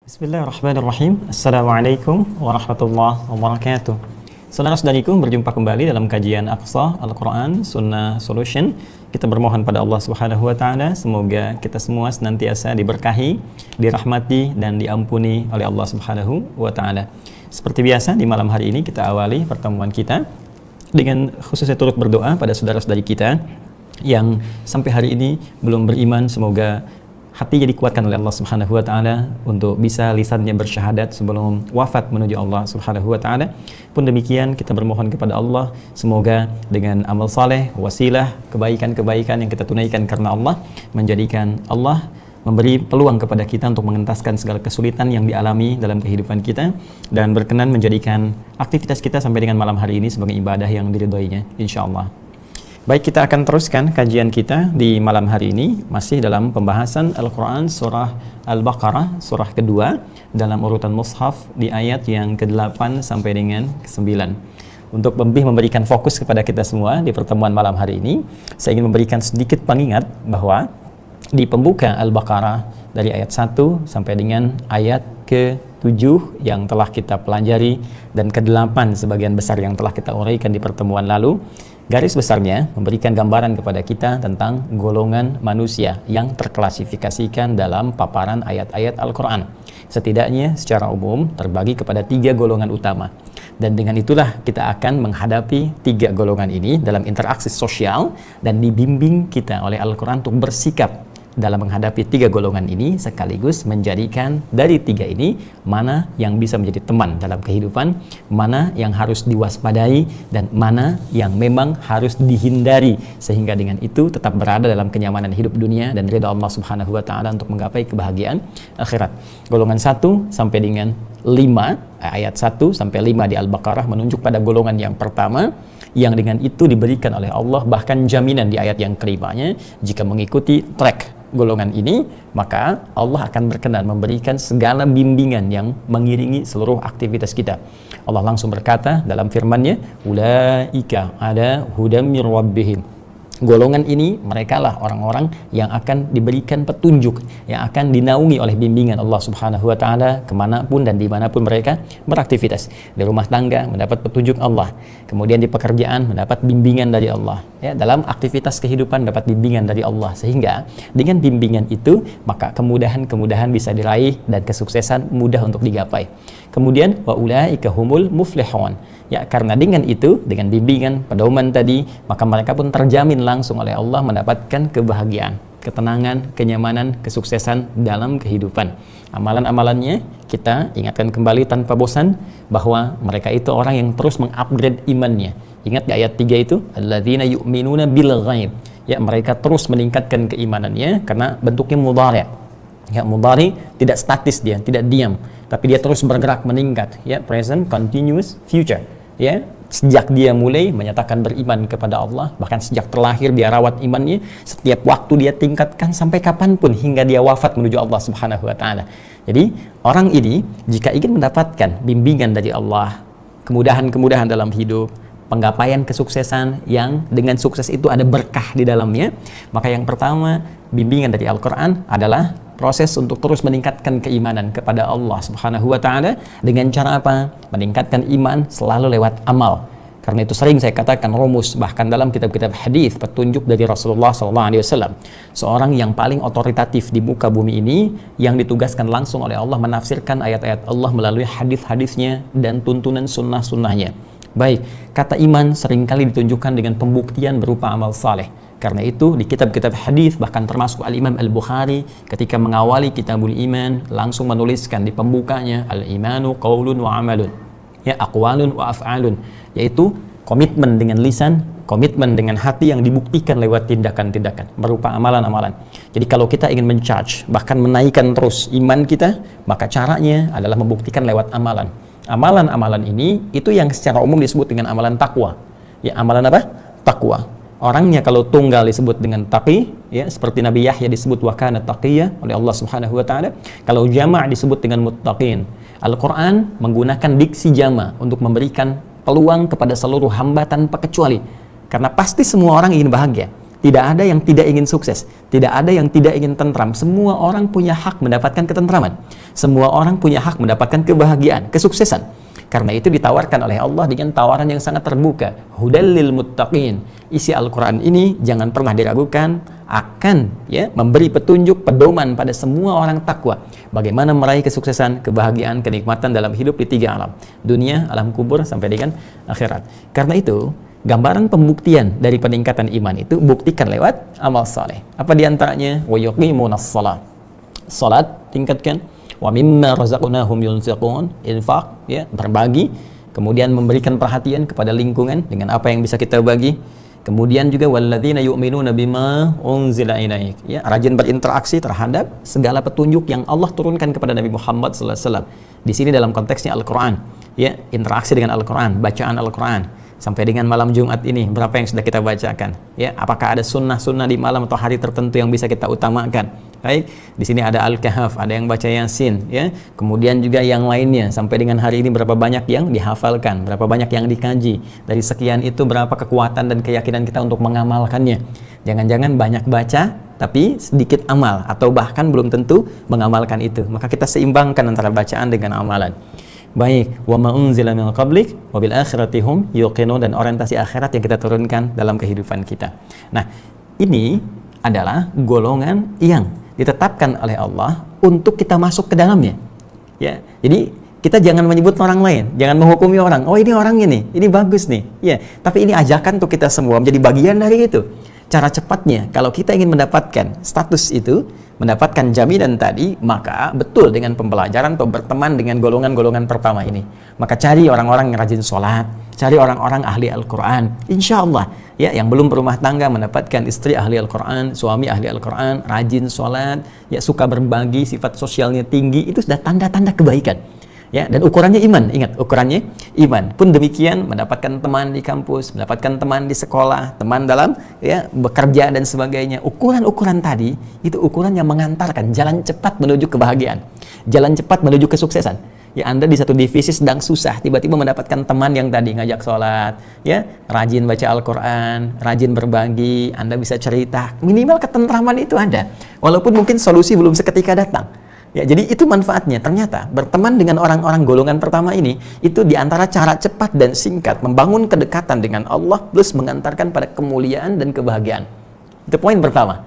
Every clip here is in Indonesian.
Bismillahirrahmanirrahim. Assalamualaikum warahmatullahi wabarakatuh. Saudara-saudariku, berjumpa kembali dalam kajian Aqsa Al-Quran Sunnah Solution. Kita bermohon pada Allah Subhanahu wa Ta'ala, semoga kita semua senantiasa diberkahi, dirahmati, dan diampuni oleh Allah Subhanahu wa Ta'ala. Seperti biasa, di malam hari ini kita awali pertemuan kita dengan khususnya turut berdoa pada saudara-saudari kita yang sampai hari ini belum beriman. Semoga hatinya dikuatkan oleh Allah Subhanahu wa Ta'ala untuk bisa lisannya bersyahadat sebelum wafat menuju Allah Subhanahu wa Ta'ala. Pun demikian, kita bermohon kepada Allah, semoga dengan amal saleh, wasilah, kebaikan-kebaikan yang kita tunaikan karena Allah, menjadikan Allah memberi peluang kepada kita untuk mengentaskan segala kesulitan yang dialami dalam kehidupan kita, dan berkenan menjadikan aktivitas kita sampai dengan malam hari ini sebagai ibadah yang diridhoinya, insyaallah. Baik, kita akan teruskan kajian kita di malam hari ini masih dalam pembahasan Al-Quran surah Al-Baqarah, surah kedua dalam urutan mushaf di ayat yang ke-8 sampai dengan ke-9. Untuk lebih memberikan fokus kepada kita semua di pertemuan malam hari ini, saya ingin memberikan sedikit pengingat bahwa di pembuka Al-Baqarah dari ayat 1 sampai dengan ayat ke-7 yang telah kita pelajari dan ke-8 sebagian besar yang telah kita uraikan di pertemuan lalu, garis besarnya memberikan gambaran kepada kita tentang golongan manusia yang terklasifikasikan dalam paparan ayat-ayat Al-Quran. Setidaknya secara umum terbagi kepada 3 golongan utama. Dan dengan itulah kita akan menghadapi 3 golongan ini dalam interaksi sosial, dan dibimbing kita oleh Al-Quran untuk bersikap dalam menghadapi 3 golongan ini, sekaligus menjadikan dari 3 ini mana yang bisa menjadi teman dalam kehidupan, mana yang harus diwaspadai, dan mana yang memang harus dihindari, sehingga dengan itu tetap berada dalam kenyamanan hidup dunia dan ridha Allah Subhanahu wa Ta'ala untuk menggapai kebahagiaan akhirat. Golongan 1 sampai dengan 5, ayat 1 sampai 5 di Al-Baqarah menunjuk pada golongan yang pertama, yang dengan itu diberikan oleh Allah bahkan jaminan di ayat yang kelimanya, jika mengikuti track golongan ini, maka Allah akan berkenan memberikan segala bimbingan yang mengiringi seluruh aktivitas kita. Allah langsung berkata dalam firman-Nya, ulaika ala hudam mir rabbihim. Golongan ini, mereka lah orang-orang yang akan diberikan petunjuk, yang akan dinaungi oleh bimbingan Allah Subhanahu wa Ta'ala kemanapun dan dimanapun mereka beraktivitas. Di rumah tangga mendapat petunjuk Allah, kemudian di pekerjaan mendapat bimbingan dari Allah, ya, dalam aktivitas kehidupan dapat bimbingan dari Allah, sehingga dengan bimbingan itu maka kemudahan-kemudahan bisa diraih dan kesuksesan mudah untuk digapai. Kemudian wa ulaika humul muflihun, ya, karena dengan itu, dengan bimbingan pedoman tadi, maka mereka pun terjamin langsung oleh Allah mendapatkan kebahagiaan, ketenangan, kenyamanan, kesuksesan dalam kehidupan. Amalan-amalannya kita ingatkan kembali tanpa bosan bahwa mereka itu orang yang terus mengupgrade imannya. Ingat di ayat 3 itu, alladzina yu'minuna bil ghaib, ya, mereka terus meningkatkan keimanannya karena bentuknya mudhari'. Ya, mudhari tidak statis, dia tidak diam, tapi dia terus bergerak meningkat, ya, present continuous future, ya. Sejak dia mulai menyatakan beriman kepada Allah, bahkan sejak terlahir dia rawat imannya, setiap waktu dia tingkatkan sampai kapanpun hingga dia wafat menuju Allah Subhanahu wa Ta'ala. Jadi orang ini jika ingin mendapatkan bimbingan dari Allah, kemudahan-kemudahan dalam hidup, penggapaian kesuksesan yang dengan sukses itu ada berkah di dalamnya, maka yang pertama bimbingan dari Al-Quran adalah proses untuk terus meningkatkan keimanan kepada Allah Subhanahu wa Ta'ala. Dengan cara apa? Meningkatkan iman selalu lewat amal. Karena itu sering saya katakan rumus, bahkan dalam kitab-kitab hadis, petunjuk dari Rasulullah SAW, seorang yang paling otoritatif di muka bumi ini, yang ditugaskan langsung oleh Allah menafsirkan ayat-ayat Allah melalui hadis-hadisnya dan tuntunan sunnah-sunnahnya. Baik, kata iman seringkali ditunjukkan dengan pembuktian berupa amal saleh. Karena itu di kitab-kitab hadis, bahkan termasuk Al-Imam Al-Bukhari ketika mengawali Kitabul Iman langsung menuliskan di pembukanya, al-imanu qaulun wa amalun, ya, aqwalun wa af'alun, yaitu komitmen dengan lisan, komitmen dengan hati yang dibuktikan lewat tindakan-tindakan berupa amalan-amalan. Jadi kalau kita ingin mencharge, bahkan menaikkan terus iman kita, maka caranya adalah membuktikan lewat amalan. Amalan-amalan ini itu yang secara umum disebut dengan amalan takwa. Ya, amalan apa? Takwa. Orangnya kalau tunggal disebut dengan taqi, ya, seperti Nabi Yahya disebut wa kana taqiyya oleh Allah Subhanahu wa Ta'ala. Kalau jama' disebut dengan muttaqin. Al-Quran menggunakan diksi jama' untuk memberikan peluang kepada seluruh hamba tanpa kecuali. Karena pasti semua orang ingin bahagia. Tidak ada yang tidak ingin sukses, tidak ada yang tidak ingin tentram. Semua orang punya hak mendapatkan ketentraman. Semua orang punya hak mendapatkan kebahagiaan, kesuksesan. Karena itu ditawarkan oleh Allah dengan tawaran yang sangat terbuka. Hudal lil muttaqin. Isi Al-Quran ini jangan pernah diragukan, akan memberi petunjuk, pedoman pada semua orang takwa. Bagaimana meraih kesuksesan, kebahagiaan, kenikmatan dalam hidup di 3 alam. Dunia, alam kubur, sampai dengan akhirat. Karena itu, gambaran pembuktian dari peningkatan iman itu buktikan lewat amal saleh. Apa diantaranya? Wa yuqimunas shalah. Salat tingkatkan. Wa mimma razaqnahum yunfiqun, infak, berbagi, kemudian memberikan perhatian kepada lingkungan dengan apa yang bisa kita bagi. Kemudian juga walladzina yu'minuna bima unzila ilaik, rajin berinteraksi terhadap segala petunjuk yang Allah turunkan kepada Nabi Muhammad SAW. Di sini dalam konteksnya Al-Qur'an, interaksi dengan Al-Qur'an, bacaan Al-Qur'an. Sampai dengan malam Jumat ini, berapa yang sudah kita bacakan? Apakah ada sunnah-sunnah di malam atau hari tertentu yang bisa kita utamakan? Baik, di sini ada Al-Kahf, ada yang baca Yasin, kemudian juga yang lainnya. Sampai dengan hari ini berapa banyak yang dihafalkan, berapa banyak yang dikaji. Dari sekian itu berapa kekuatan dan keyakinan kita untuk mengamalkannya. Jangan-jangan banyak baca, tapi sedikit amal, atau bahkan belum tentu mengamalkan itu. Maka kita seimbangkan antara bacaan dengan amalan. Baik, wa ma unzila min qablik wa bil akhirati hum yuqinun, dan orientasi akhirat yang kita turunkan dalam kehidupan kita. Nah, ini adalah golongan yang ditetapkan oleh Allah untuk kita masuk ke dalamnya. Jadi kita jangan menyebut orang lain, jangan menghukumi orang. Oh, ini orangnya nih, ini bagus nih. Tapi ini ajakan untuk kita semua menjadi bagian dari itu. Cara cepatnya, kalau kita ingin mendapatkan status itu, mendapatkan jaminan tadi, maka betul dengan pembelajaran atau berteman dengan golongan-golongan pertama ini. Maka cari orang-orang yang rajin sholat, cari orang-orang ahli Al-Quran. Insya Allah, yang belum berumah tangga mendapatkan istri ahli Al-Quran, suami ahli Al-Quran, rajin sholat, suka berbagi, sifat sosialnya tinggi, itu sudah tanda-tanda kebaikan. Dan ukurannya iman, ingat, ukurannya iman. Pun demikian, mendapatkan teman di kampus, mendapatkan teman di sekolah, teman dalam bekerja dan sebagainya. Ukuran-ukuran tadi itu ukuran yang mengantarkan jalan cepat menuju kebahagiaan, jalan cepat menuju kesuksesan. Anda di satu divisi sedang susah, tiba-tiba mendapatkan teman yang tadi ngajak sholat, rajin baca Al-Quran, rajin berbagi, Anda bisa cerita, minimal ketentraman itu ada, walaupun mungkin solusi belum seketika datang. Jadi itu manfaatnya. Ternyata berteman dengan orang-orang golongan pertama ini, itu diantara cara cepat dan singkat membangun kedekatan dengan Allah plus mengantarkan pada kemuliaan dan kebahagiaan. Itu poin pertama.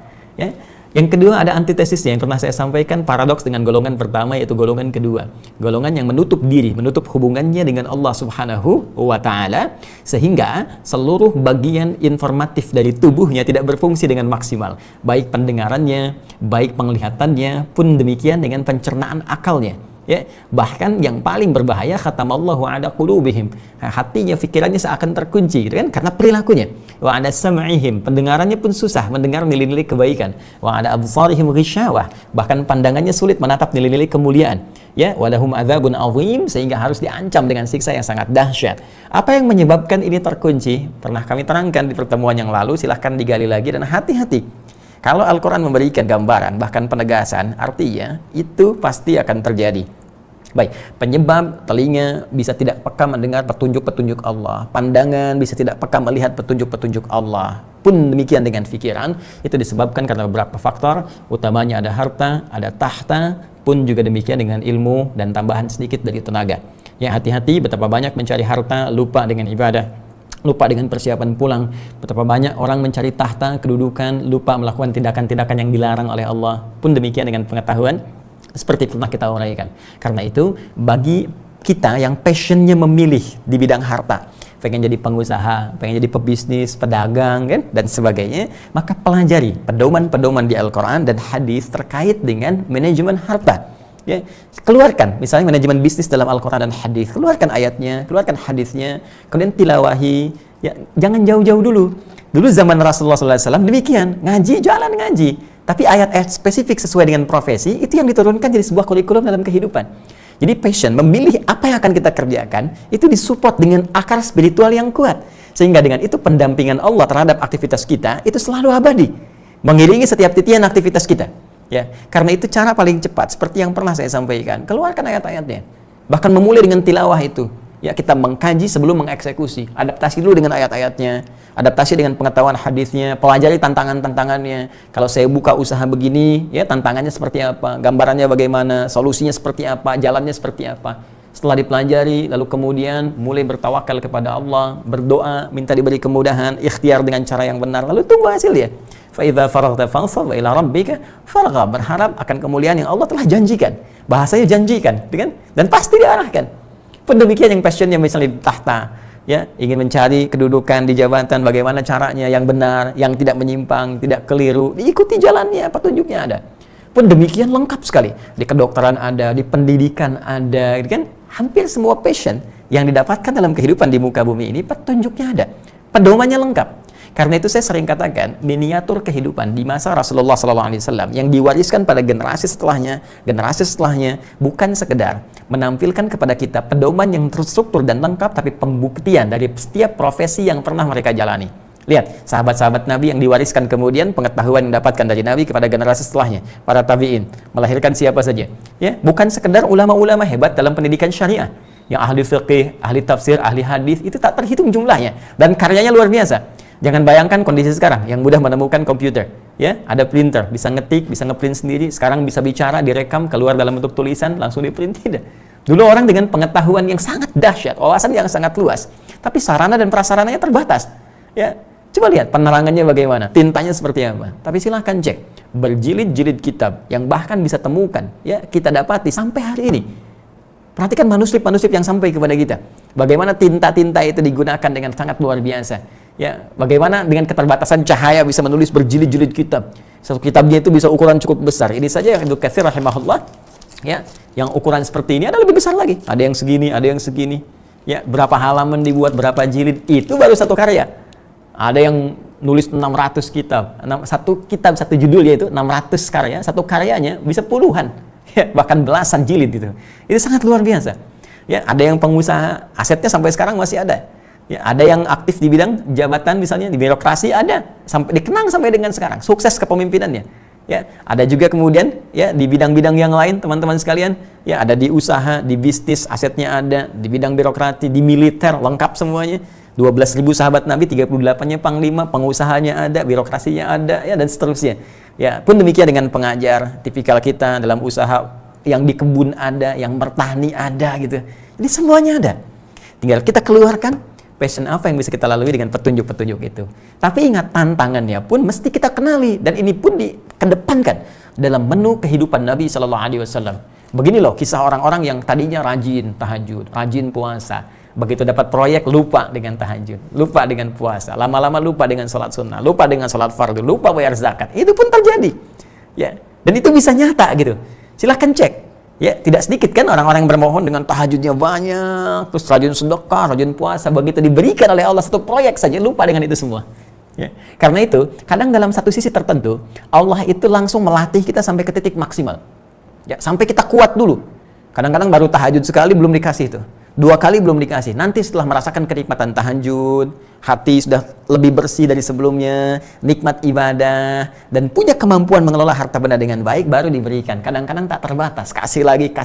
Yang kedua, ada antitesisnya yang pernah saya sampaikan, paradoks dengan golongan pertama, yaitu golongan kedua. Golongan yang menutup diri, menutup hubungannya dengan Allah Subhanahu wa Ta'ala, sehingga seluruh bagian informatif dari tubuhnya tidak berfungsi dengan maksimal. Baik pendengarannya, baik penglihatannya, pun demikian dengan pencernaan akalnya. Bahkan yang paling berbahaya, khatamallahu ala qulubihim, hatinya, pikirannya seakan terkunci, karena perilakunya. Wa ada sam'ihim, pendengarannya pun susah mendengar nilai-nilai kebaikan. Wa ada absarihim ghisyawah, bahkan pandangannya sulit menatap nilai-nilai kemuliaan. Walahum adzabun azim, sehingga harus diancam dengan siksa yang sangat dahsyat. Apa yang menyebabkan ini terkunci? Pernah kami terangkan di pertemuan yang lalu, silahkan digali lagi, dan hati-hati. Kalau Al-Quran memberikan gambaran, bahkan penegasan, artinya itu pasti akan terjadi. Baik, penyebab telinga bisa tidak peka mendengar petunjuk-petunjuk Allah, pandangan bisa tidak peka melihat petunjuk-petunjuk Allah, pun demikian dengan pikiran, itu disebabkan karena beberapa faktor, utamanya ada harta, ada tahta, pun juga demikian dengan ilmu dan tambahan sedikit dari tenaga. Hati-hati, betapa banyak mencari harta, lupa dengan ibadah, lupa dengan persiapan pulang. Betapa banyak orang mencari tahta, kedudukan, lupa melakukan tindakan-tindakan yang dilarang oleh Allah, pun demikian dengan pengetahuan, seperti pernah kita uraikan. Karena itu, bagi kita yang passionnya memilih di bidang harta, pengen jadi pengusaha, pengen jadi pebisnis, pedagang, dan sebagainya, maka pelajari pedoman-pedoman di Al-Quran dan hadis terkait dengan manajemen harta. Keluarkan, misalnya manajemen bisnis dalam Al-Quran dan hadis, keluarkan ayatnya, keluarkan hadisnya, kemudian tilawahi. Jangan jauh-jauh dulu. Dulu zaman Rasulullah SAW demikian, ngaji, jalan ngaji. Tapi ayat-ayat spesifik sesuai dengan profesi, itu yang diturunkan jadi sebuah kurikulum dalam kehidupan. Jadi passion, memilih apa yang akan kita kerjakan, itu disupport dengan akar spiritual yang kuat. Sehingga dengan itu pendampingan Allah terhadap aktivitas kita, itu selalu abadi. Mengiringi setiap titian aktivitas kita. Karena itu cara paling cepat, seperti yang pernah saya sampaikan, keluarkan ayat-ayatnya. Bahkan memulai dengan tilawah itu. Ya, kita mengkaji sebelum mengeksekusi. Adaptasi dulu dengan ayat-ayatnya, adaptasi dengan pengetahuan hadisnya, pelajari tantangan-tantangannya. Kalau saya buka usaha begini, ya tantangannya seperti apa, gambarannya bagaimana, solusinya seperti apa, jalannya seperti apa. Setelah dipelajari, lalu kemudian mulai bertawakal kepada Allah, berdoa, minta diberi kemudahan, ikhtiar dengan cara yang benar, lalu tunggu hasilnya. Fa idza faraghta fansab ila rabbika farghab, berharap akan kemuliaan yang Allah telah janjikan. Bahasanya janjikan, kan? Dan pasti diarahkan. Pun demikian yang passionnya misalnya di tahta, ya, ingin mencari kedudukan di jabatan, bagaimana caranya yang benar, yang tidak menyimpang, tidak keliru, diikuti jalannya, petunjuknya ada. Pun demikian lengkap sekali. Di kedokteran ada, di pendidikan ada, gitu kan? Hampir semua passion yang didapatkan dalam kehidupan di muka bumi ini petunjuknya ada. Pedomannya lengkap. Karena itu saya sering katakan, miniatur kehidupan di masa Rasulullah SAW yang diwariskan pada generasi setelahnya bukan sekedar menampilkan kepada kita pedoman yang terstruktur dan lengkap, tapi pembuktian dari setiap profesi yang pernah mereka jalani. Lihat, sahabat-sahabat Nabi yang diwariskan kemudian pengetahuan yang didapatkan dari Nabi kepada generasi setelahnya, para tabi'in, melahirkan siapa saja. Ya, bukan sekedar ulama-ulama hebat dalam pendidikan syariah, yang ahli fiqih, ahli tafsir, ahli hadis, itu tak terhitung jumlahnya, dan karyanya luar biasa. Jangan bayangkan kondisi sekarang yang mudah menemukan komputer, ya, ada printer, bisa ngetik, bisa ngeprint sendiri, sekarang bisa bicara, direkam, keluar dalam bentuk tulisan, langsung diprint. Tidak. Dulu orang dengan pengetahuan yang sangat dahsyat, wawasan yang sangat luas, tapi sarana dan prasarananya terbatas. Ya, coba lihat penerangannya bagaimana, tintanya seperti apa. Tapi silahkan cek berjilid-jilid kitab yang bahkan bisa temukan, ya, kita dapati sampai hari ini. Perhatikan manuskrip-manuskrip yang sampai kepada kita. Bagaimana tinta-tinta itu digunakan dengan sangat luar biasa. Ya, bagaimana dengan keterbatasan cahaya bisa menulis berjilid-jilid kitab. Satu kitabnya itu bisa ukuran cukup besar. Ini saja yang Ibnu Katsir rahimahullah, ya, yang ukuran seperti ini ada lebih besar lagi. Ada yang segini, ada yang segini. Ya, berapa halaman dibuat, berapa jilid, itu baru satu karya. Ada yang nulis 600 kitab. Satu kitab, satu judul yaitu 600 karya, satu karyanya bisa puluhan. Ya, bahkan belasan jilid gitu. Itu sangat luar biasa. Ya, ada yang pengusaha, asetnya sampai sekarang masih ada. Ya, ada yang aktif di bidang jabatan misalnya di birokrasi ada, sampai dikenang sampai dengan sekarang, sukses kepemimpinannya. Ya, ada juga kemudian ya di bidang-bidang yang lain teman-teman sekalian, ya ada di usaha, di bisnis asetnya ada, di bidang birokrasi, di militer lengkap semuanya. 12.000 sahabat Nabi, 38-nya panglima, pengusahanya ada, birokrasinya ada, ya dan seterusnya. Ya, pun demikian dengan pengajar, tipikal kita dalam usaha yang di kebun ada, yang bertani ada gitu. Jadi semuanya ada. Tinggal kita keluarkan passion apa yang bisa kita lalui dengan petunjuk-petunjuk itu. Tapi ingat, tantangannya pun mesti kita kenali, dan ini pun dikedepankan dalam menu kehidupan Nabi Shallallahu Alaihi Wasallam. Begini loh kisah orang-orang yang tadinya rajin tahajud, rajin puasa, begitu dapat proyek lupa dengan tahajud, lupa dengan puasa, lama-lama lupa dengan sholat sunnah, lupa dengan sholat fardu, lupa bayar zakat. Itu pun terjadi, ya. Dan itu bisa nyata gitu. Silahkan cek. Ya, tidak sedikit kan orang-orang yang bermohon dengan tahajudnya banyak, terus rajin sedekah, rajin puasa, begitu diberikan oleh Allah satu proyek saja lupa dengan itu semua. Ya. Karena itu, kadang dalam satu sisi tertentu, Allah itu langsung melatih kita sampai ke titik maksimal. Ya, sampai kita kuat dulu. Kadang-kadang baru tahajud sekali belum dikasih itu. 2 kali belum dikasih. Nanti setelah merasakan kenikmatan tahajud, hati sudah lebih bersih dari sebelumnya, nikmat ibadah, dan punya kemampuan mengelola harta benda dengan baik, baru diberikan. Kadang-kadang tak terbatas, kasih lagi,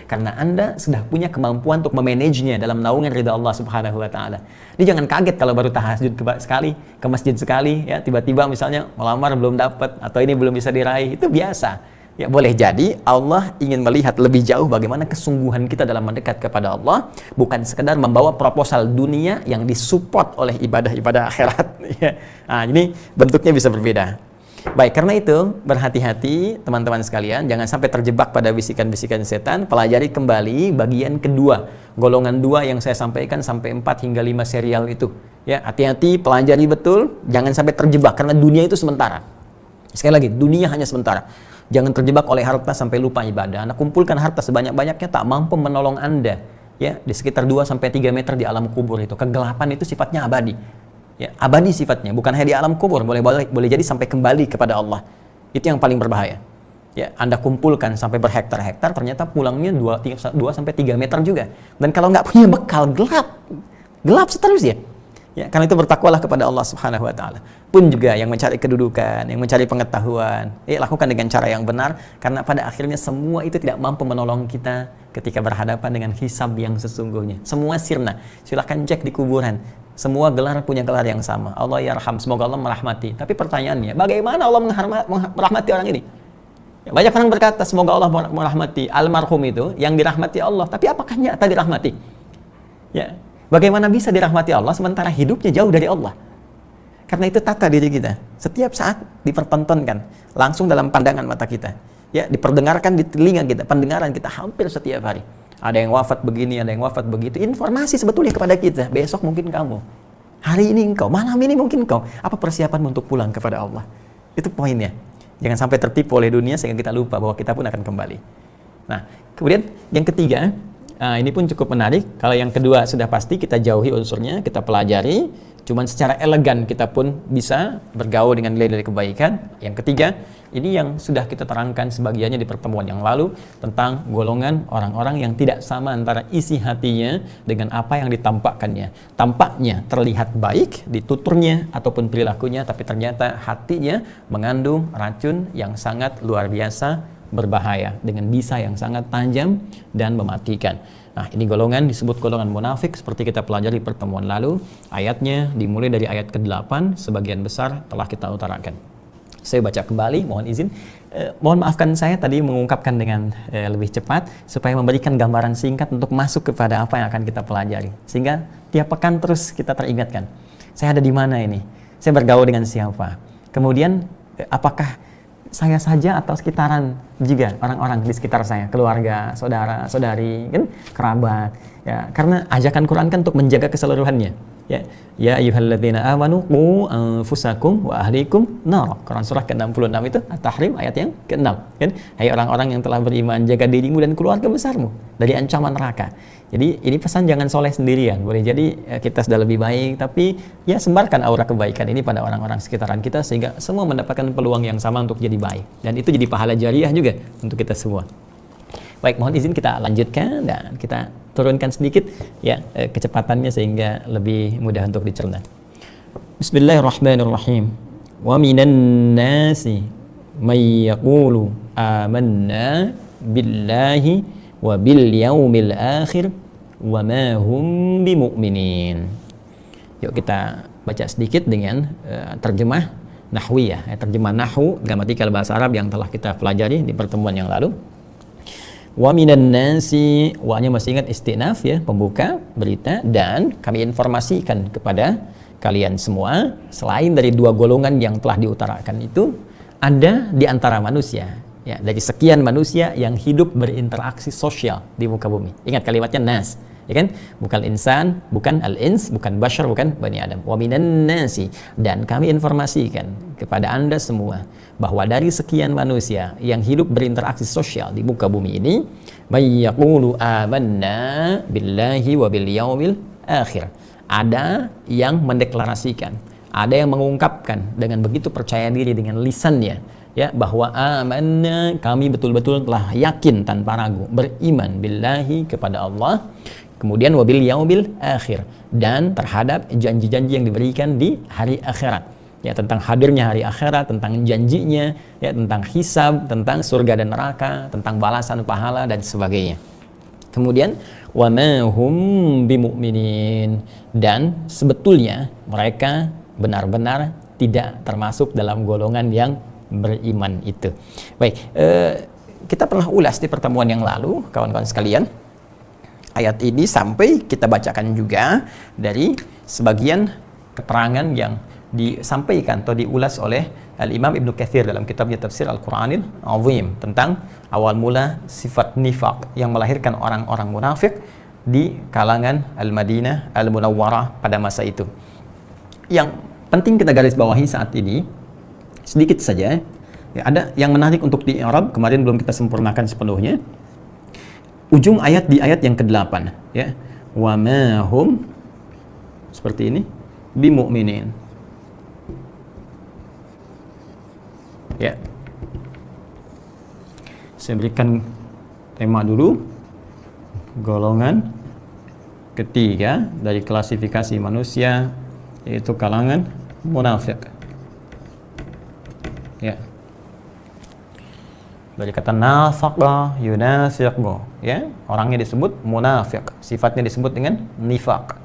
karena Anda sudah punya kemampuan untuk memanagenya dalam naungan ridha Allah Subhanahu wa Ta'ala. Jadi jangan kaget kalau baru tahajud sekali, ke masjid sekali, ya tiba-tiba misalnya melamar belum dapat, atau ini belum bisa diraih, itu biasa. Ya, boleh jadi Allah ingin melihat lebih jauh bagaimana kesungguhan kita dalam mendekat kepada Allah, bukan sekedar membawa proposal dunia yang disupport oleh ibadah-ibadah akhirat. Ya. Nah, ini bentuknya bisa berbeda. Baik, karena itu berhati-hati teman-teman sekalian, jangan sampai terjebak pada bisikan-bisikan setan. Pelajari kembali bagian kedua, golongan 2 yang saya sampaikan sampai 4 hingga 5 serial itu. Ya, hati-hati, pelajari betul, jangan sampai terjebak karena dunia itu sementara. Sekali lagi, dunia hanya sementara. Jangan terjebak oleh harta sampai lupa ibadah. Anda kumpulkan harta sebanyak-banyaknya tak mampu menolong Anda, ya, di sekitar 2-3 meter di alam kubur itu. Kegelapan itu sifatnya abadi. Ya, abadi sifatnya, bukan hanya di alam kubur, boleh jadi sampai kembali kepada Allah. Itu yang paling berbahaya. Ya, Anda kumpulkan sampai berhektar-hektar, ternyata pulangnya 2-3 meter juga. Dan kalau nggak punya bekal, gelap seterusnya. Ya, karena itu bertakwalah kepada Allah Subhanahu wa taala. Pun juga yang mencari kedudukan, yang mencari pengetahuan, lakukan dengan cara yang benar karena pada akhirnya semua itu tidak mampu menolong kita ketika berhadapan dengan hisab yang sesungguhnya. Semua sirna. Silakan cek di kuburan. Semua gelar punya gelar yang sama. Allah yarham, semoga Allah merahmati. Tapi pertanyaannya, bagaimana Allah merahmati orang ini? Ya, banyak orang berkata semoga Allah merahmati almarhum itu yang dirahmati Allah, tapi apakah nyata dirahmati? Ya. Bagaimana bisa dirahmati Allah sementara hidupnya jauh dari Allah? Karena itu tata diri kita. Setiap saat dipertontonkan langsung dalam pandangan mata kita. Ya, diperdengarkan di telinga kita, pendengaran kita hampir setiap hari. Ada yang wafat begini, ada yang wafat begitu. Informasi sebetulnya kepada kita. Besok mungkin kamu. Hari ini engkau, malam ini mungkin engkau. Apa persiapan untuk pulang kepada Allah? Itu poinnya. Jangan sampai tertipu oleh dunia sehingga kita lupa bahwa kita pun akan kembali. Nah, kemudian yang ketiga, ini pun cukup menarik. Kalau yang kedua sudah pasti kita jauhi unsurnya, kita pelajari, cuman secara elegan kita pun bisa bergaul dengan nilai-nilai kebaikan. Yang ketiga, ini yang sudah kita terangkan sebagiannya di pertemuan yang lalu tentang golongan orang-orang yang tidak sama antara isi hatinya dengan apa yang ditampakkannya. Tampaknya terlihat baik di tuturnya ataupun perilakunya, tapi ternyata hatinya mengandung racun yang sangat luar biasa, berbahaya dengan bisa yang sangat tajam dan mematikan. Nah, ini golongan disebut golongan munafik seperti kita pelajari pertemuan lalu. Ayatnya dimulai dari ayat ke-8, sebagian besar telah kita utarakan. Saya baca kembali, mohon izin. Mohon maafkan saya tadi mengungkapkan dengan lebih cepat supaya memberikan gambaran singkat untuk masuk kepada apa yang akan kita pelajari. Sehingga tiap pekan terus kita teringatkan. Saya ada di mana ini? Saya bergaul dengan siapa? Kemudian apakah saya saja atau sekitaran juga orang-orang di sekitar saya, keluarga, saudara, saudari, kan, kerabat. Ya, karena ajakan Quran kan untuk menjaga keseluruhannya. Ya ayyuhalladzina amanu qu anfusakum wa ahlikum nar. Quran surah ke-66 itu At-Tahrim ayat yang ke-6. Kan? Hai orang-orang yang telah beriman, jaga dirimu dan keluarga besarmu dari ancaman neraka. Jadi ini pesan jangan soleh sendirian. Boleh jadi kita sudah lebih baik, tapi ya sebarkan aura kebaikan ini pada orang-orang sekitaran kita sehingga semua mendapatkan peluang yang sama untuk jadi baik. Dan itu jadi pahala jariah juga untuk kita semua. Baik, mohon izin kita lanjutkan dan kita turunkan sedikit ya kecepatannya sehingga lebih mudah untuk dicerna. Bismillahirrahmanirrahim. Wa minan nasi may yaqulu amanna billahi wa bil yaumil akhir wa ma hum bimu'minin. Yuk kita baca sedikit dengan terjemah nahwiyah, terjemah nahwu gramatikal bahasa Arab yang telah kita pelajari di pertemuan yang lalu. Wa minan nasi, wa-nya masih ingat istinaf ya, pembuka berita, dan kami informasikan kepada kalian semua selain dari dua golongan yang telah diutarakan itu ada di antara manusia. Ya, dari sekian manusia yang hidup berinteraksi sosial di muka bumi. Ingat kalimatnya nas, ya kan? Bukan insan, bukan al-ins, bukan bashar, bukan bani Adam. Wa minan nasi, dan kami informasikan kepada Anda semua bahwa dari sekian manusia yang hidup berinteraksi sosial di muka bumi ini, may yaqulu amanna billahi wa bil yaumil akhir. Ada yang mendeklarasikan, ada yang mengungkapkan dengan begitu percaya diri dengan lisannya, ya, bahwa amanna, kami betul-betul telah yakin tanpa ragu, beriman billahi kepada Allah, kemudian wabil yaumil akhir, dan terhadap janji-janji yang diberikan di hari akhirat, ya, tentang hadirnya hari akhirat, tentang janjinya, ya, tentang hisab, tentang surga dan neraka, tentang balasan pahala dan sebagainya. Kemudian wa ma hum bimu'minin, dan sebetulnya mereka benar-benar tidak termasuk dalam golongan yang beriman itu. Baik, kita pernah ulas di pertemuan yang lalu, kawan-kawan sekalian. Ayat ini sampai kita bacakan juga dari sebagian keterangan yang disampaikan atau diulas oleh Al-Imam Ibnu Katsir dalam kitabnya Tafsir Al-Qur'anil Azim tentang awal mula sifat nifaq yang melahirkan orang-orang munafik di kalangan Al-Madinah Al-Munawwarah pada masa itu. Yang penting kita garis bawahi saat ini sedikit saja, ya, ada yang menarik untuk di i'rab, kemarin belum kita sempurnakan sepenuhnya. Ujung ayat di ayat yang ke-8, ya. Wa ma hum, seperti ini, bimu'minin. Ya. Saya berikan tema dulu. Golongan ketiga dari klasifikasi manusia yaitu kalangan munafik. Ya. Dari kata nafaqa, yunafiqu, ya. Orangnya disebut munafik, sifatnya disebut dengan nifaq.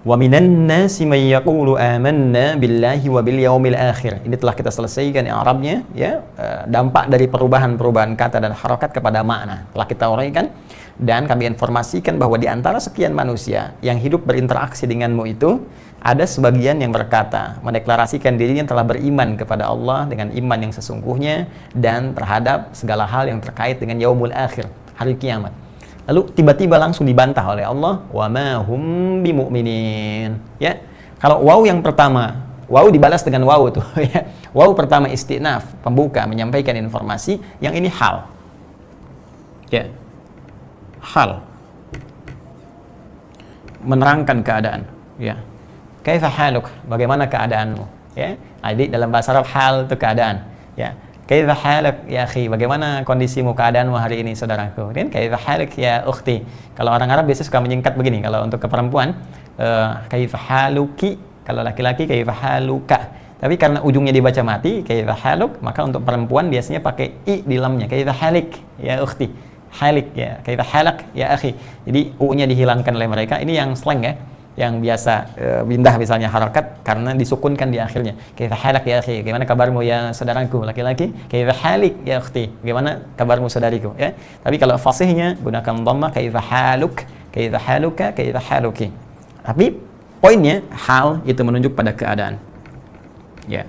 Wa minan nasi may yaqulu amanna billahi wa bil yaumil akhir. Ini telah kita selesaikan i'rabnya, ya. Dampak dari perubahan-perubahan kata dan harakat kepada makna telah kita uraikan, dan kami informasikan bahwa di antara sekian manusia yang hidup berinteraksi denganmu itu ada sebagian yang berkata, mendeklarasikan dirinya telah beriman kepada Allah dengan iman yang sesungguhnya dan terhadap segala hal yang terkait dengan yaumul akhir, hari kiamat. Lalu tiba-tiba langsung dibantah oleh Allah, wa ma hum bimu'minin. Ya. Kalau waw yang pertama, waw dibalas dengan waw tuh, ya. Waw pertama istinaf, pembuka, menyampaikan informasi, yang ini hal. Ya. Hal. Menerangkan keadaan, ya. Kaifa haluk? Bagaimana keadaanmu? Ya. Jadi dalam bahasa Arab hal itu keadaan, ya. Kaifa halak ya akhi, bagaimana kondisimu, keadaanmu hari ini saudaraku? Dan kaifa halak ya ukhti. Kalau orang Arab biasanya suka menyingkat begini, kalau untuk ke perempuan kaifa haluki, kalau laki-laki kaifa haluka. Tapi karena ujungnya dibaca mati kaifa haluk, maka untuk perempuan biasanya pakai i di lamnya, kaifa halik ya ukhti. Halik ya, kaifa halak ya akhi. Jadi u-nya dihilangkan oleh mereka. Ini yang slang ya, yang biasa pindah misalnya harakat karena disukunkan di akhirnya. Kaifa halak ya akhi, bagaimana kabarmu ya saudaraku laki-laki? Kaifa halik ya ukhti, bagaimana kabarmu saudariku, ya. Tapi kalau fasihnya gunakan dhammah, kaifa haluk, kaifa haluka, kaifa haluki. Tapi poinnya hal itu menunjuk pada keadaan. Ya.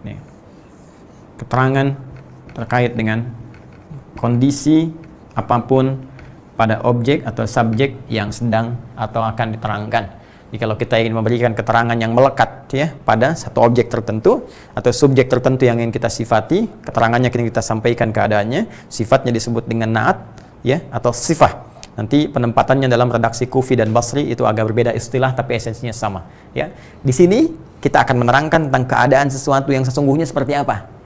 Nih. Keterangan terkait dengan kondisi apapun pada objek atau subjek yang sedang atau akan diterangkan. Jadi kalau kita ingin memberikan keterangan yang melekat, ya, pada satu objek tertentu atau subjek tertentu yang ingin kita sifati, keterangannya kita sampaikan keadaannya, sifatnya disebut dengan naat, ya, atau sifah. Nanti penempatannya dalam redaksi Kufi dan Basri itu agak berbeda istilah tapi esensinya sama, ya. Di sini kita akan menerangkan tentang keadaan sesuatu yang sesungguhnya seperti apa.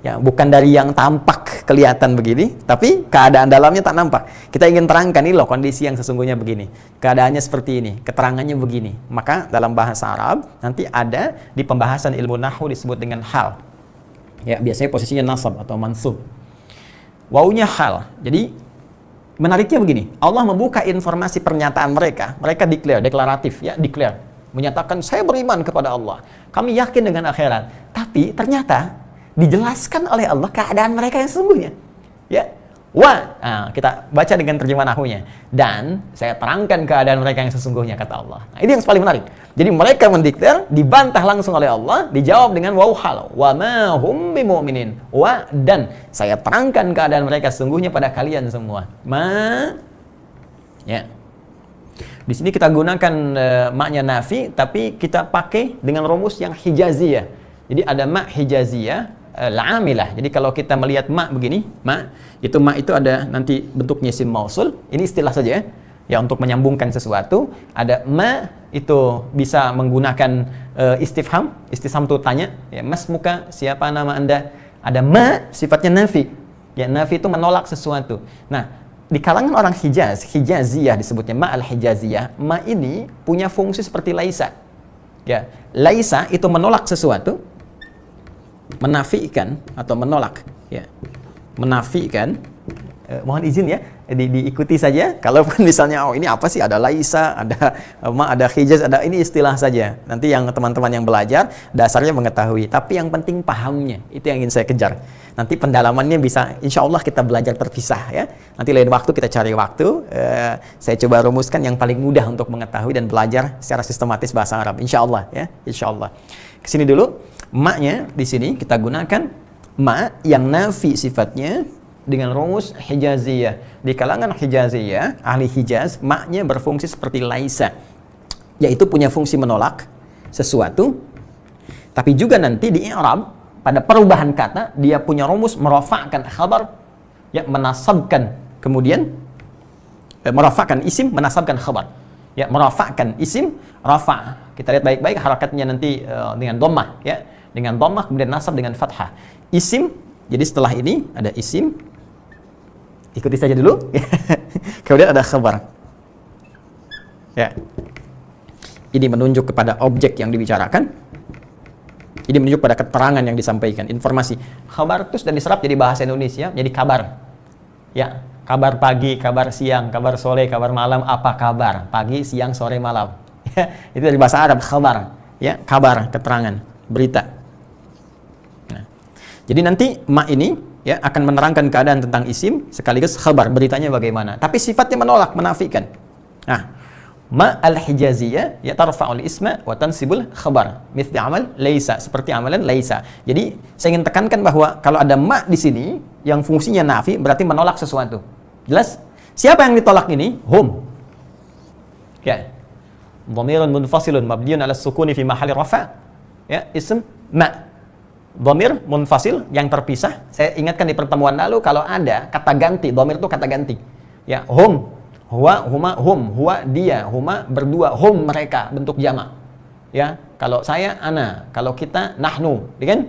Ya, bukan dari yang tampak kelihatan begini, tapi keadaan dalamnya tak nampak. Kita ingin terangkan, ini loh kondisi yang sesungguhnya begini. Keadaannya seperti ini, keterangannya begini. Maka dalam bahasa Arab nanti ada di pembahasan ilmu nahwu disebut dengan hal. Ya, biasanya posisinya nasab atau mansub. Wawunya hal. Jadi menariknya begini, Allah membuka informasi pernyataan mereka declare, deklaratif, ya, declare. Menyatakan saya beriman kepada Allah. Kami yakin dengan akhirat. Tapi ternyata dijelaskan oleh Allah keadaan mereka yang sesungguhnya, ya. Kita baca dengan terjemahan nahwunya, dan saya terangkan keadaan mereka yang sesungguhnya, kata Allah. Nah, ini yang paling menarik. Jadi mereka mendeklar, dibantah langsung oleh Allah, dijawab dengan waw hal, wa ma hum bimu'minin, dan saya terangkan keadaan mereka sesungguhnya pada kalian semua. Ya. Di sini kita gunakan maknya nafi, tapi kita pakai dengan rumus yang hijaziyah. Jadi ada ma hijaziyah, la'amilah. Jadi kalau kita melihat ma begini, ma itu ada nanti bentuknya isim mausul. Ini istilah saja, ya. Ya, untuk menyambungkan sesuatu. Ada ma itu bisa menggunakan istifham. Istifham itu tanya, ya, mas muka, siapa nama Anda? Ada ma sifatnya nafi. Ya, nafi itu menolak sesuatu. Nah, di kalangan orang Hijaz, hijaziyah disebutnya ma al-hijaziyah. Ma ini punya fungsi seperti laisa. Ya, laisa itu menolak sesuatu, menafikan atau menolak, ya, menafikan. Mohon izin ya, diikuti saja. Kalaupun misalnya, oh ini apa sih, ada laisa, ada hijaz, ada, ini istilah saja. Nanti yang teman-teman yang belajar dasarnya mengetahui. Tapi yang penting pahamnya, itu yang ingin saya kejar. Nanti pendalamannya bisa, insya Allah kita belajar terpisah, ya. Nanti lain waktu kita cari waktu. Saya coba rumuskan yang paling mudah untuk mengetahui dan belajar secara sistematis bahasa Arab. Insya Allah, ya, insya Allah. Kesini dulu. Ma-nya di sini kita gunakan ma yang nafi sifatnya dengan rumus hijaziyah. Di kalangan hijaziyah, ahli Hijaz, ma-nya berfungsi seperti laisa, yaitu punya fungsi menolak sesuatu. Tapi juga nanti di i'rab pada perubahan kata dia punya rumus merafa'kan khabar, ya, menasabkan, kemudian merafa'kan isim, menasabkan khabar. Ya, merafa'kan isim, rafa'. Kita lihat baik-baik harakatnya nanti dengan dhammah, ya. Dengan dhammah kemudian nasab dengan fathah. Isim, jadi setelah ini ada isim. Ikuti saja dulu. Kemudian ada khabar. Ya. ini menunjuk kepada objek yang dibicarakan, ini menunjuk pada keterangan yang disampaikan, informasi. Khabar itu sudah diserap jadi bahasa Indonesia, jadi kabar. Ya, kabar pagi, kabar siang, kabar sore, kabar malam, apa kabar? Pagi, siang, sore, malam. Ya, itu dari bahasa Arab, khabar. Ya, kabar, keterangan, berita. Nah, jadi nanti ma ini ya akan menerangkan keadaan tentang isim sekaligus khabar, beritanya bagaimana. Tapi sifatnya menolak, menafikan. Nah, ma al-hijaziyah ya tarfa'ul isma wa tansibul khabar mithli amal laisa, seperti amalan laisa. Jadi saya ingin tekankan bahwa kalau ada ma di sini yang fungsinya nafi berarti menolak sesuatu. Jelas? Siapa yang ditolak ini? Hum. Ya. Dhamirun munfasilun mabniun 'ala sukuni fi mahalli rafa'. Ya, ism ma. Dhamir munfasil yang terpisah. Saya ingatkan di pertemuan lalu kalau ada kata ganti, dhamir itu kata ganti. Ya, hum. Huwa, huma, hum, huwa, dia, huma, berdua, hum, mereka, bentuk jamak. Ya, kalau saya, ana, kalau kita, nahnu, ya kan?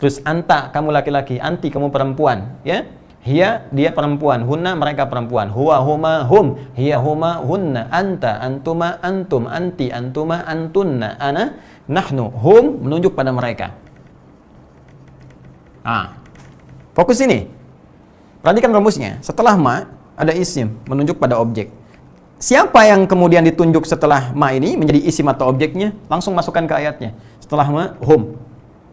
Terus anta, kamu laki-laki, anti, kamu perempuan, ya? Hiya, dia perempuan, hunna, mereka perempuan, huwa, huma, hum, hiya, huma, hunna, anta, antuma, antum, anti, antuma, antunna, ana, nahnu, hum, menunjuk pada mereka. Fokus ini. Perhatikan rumusnya. Setelah ma, ada isim menunjuk pada objek. Siapa yang kemudian ditunjuk setelah ma ini menjadi isim atau objeknya? Langsung masukkan ke ayatnya. Setelah ma, hum.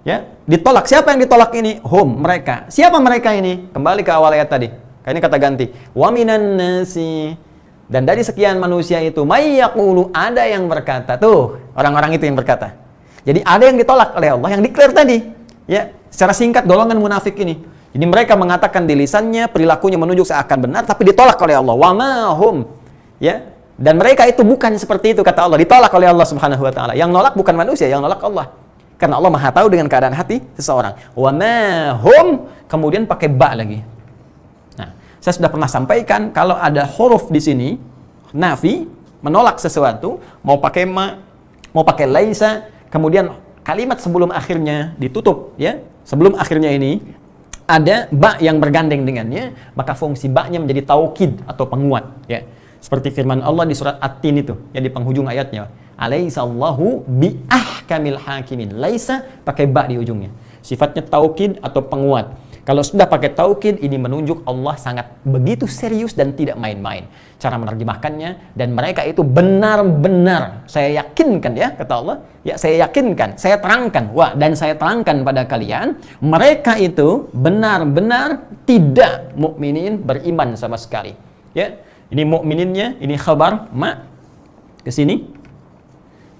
Ya, ditolak. Siapa yang ditolak ini? Hum, mereka. Siapa mereka ini? Kembali ke awal ayat tadi. Ini kata ganti. Wa minan nasi. Dan dari sekian manusia itu, may yaqulu, ada yang berkata. Tuh, orang-orang itu yang berkata. Jadi ada yang ditolak oleh Allah yang declare tadi. Ya, secara singkat golongan munafik ini. Jadi mereka mengatakan di lisannya, perilakunya menunjuk seakan benar, tapi ditolak oleh Allah. Wa ma hum. Ya. Dan mereka itu bukan seperti itu, kata Allah. Ditolak oleh Allah Subhanahu wa taala. Yang nolak bukan manusia, yang nolak Allah. Karena Allah Maha tahu dengan keadaan hati seseorang. Wa ma hum, kemudian pakai ba lagi. Nah, saya sudah pernah sampaikan kalau ada huruf di sini nafi, menolak sesuatu, mau pakai ma, mau pakai laisa, kemudian kalimat sebelum akhirnya ditutup, ya. Sebelum akhirnya ini ada ba yang bergandeng dengannya, maka fungsi ba-nya menjadi taukid atau penguat, ya. Seperti firman Allah di surat At-Tin itu, ya, di penghujung ayatnya. Alaihissallahu bi ahkamil hakimin. Laisa pakai ba di ujungnya. Sifatnya taukid atau penguat. Kalau sudah pakai taukid, ini menunjuk Allah sangat begitu serius dan tidak main-main cara menerjemahkannya, dan mereka itu benar-benar, saya yakinkan, ya, kata Allah, ya, saya yakinkan, saya terangkan, dan saya terangkan pada kalian, mereka itu benar-benar tidak mukminin, beriman sama sekali. Ya, ini mukmininnya, ini khabar ma ke sini,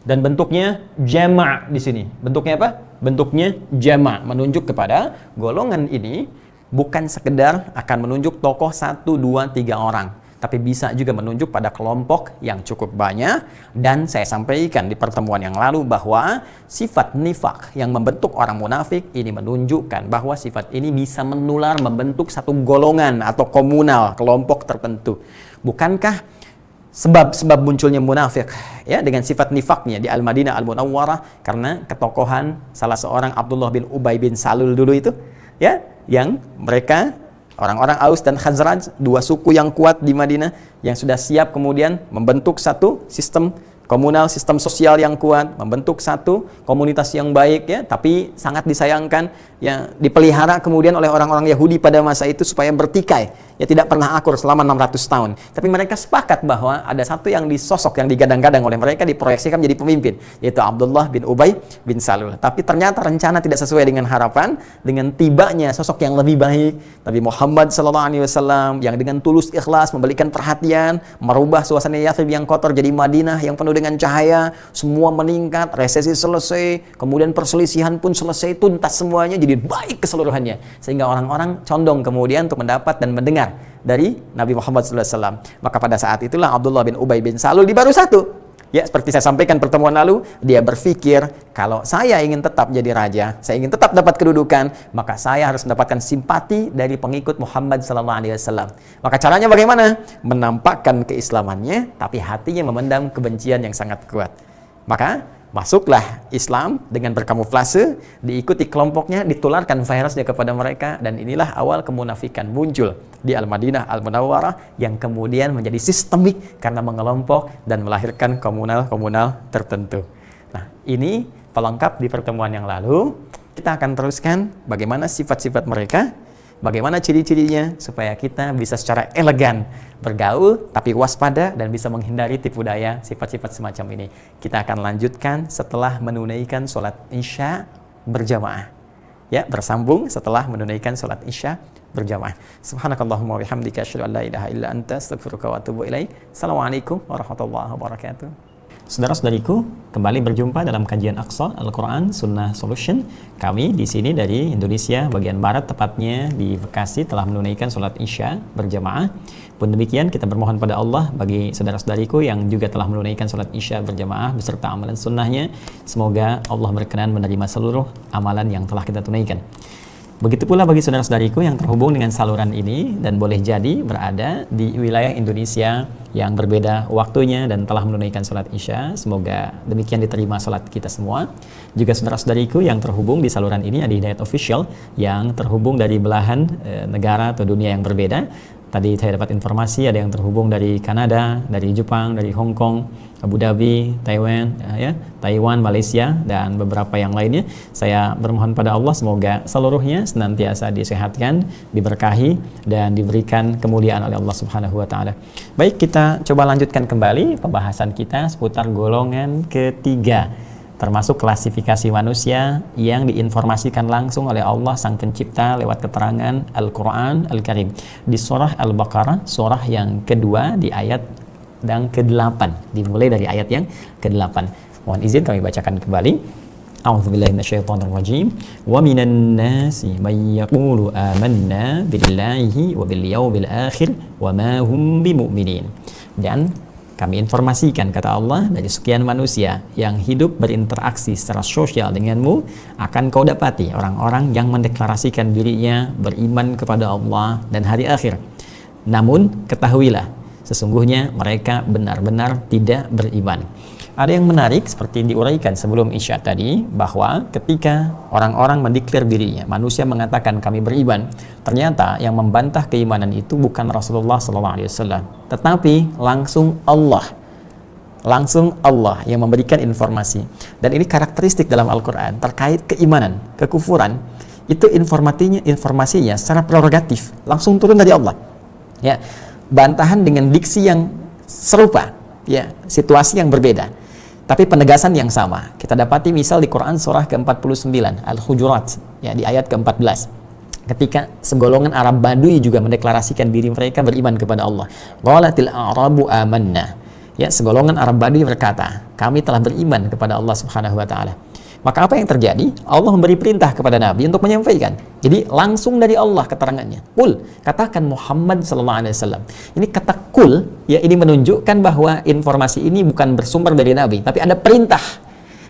dan bentuknya jama' di sini. Bentuknya apa? Bentuknya jama', menunjuk kepada golongan ini bukan sekedar akan menunjuk tokoh 1, 2, 3 orang, tapi bisa juga menunjuk pada kelompok yang cukup banyak. Dan saya sampaikan di pertemuan yang lalu bahwa sifat nifak yang membentuk orang munafik ini menunjukkan bahwa sifat ini bisa menular, membentuk satu golongan atau komunal, kelompok tertentu. Bukankah sebab munculnya munafik, ya, dengan sifat nifaknya di Al-Madinah Al-Munawwarah karena ketokohan salah seorang Abdullah bin Ubay bin Salul dulu itu, ya, yang mereka orang-orang Aus dan Khazraj, dua suku yang kuat di Madinah yang sudah siap kemudian membentuk satu sistem komunal, sistem sosial yang kuat, membentuk satu komunitas yang baik, ya, tapi sangat disayangkan, ya, dipelihara kemudian oleh orang-orang Yahudi pada masa itu supaya bertikai, ya, tidak pernah akur selama 600 tahun. Tapi mereka sepakat bahwa ada satu yang disosok, yang digadang-gadang oleh mereka, diproyeksikan menjadi pemimpin, yaitu Abdullah bin Ubay bin Salul. Tapi ternyata rencana tidak sesuai dengan harapan. Dengan tibanya sosok yang lebih baik, Nabi Muhammad SAW, yang dengan tulus ikhlas memberikan perhatian, merubah suasana Yathrib yang kotor jadi Madinah yang penuh dengan cahaya, semua meningkat, resesi selesai, kemudian perselisihan pun selesai, tuntas semuanya, jadi baik keseluruhannya, sehingga orang-orang condong kemudian untuk mendapat dan mendengar dari Nabi Muhammad SAW. Maka pada saat itulah Abdullah bin Ubay bin Salul di baru satu. Ya, seperti saya sampaikan pertemuan lalu, dia berpikir, kalau saya ingin tetap jadi raja, saya ingin tetap dapat kedudukan, maka saya harus mendapatkan simpati dari pengikut Muhammad SAW. Maka caranya bagaimana? Menampakkan keislamannya, tapi hatinya memendam kebencian yang sangat kuat. Maka Masuklah Islam dengan berkamuflase, diikuti kelompoknya, ditularkan virusnya kepada mereka, dan inilah awal kemunafikan muncul di Al-Madinah Al-Munawwarah yang kemudian menjadi sistemik karena mengelompok dan melahirkan komunal-komunal tertentu. Nah, ini pelengkap di pertemuan yang lalu. Kita akan teruskan bagaimana sifat-sifat mereka, bagaimana ciri-cirinya supaya kita bisa secara elegan bergaul tapi waspada dan bisa menghindari tipu daya sifat-sifat semacam ini. Kita akan lanjutkan setelah menunaikan sholat Isya berjamaah. Ya, bersambung setelah menunaikan sholat Isya berjamaah. Subhanakallahumma wa bihamdika asyhadu an la ilaha illa anta astaghfiruka wa atubu ilaik. Assalamualaikum warahmatullahi wabarakatuh. Saudara-saudariku, kembali berjumpa dalam kajian Aqsa Al-Quran Sunnah Solution. Kami di sini dari Indonesia bagian barat, tepatnya di Bekasi, telah menunaikan sholat Isya berjamaah. Pun demikian, kita bermohon pada Allah bagi saudara-saudariku yang juga telah menunaikan sholat Isya berjamaah beserta amalan sunnahnya. Semoga Allah berkenan menerima seluruh amalan yang telah kita tunaikan. Begitu pula bagi saudara-saudariku yang terhubung dengan saluran ini dan boleh jadi berada di wilayah Indonesia yang berbeda waktunya dan telah menunaikan sholat Isya. Semoga demikian diterima sholat kita semua. Juga saudara-saudariku yang terhubung di saluran ini ada Hidayat Official yang terhubung dari belahan negara atau dunia yang berbeda. Tadi saya dapat informasi ada yang terhubung dari Kanada, dari Jepang, dari Hong Kong, Abu Dhabi, Taiwan, Malaysia, dan beberapa yang lainnya. Saya bermohon pada Allah semoga seluruhnya senantiasa disehatkan, diberkahi, dan diberikan kemuliaan oleh Allah Subhanahu wa Ta'ala. Baik, kita coba lanjutkan kembali pembahasan kita seputar golongan ketiga, termasuk klasifikasi manusia yang diinformasikan langsung oleh Allah Sang Pencipta lewat keterangan Al-Quran Al-Karim di surah Al-Baqarah, surah yang kedua di ayat yang ke-8, dimulai dari ayat yang ke-8. Mohon izin kami bacakan kembali. A'udzubillahi minasyaitonirrajim. Wa minan nasi may yaqulu amanna billahi wa bil yaumil akhir wa ma hum bimu'minin. Dan kami informasikan, kata Allah, dari sekian manusia yang hidup berinteraksi secara sosial denganmu, akan kau dapati orang-orang yang mendeklarasikan dirinya beriman kepada Allah dan hari akhir. Namun, ketahuilah, sesungguhnya mereka benar-benar tidak beriman. Ada yang menarik seperti diuraikan sebelum Isya tadi, bahwa ketika orang-orang mendeklar dirinya, manusia mengatakan kami beriman, ternyata yang membantah keimanan itu bukan Rasulullah SAW, tetapi langsung Allah yang memberikan informasi. Dan ini karakteristik dalam Al-Quran terkait keimanan, kekufuran, itu informasinya secara prerogatif langsung turun dari Allah. Ya, bantahan dengan diksi yang serupa, ya, situasi yang berbeda, tapi penegasan yang sama. Kita dapati misal di Quran surah ke-49 Al-Hujurat, ya, di ayat ke-14, ketika segolongan Arab Badui juga mendeklarasikan diri mereka beriman kepada Allah. Qalatil a'rabu amanna. Ya, segolongan Arab Badui berkata, kami telah beriman kepada Allah Subhanahu wa Ta'ala. Maka apa yang terjadi? Allah memberi perintah kepada Nabi untuk menyampaikan. Jadi langsung dari Allah keterangannya. Qul, katakan Muhammad sallallahu alaihi wasallam. Ini kata qul, ya, ini menunjukkan bahwa informasi ini bukan bersumber dari Nabi, tapi ada perintah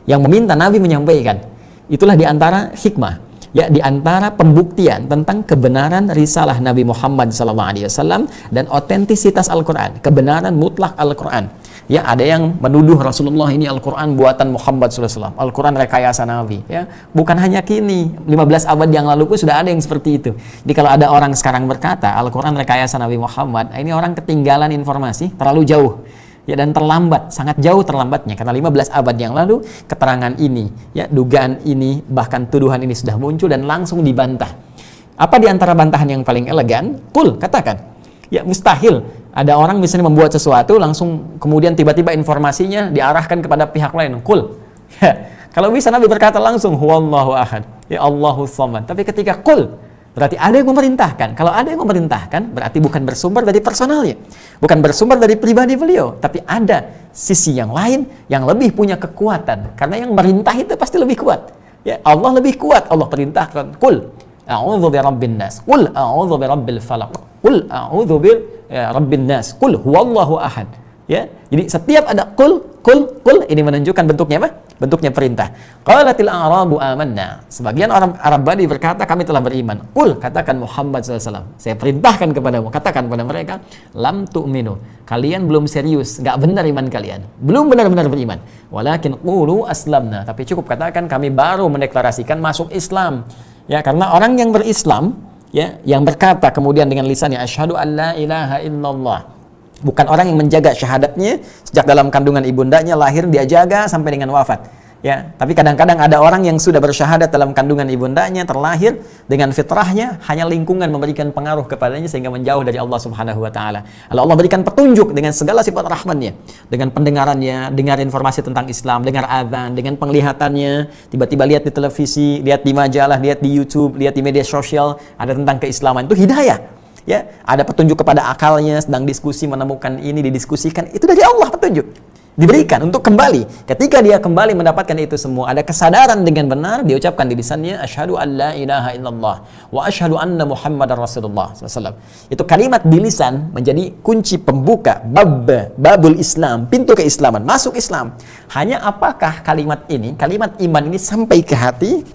yang meminta Nabi menyampaikan. Itulah diantara hikmah, ya, diantara pembuktian tentang kebenaran risalah Nabi Muhammad sallallahu alaihi wasallam dan otentisitas Al-Quran, kebenaran mutlak Al-Quran. Ya, ada yang menuduh Rasulullah ini Al-Quran buatan Muhammad SAW, Al-Quran rekayasa Nabi. Ya, bukan hanya kini, 15 abad yang lalu pun sudah ada yang seperti itu. Jadi kalau ada orang sekarang berkata Al-Quran rekayasa Nabi Muhammad, ini orang ketinggalan informasi, terlalu jauh, ya, dan terlambat, sangat jauh terlambatnya, karena 15 abad yang lalu keterangan ini, ya, dugaan ini, bahkan tuduhan ini sudah muncul dan langsung dibantah. Apa di antara bantahan yang paling elegan? Qul, katakan. Ya, mustahil ada orang misalnya membuat sesuatu langsung kemudian tiba-tiba informasinya diarahkan kepada pihak lain. Qul. Ya, kalau bisa Nabi berkata langsung huwallahu ahad, ya Allahus samad. Tapi ketika qul, berarti ada yang memerintahkan. Kalau ada yang memerintahkan, berarti bukan bersumber dari personalnya, bukan bersumber dari pribadi beliau, tapi ada sisi yang lain yang lebih punya kekuatan. Karena yang merintah itu pasti lebih kuat. Ya, Allah lebih kuat. Allah perintahkan qul a'udzu birabbin nas, qul a'udzu birabbil falaq, qul a'udzu birabbin nas, qul huwallahu ahad. Ya, jadi setiap ada qul ini menunjukkan bentuknya apa? bentuknya perintah. Qalatil a'rabu amanna. Sebagian orang Arab Badi berkata, kami telah beriman. Qul, katakan Muhammad SAW, saya perintahkan kepadamu, katakan kepada mereka, lam tu'minu. Kalian belum serius, nggak benar iman kalian. Belum benar-benar beriman. Walakin qulu aslamna. Tapi cukup katakan kami baru mendeklarasikan masuk Islam. Ya, karena orang yang berislam, ya, yang berkata kemudian dengan lisannya asyhadu an la ilaha illallah, bukan orang yang menjaga syahadatnya sejak dalam kandungan ibundanya, lahir dia jaga sampai dengan wafat. Ya, tapi kadang-kadang ada orang yang sudah bersyahadat dalam kandungan ibundanya, terlahir dengan fitrahnya, hanya lingkungan memberikan pengaruh kepadanya sehingga menjauh dari Allah Subhanahu wa taala. Lalu Allah berikan petunjuk dengan segala sifat rahman-Nya, dengan pendengarannya, dengar informasi tentang Islam, dengar azan, dengan penglihatannya, tiba-tiba lihat di televisi, lihat di majalah, lihat di YouTube, lihat di media sosial ada tentang keislaman. Itu hidayah. Ya, ada petunjuk kepada akalnya, sedang diskusi menemukan ini, didiskusikan, itu dari Allah petunjuk. Diberikan untuk kembali. Ketika dia kembali mendapatkan itu semua, ada kesadaran dengan benar, diucapkan di lisannya asyhadu an la ilaha illallah wa asyhadu anna muhammadar rasulullah SAW. Itu kalimat di lisan menjadi kunci pembuka babul Islam, pintu keislaman, masuk Islam. Hanya apakah kalimat ini, kalimat iman ini sampai ke hati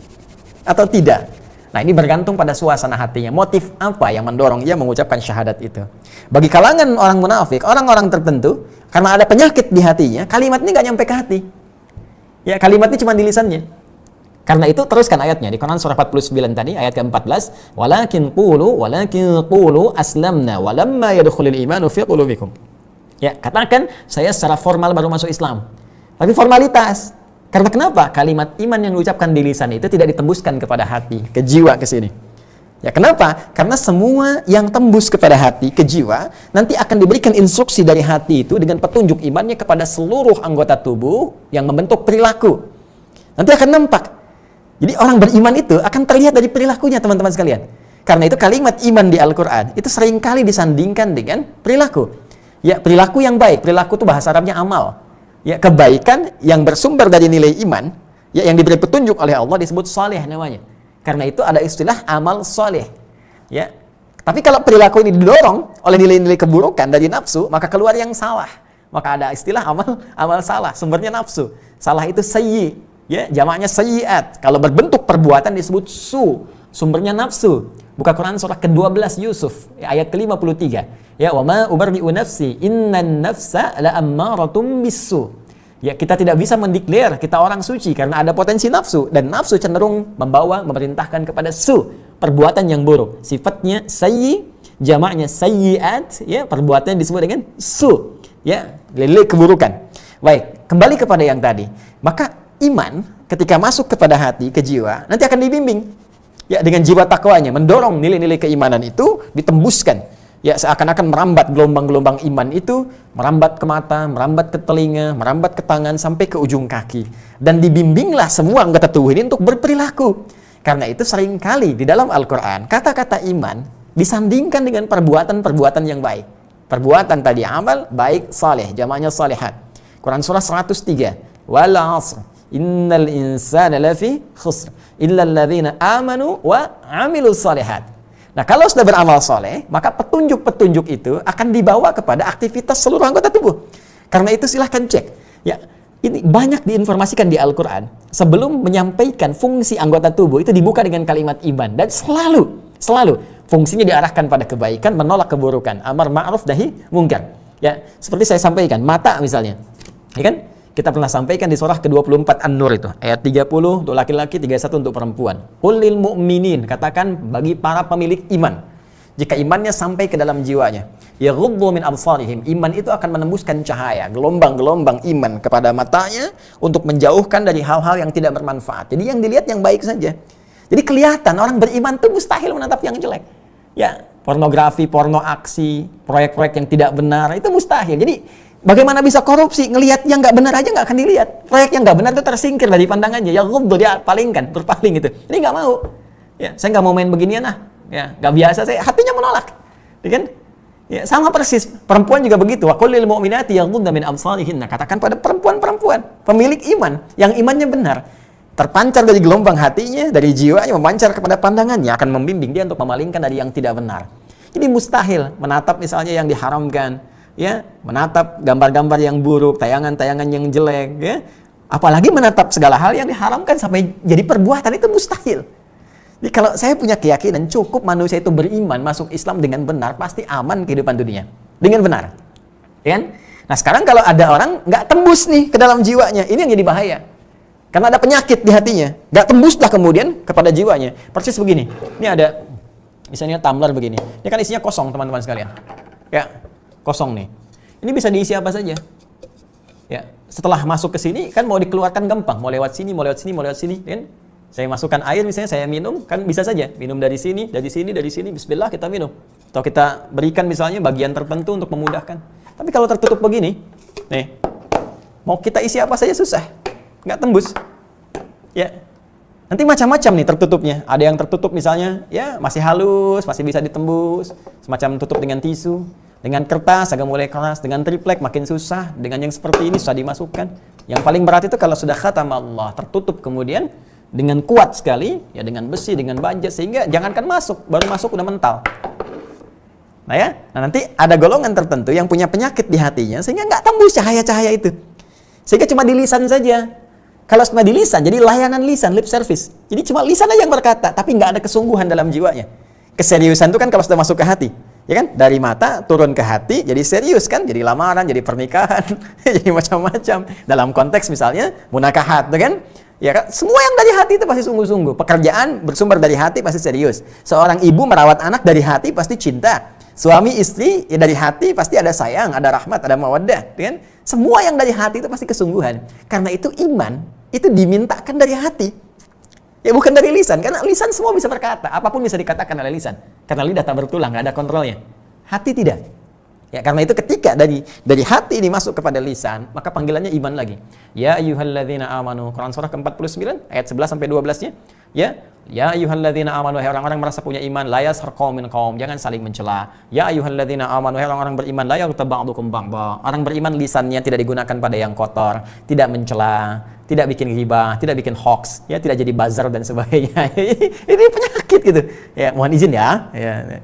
atau tidak? Nah, ini bergantung pada suasana hatinya. Motif apa yang mendorong ia mengucapkan syahadat itu? Bagi kalangan orang munafik, orang-orang tertentu, karena ada penyakit di hatinya, kalimat ini nggak nyampe ke hati. Ya, kalimat ini cuma di lisannya. Karena itu teruskan ayatnya di Quran surah 49 tadi, ayat ke-14, walakin qulu aslamna walamma yadkhulul imanu fi qulubikum. Ya, katakan saya secara formal baru masuk Islam. Tapi formalitas. Karena kenapa? Kalimat iman yang diucapkan di lisan itu tidak ditembuskan kepada hati, ke jiwa, ke sini. Ya, kenapa? Karena semua yang tembus kepada hati, ke jiwa, nanti akan diberikan instruksi dari hati itu dengan petunjuk imannya kepada seluruh anggota tubuh yang membentuk perilaku. Nanti akan nampak. Jadi orang beriman itu akan terlihat dari perilakunya, teman-teman sekalian. Karena itu kalimat iman di Al-Quran itu seringkali disandingkan dengan perilaku. Ya, perilaku yang baik. Perilaku itu bahasa Arabnya amal. Ya, kebaikan yang bersumber dari nilai iman, ya, yang diberi petunjuk oleh Allah disebut saleh namanya. Karena itu ada istilah amal saleh. Ya. Tapi kalau perilaku ini didorong oleh nilai-nilai keburukan dari nafsu, maka keluar yang salah. Maka ada istilah amal salah, sumbernya nafsu. Salah itu sayyi, ya, jamaknya sayyiat. Kalau berbentuk perbuatan disebut su, sumbernya nafsu. Buka Quran surah ke-12 Yusuf, ayat ke-53. Ya, wa ma ubarri'u nafsi innan nafsa la'ammaratum bisu. Ya, kita tidak bisa mendeklar kita orang suci karena ada potensi nafsu, dan nafsu cenderung memerintahkan kepada su, perbuatan yang buruk. Sifatnya sayyi, jamaknya sayyiat, ya, perbuatan yang disebut dengan su, ya, nilai keburukan. Baik, kembali kepada yang tadi. Maka iman ketika masuk kepada hati, ke jiwa, nanti akan dibimbing. Ya, dengan jiwa takwanya mendorong nilai-nilai keimanan itu ditembuskan. Ya, seakan-akan merambat gelombang-gelombang iman itu, merambat ke mata, merambat ke telinga, merambat ke tangan, sampai ke ujung kaki. Dan dibimbinglah semua anggota tubuh ini untuk berperilaku. Karena itu seringkali di dalam Al-Quran, kata-kata iman disandingkan dengan perbuatan-perbuatan yang baik. Perbuatan tadi amal, baik, saleh, jamaknya salihat. Quran surah 103, wal 'asr, innal insana lafi khusr, illa alladhina amanu wa 'amilus salihat. Nah, kalau sudah beramal soleh, maka petunjuk-petunjuk itu akan dibawa kepada aktivitas seluruh anggota tubuh. Karena itu silahkan cek. Ya, ini banyak diinformasikan di Al-Quran. Sebelum menyampaikan fungsi anggota tubuh, itu dibuka dengan kalimat iman. Dan selalu fungsinya diarahkan pada kebaikan, menolak keburukan. Amar ma'ruf nahi munkar. Ya, seperti saya sampaikan, mata misalnya. Ya kan? Kita pernah sampaikan di surah ke-24 An-Nur itu, ayat 30 untuk laki-laki, 31 untuk perempuan. Qul lil mu'minin, katakan bagi para pemilik iman, jika imannya sampai ke dalam jiwanya, yaghuddu min absarihim, iman itu akan menembuskan cahaya, gelombang-gelombang iman kepada matanya untuk menjauhkan dari hal-hal yang tidak bermanfaat. Jadi yang dilihat yang baik saja. Jadi kelihatan orang beriman itu mustahil menatap yang jelek. Ya, pornografi, porno aksi, proyek-proyek yang tidak benar, itu mustahil. Jadi bagaimana bisa korupsi? Ngelihat yang nggak benar aja nggak akan dilihat. Proyek yang nggak benar itu tersingkir dari pandangannya. Ya dia palingkan, berpaling itu. Ini nggak mau. Ya, saya nggak mau main beginian lah. Ya, nggak biasa. Saya hatinya menolak. Ya kan? Ya, sama persis. Perempuan juga begitu. Wa qul lil mu'minati yaghuddna min absarihinna. Katakan pada perempuan-perempuan pemilik iman yang imannya benar, terpancar dari gelombang hatinya, dari jiwanya, memancar kepada pandangannya, akan membimbing dia untuk memalingkan dari yang tidak benar. Jadi mustahil menatap misalnya yang diharamkan, ya, menatap gambar-gambar yang buruk, tayangan-tayangan yang jelek, ya, Apalagi menatap segala hal yang diharamkan sampai jadi perbuatan itu mustahil. Jadi kalau saya punya keyakinan cukup manusia itu beriman, masuk Islam dengan benar, pasti aman kehidupan dunia. Dengan benar. Ya kan? Nah sekarang kalau ada orang nggak tembus nih ke dalam jiwanya, ini yang jadi bahaya. Karena ada penyakit di hatinya. Nggak tembuslah kemudian kepada jiwanya. Persis begini. Ini ada, misalnya tumbler begini. Ini kan isinya kosong teman-teman sekalian. Ya, kosong nih. Ini bisa diisi apa saja. Ya, setelah masuk ke sini kan mau dikeluarkan gampang. Mau lewat sini, mau lewat sini, mau lewat sini. Kan? Saya masukkan air misalnya, saya minum, kan bisa saja. Minum dari sini, dari sini, dari sini. Bismillah kita minum. Atau kita berikan misalnya bagian tertentu untuk memudahkan. Tapi kalau tertutup begini, nih, mau kita isi apa saja susah. Nggak tembus. Ya. Nanti macam-macam nih tertutupnya. Ada yang tertutup misalnya, ya masih halus, masih bisa ditembus. Semacam tutup dengan tisu. Dengan kertas agak mulai keras. Dengan triplek makin susah. Dengan yang seperti ini susah dimasukkan. Yang paling berat itu kalau sudah khatam Allah, tertutup kemudian dengan kuat sekali, ya dengan besi, dengan baja, sehingga jangankan masuk, baru masuk udah mental. Nah ya, nah nanti ada golongan tertentu yang punya penyakit di hatinya, sehingga nggak tembus cahaya-cahaya itu. Sehingga cuma di lisan saja. Kalau cuma di lisan, jadi layanan lisan, lip service. Jadi cuma lisan aja yang berkata, tapi nggak ada kesungguhan dalam jiwanya. Keseriusan itu kan kalau sudah masuk ke hati. Ya kan? Dari mata turun ke hati, jadi serius kan? Jadi lamaran, jadi pernikahan, jadi macam-macam. Dalam konteks misalnya, munakahat, kan? Ya kan? Semua yang dari hati itu pasti sungguh-sungguh. Pekerjaan bersumber dari hati pasti serius. Seorang ibu merawat anak dari hati pasti cinta. Suami istri ya dari hati pasti ada sayang, ada rahmat, ada mawaddah, kan? Semua yang dari hati itu pasti kesungguhan. Karena itu iman itu dimintakan dari hati. Ya bukan dari lisan, karena lisan semua bisa berkata, apapun bisa dikatakan oleh lisan. Karena lidah tak bertulang, nggak ada kontrolnya. Hati tidak. Ya karena itu ketika dari hati ini masuk kepada lisan, maka panggilannya iman lagi. Ya ayyuhalladzina amanu. Quran surah ke-49 ayat 11 sampai 12-nya. Ya ayyuhalladzina amanu, hai orang-orang merasa punya iman, la yaskhar qaumin qaum, jangan saling mencela. Ya ayyuhalladzina amanu, hai orang-orang beriman, la yaghtab ba'dukum ba'dha. Orang beriman lisannya tidak digunakan pada yang kotor, tidak mencela, tidak bikin ghibah, tidak bikin hoax, ya tidak jadi buzzer dan sebagainya. Ini penyakit gitu. Ya, mohon izin ya.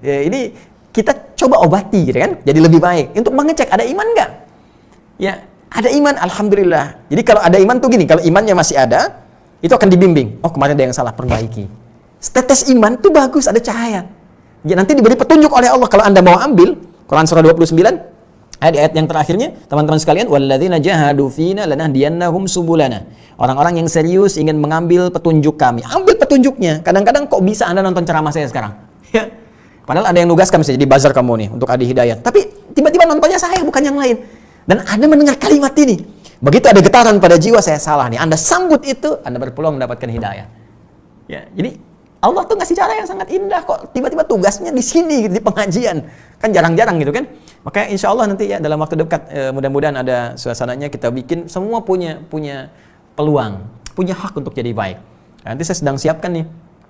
Ya ini kita coba obati gitu kan, jadi lebih baik untuk mengecek ada iman nggak. Ya ada iman, alhamdulillah. Jadi kalau ada iman tuh gini, kalau imannya masih ada, itu akan dibimbing. Oh kemarin ada yang salah, perbaiki. Tetes iman tuh bagus, ada cahaya. Ya, nanti diberi petunjuk oleh Allah kalau anda mau ambil. Quran surah 29 ayat yang terakhirnya, teman-teman sekalian, walladzina jahadu fina lanahdiyannahum subulana. Orang-orang yang serius ingin mengambil petunjuk kami, ambil petunjuknya. Kadang-kadang kok bisa anda nonton ceramah saya sekarang? Ya. Padahal ada yang nugaskan misalnya jadi buzzer kamu nih untuk Adi Hidayat. Tapi tiba-tiba nontonnya saya bukan yang lain. Dan Anda mendengar kalimat ini. Begitu ada getaran pada jiwa saya salah nih. Anda sambut itu, Anda berpeluang mendapatkan hidayah. Ya, jadi Allah tuh ngasih cara yang sangat indah kok. Tiba-tiba tugasnya di sini di pengajian. Kan jarang-jarang gitu kan. Makanya insya Allah nanti ya dalam waktu dekat mudah-mudahan ada suasananya kita bikin semua punya peluang, punya hak untuk jadi baik. Nanti saya sedang siapkan nih.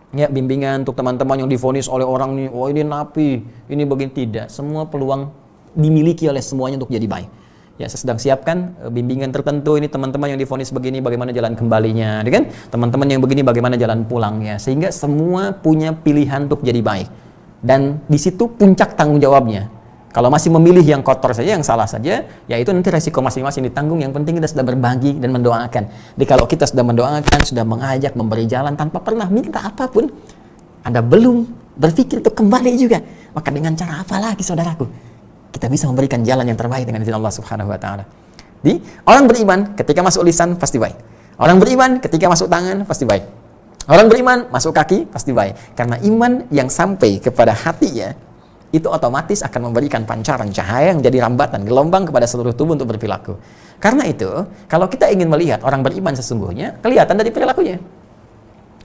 Ya, bimbingan untuk teman-teman yang divonis oleh orang nih, oh ini napi, ini begini, tidak. Semua peluang dimiliki oleh semuanya untuk jadi baik. Ya, saya sedang siapkan bimbingan tertentu ini teman-teman yang divonis begini bagaimana jalan kembalinya, kan? Teman-teman yang begini bagaimana jalan pulangnya, sehingga semua punya pilihan untuk jadi baik. Dan di situ puncak tanggung jawabnya. Kalau masih memilih yang kotor saja, yang salah saja, ya itu nanti resiko masing-masing ditanggung. Yang penting kita sudah berbagi dan mendoakan. Jadi kalau kita sudah mendoakan, sudah mengajak, memberi jalan tanpa pernah minta apapun, Anda belum berpikir untuk kembali juga. Maka dengan cara apa lagi saudaraku? Kita bisa memberikan jalan yang terbaik dengan izin Allah Subhanahu wa taala. Jadi orang beriman ketika masuk lisan pasti baik. Orang beriman ketika masuk tangan pasti baik. Orang beriman masuk kaki pasti baik. Karena iman yang sampai kepada hatinya itu otomatis akan memberikan pancaran cahaya yang jadi rambatan, gelombang kepada seluruh tubuh untuk berperilaku. Karena itu, kalau kita ingin melihat orang beriman sesungguhnya, kelihatan dari perilakunya.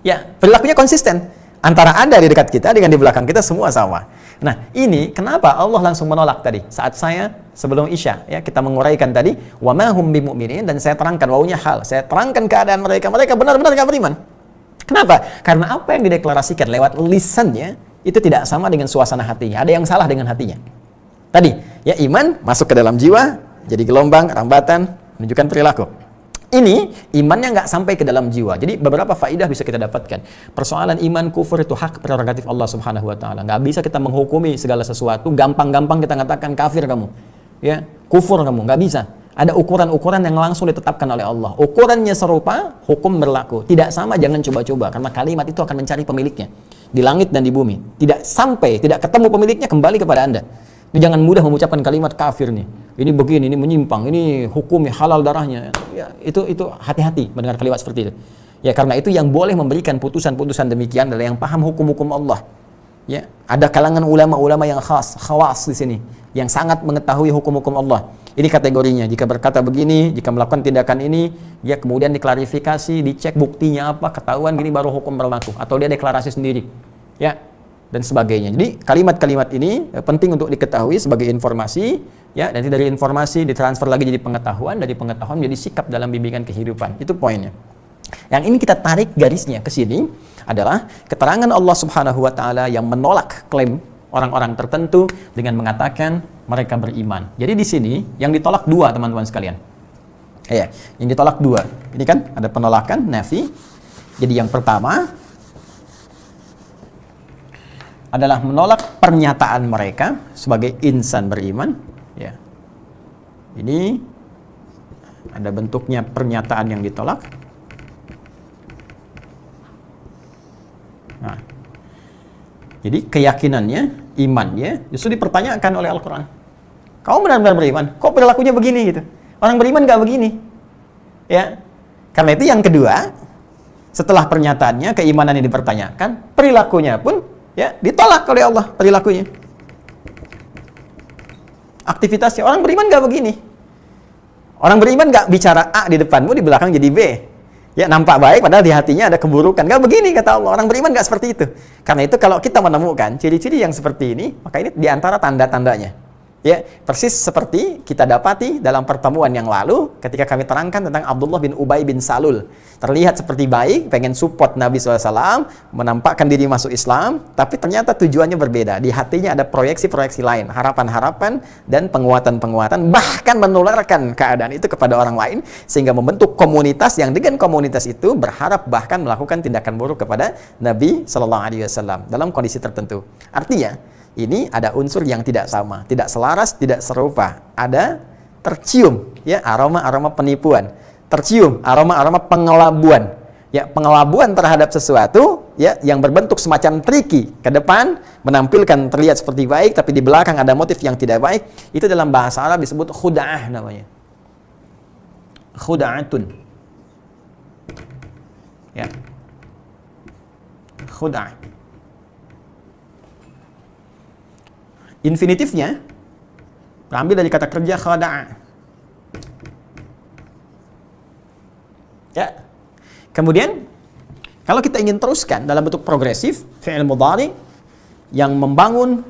Ya, perilakunya konsisten. Antara Anda di dekat kita dengan di belakang kita semua sama. Nah, ini kenapa Allah langsung menolak tadi. Saat saya sebelum Isya, ya kita menguraikan tadi, wa ma hum bimu'minin, dan saya terangkan wawunya hal. Saya terangkan keadaan mereka benar-benar enggak beriman. Kenapa? Karena apa yang dideklarasikan lewat lisannya itu tidak sama dengan suasana hatinya. Ada yang salah dengan hatinya. Tadi, ya iman masuk ke dalam jiwa, jadi gelombang, rambatan, menunjukkan perilaku. Ini imannya nggak sampai ke dalam jiwa. Jadi beberapa faidah bisa kita dapatkan. Persoalan iman kufur itu hak prerogatif Allah Subhanahu wa taala. Nggak bisa kita menghukumi segala sesuatu, gampang-gampang kita katakan kafir kamu. Ya, kufur kamu, nggak bisa. Ada ukuran-ukuran yang langsung ditetapkan oleh Allah. Ukurannya serupa, hukum berlaku. Tidak sama, jangan coba-coba. Karena kalimat itu akan mencari pemiliknya. Di langit dan di bumi. Tidak sampai, tidak ketemu pemiliknya, kembali kepada Anda. Jadi jangan mudah mengucapkan kalimat kafir nih. Ini begini, ini menyimpang, ini hukumnya, halal darahnya. Ya, itu hati-hati mendengar kalimat seperti itu. Ya, karena itu yang boleh memberikan putusan-putusan demikian adalah yang paham hukum-hukum Allah. Ya, ada kalangan ulama-ulama yang khawas di sini, yang sangat mengetahui hukum-hukum Allah. Ini kategorinya. Jika berkata begini, jika melakukan tindakan ini, ya kemudian diklarifikasi, dicek buktinya apa, ketahuan gini baru hukum berlaku, atau dia deklarasi sendiri, ya, dan sebagainya. Jadi kalimat-kalimat ini penting untuk diketahui sebagai informasi, ya. Nanti dari informasi ditransfer lagi jadi pengetahuan, dari pengetahuan jadi sikap dalam bimbingan kehidupan. Itu poinnya. Yang ini kita tarik garisnya ke sini adalah keterangan Allah Subhanahu wa taala yang menolak klaim orang-orang tertentu dengan mengatakan mereka beriman. Jadi di sini yang ditolak dua, teman-teman sekalian. Ya, yang ditolak dua. Ini kan ada penolakan, nafi. Jadi yang pertama adalah menolak pernyataan mereka sebagai insan beriman. Ya. Ini ada bentuknya pernyataan yang ditolak. Nah, jadi keyakinannya, imannya justru dipertanyakan oleh Al-Quran. Kamu benar-benar beriman? Kok perilakunya begini gitu? Orang beriman gak begini. Ya, karena itu yang kedua, setelah pernyataannya, keimanannya dipertanyakan, perilakunya pun ya ditolak oleh Allah perilakunya. Aktivitasnya, orang beriman gak begini. Orang beriman gak bicara A di depanmu, di belakang jadi B. Ya, nampak baik padahal di hatinya ada keburukan. Gak begini kata Allah. Orang beriman gak seperti itu. Karena itu kalau kita menemukan ciri-ciri yang seperti ini, maka ini diantara tanda-tandanya. Ya, persis seperti kita dapati dalam pertemuan yang lalu ketika kami terangkan tentang Abdullah bin Ubay bin Salul. Terlihat seperti baik, pengen support Nabi SAW, menampakkan diri masuk Islam, tapi ternyata tujuannya berbeda. Di hatinya ada proyeksi-proyeksi lain, harapan-harapan dan penguatan-penguatan, bahkan menularkan keadaan itu kepada orang lain, sehingga membentuk komunitas yang dengan komunitas itu berharap bahkan melakukan tindakan buruk kepada Nabi SAW dalam kondisi tertentu. Artinya, ini ada unsur yang tidak sama, tidak selaras, tidak serupa. Ada tercium ya aroma-aroma penipuan, tercium aroma-aroma pengelabuan. Ya, pengelabuan terhadap sesuatu ya yang berbentuk semacam triki ke depan, menampilkan terlihat seperti baik tapi di belakang ada motif yang tidak baik. Itu dalam bahasa Arab disebut khuda'ah namanya. Khuda'atun. Ya. Khuda'ah. Infinitifnya terambil dari kata kerja khada'a. Ya. Kemudian kalau kita ingin teruskan dalam bentuk progresif, fi'il mudhari yang membangun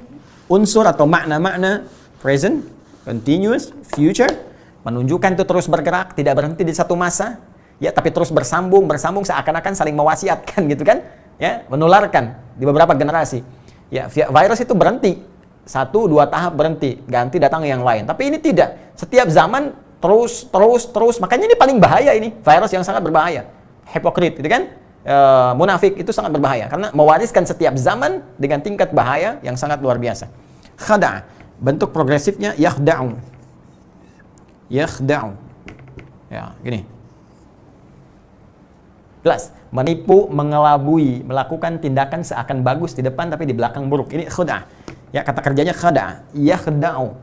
unsur atau makna-makna present, continuous, future, menunjukkan itu terus bergerak, tidak berhenti di satu masa, ya, tapi terus bersambung seakan-akan saling mewasiatkan gitu kan? Ya, menularkan di beberapa generasi. Ya, virus itu berhenti. 1-2 tahap berhenti, ganti datang yang lain. Tapi ini tidak. Setiap zaman terus. Makanya ini paling bahaya ini. Virus yang sangat berbahaya. Hipokrit, itu kan? Munafik itu sangat berbahaya. Karena mewariskan setiap zaman dengan tingkat bahaya yang sangat luar biasa. Khada'. Bentuk progresifnya yakhda'u. Yakhda'u. Ya, gini. Jelas. Menipu, mengelabui, melakukan tindakan seakan bagus di depan tapi di belakang buruk. Ini khada'. Ya, kata kerjanya khada', yakhda'u.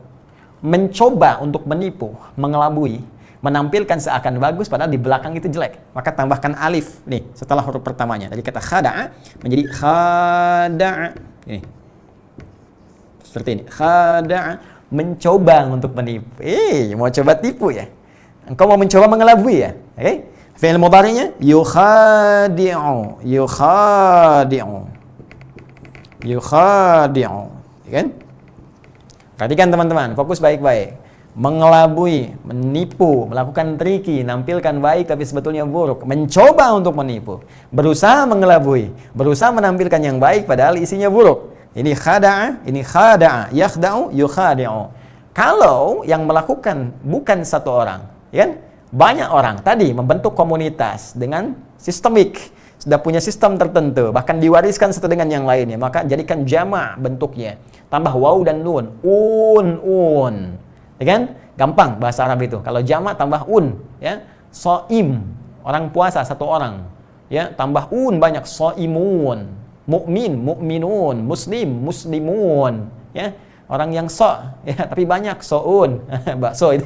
Mencoba untuk menipu, mengelabui, menampilkan seakan bagus padahal di belakang itu jelek. Maka tambahkan alif nih setelah huruf pertamanya. Dari kata khada'a menjadi khada'a. Ini. Seperti ini. Khada'a, mencoba untuk menipu. Mau coba tipu ya? Engkau mau mencoba mengelabui ya? Oke? Fi'il mudhari'nya yukhadi'u. Yukhadi'u. Kan? Perhatikan teman-teman, fokus baik-baik. Mengelabui, menipu, melakukan triki, nampilkan baik tapi sebetulnya buruk, mencoba untuk menipu, berusaha mengelabui, berusaha menampilkan yang baik padahal isinya buruk. Ini khada'a, yakhda'u, yukhadi'u. Kalau yang melakukan bukan satu orang, kan? Banyak orang tadi membentuk komunitas dengan sistemik, sudah punya sistem tertentu, bahkan diwariskan satu dengan yang lainnya, maka jadikan jama' bentuknya. Tambah waw dan nun. Ya kan? Gampang bahasa Arab itu. Kalau jamak tambah un, ya. Shaim, orang puasa satu orang. Ya, tambah un banyak, shaimun. Mukmin, mukminun, muslim, muslimun, ya. Orang yang ya, tapi banyak soun. Bakso itu.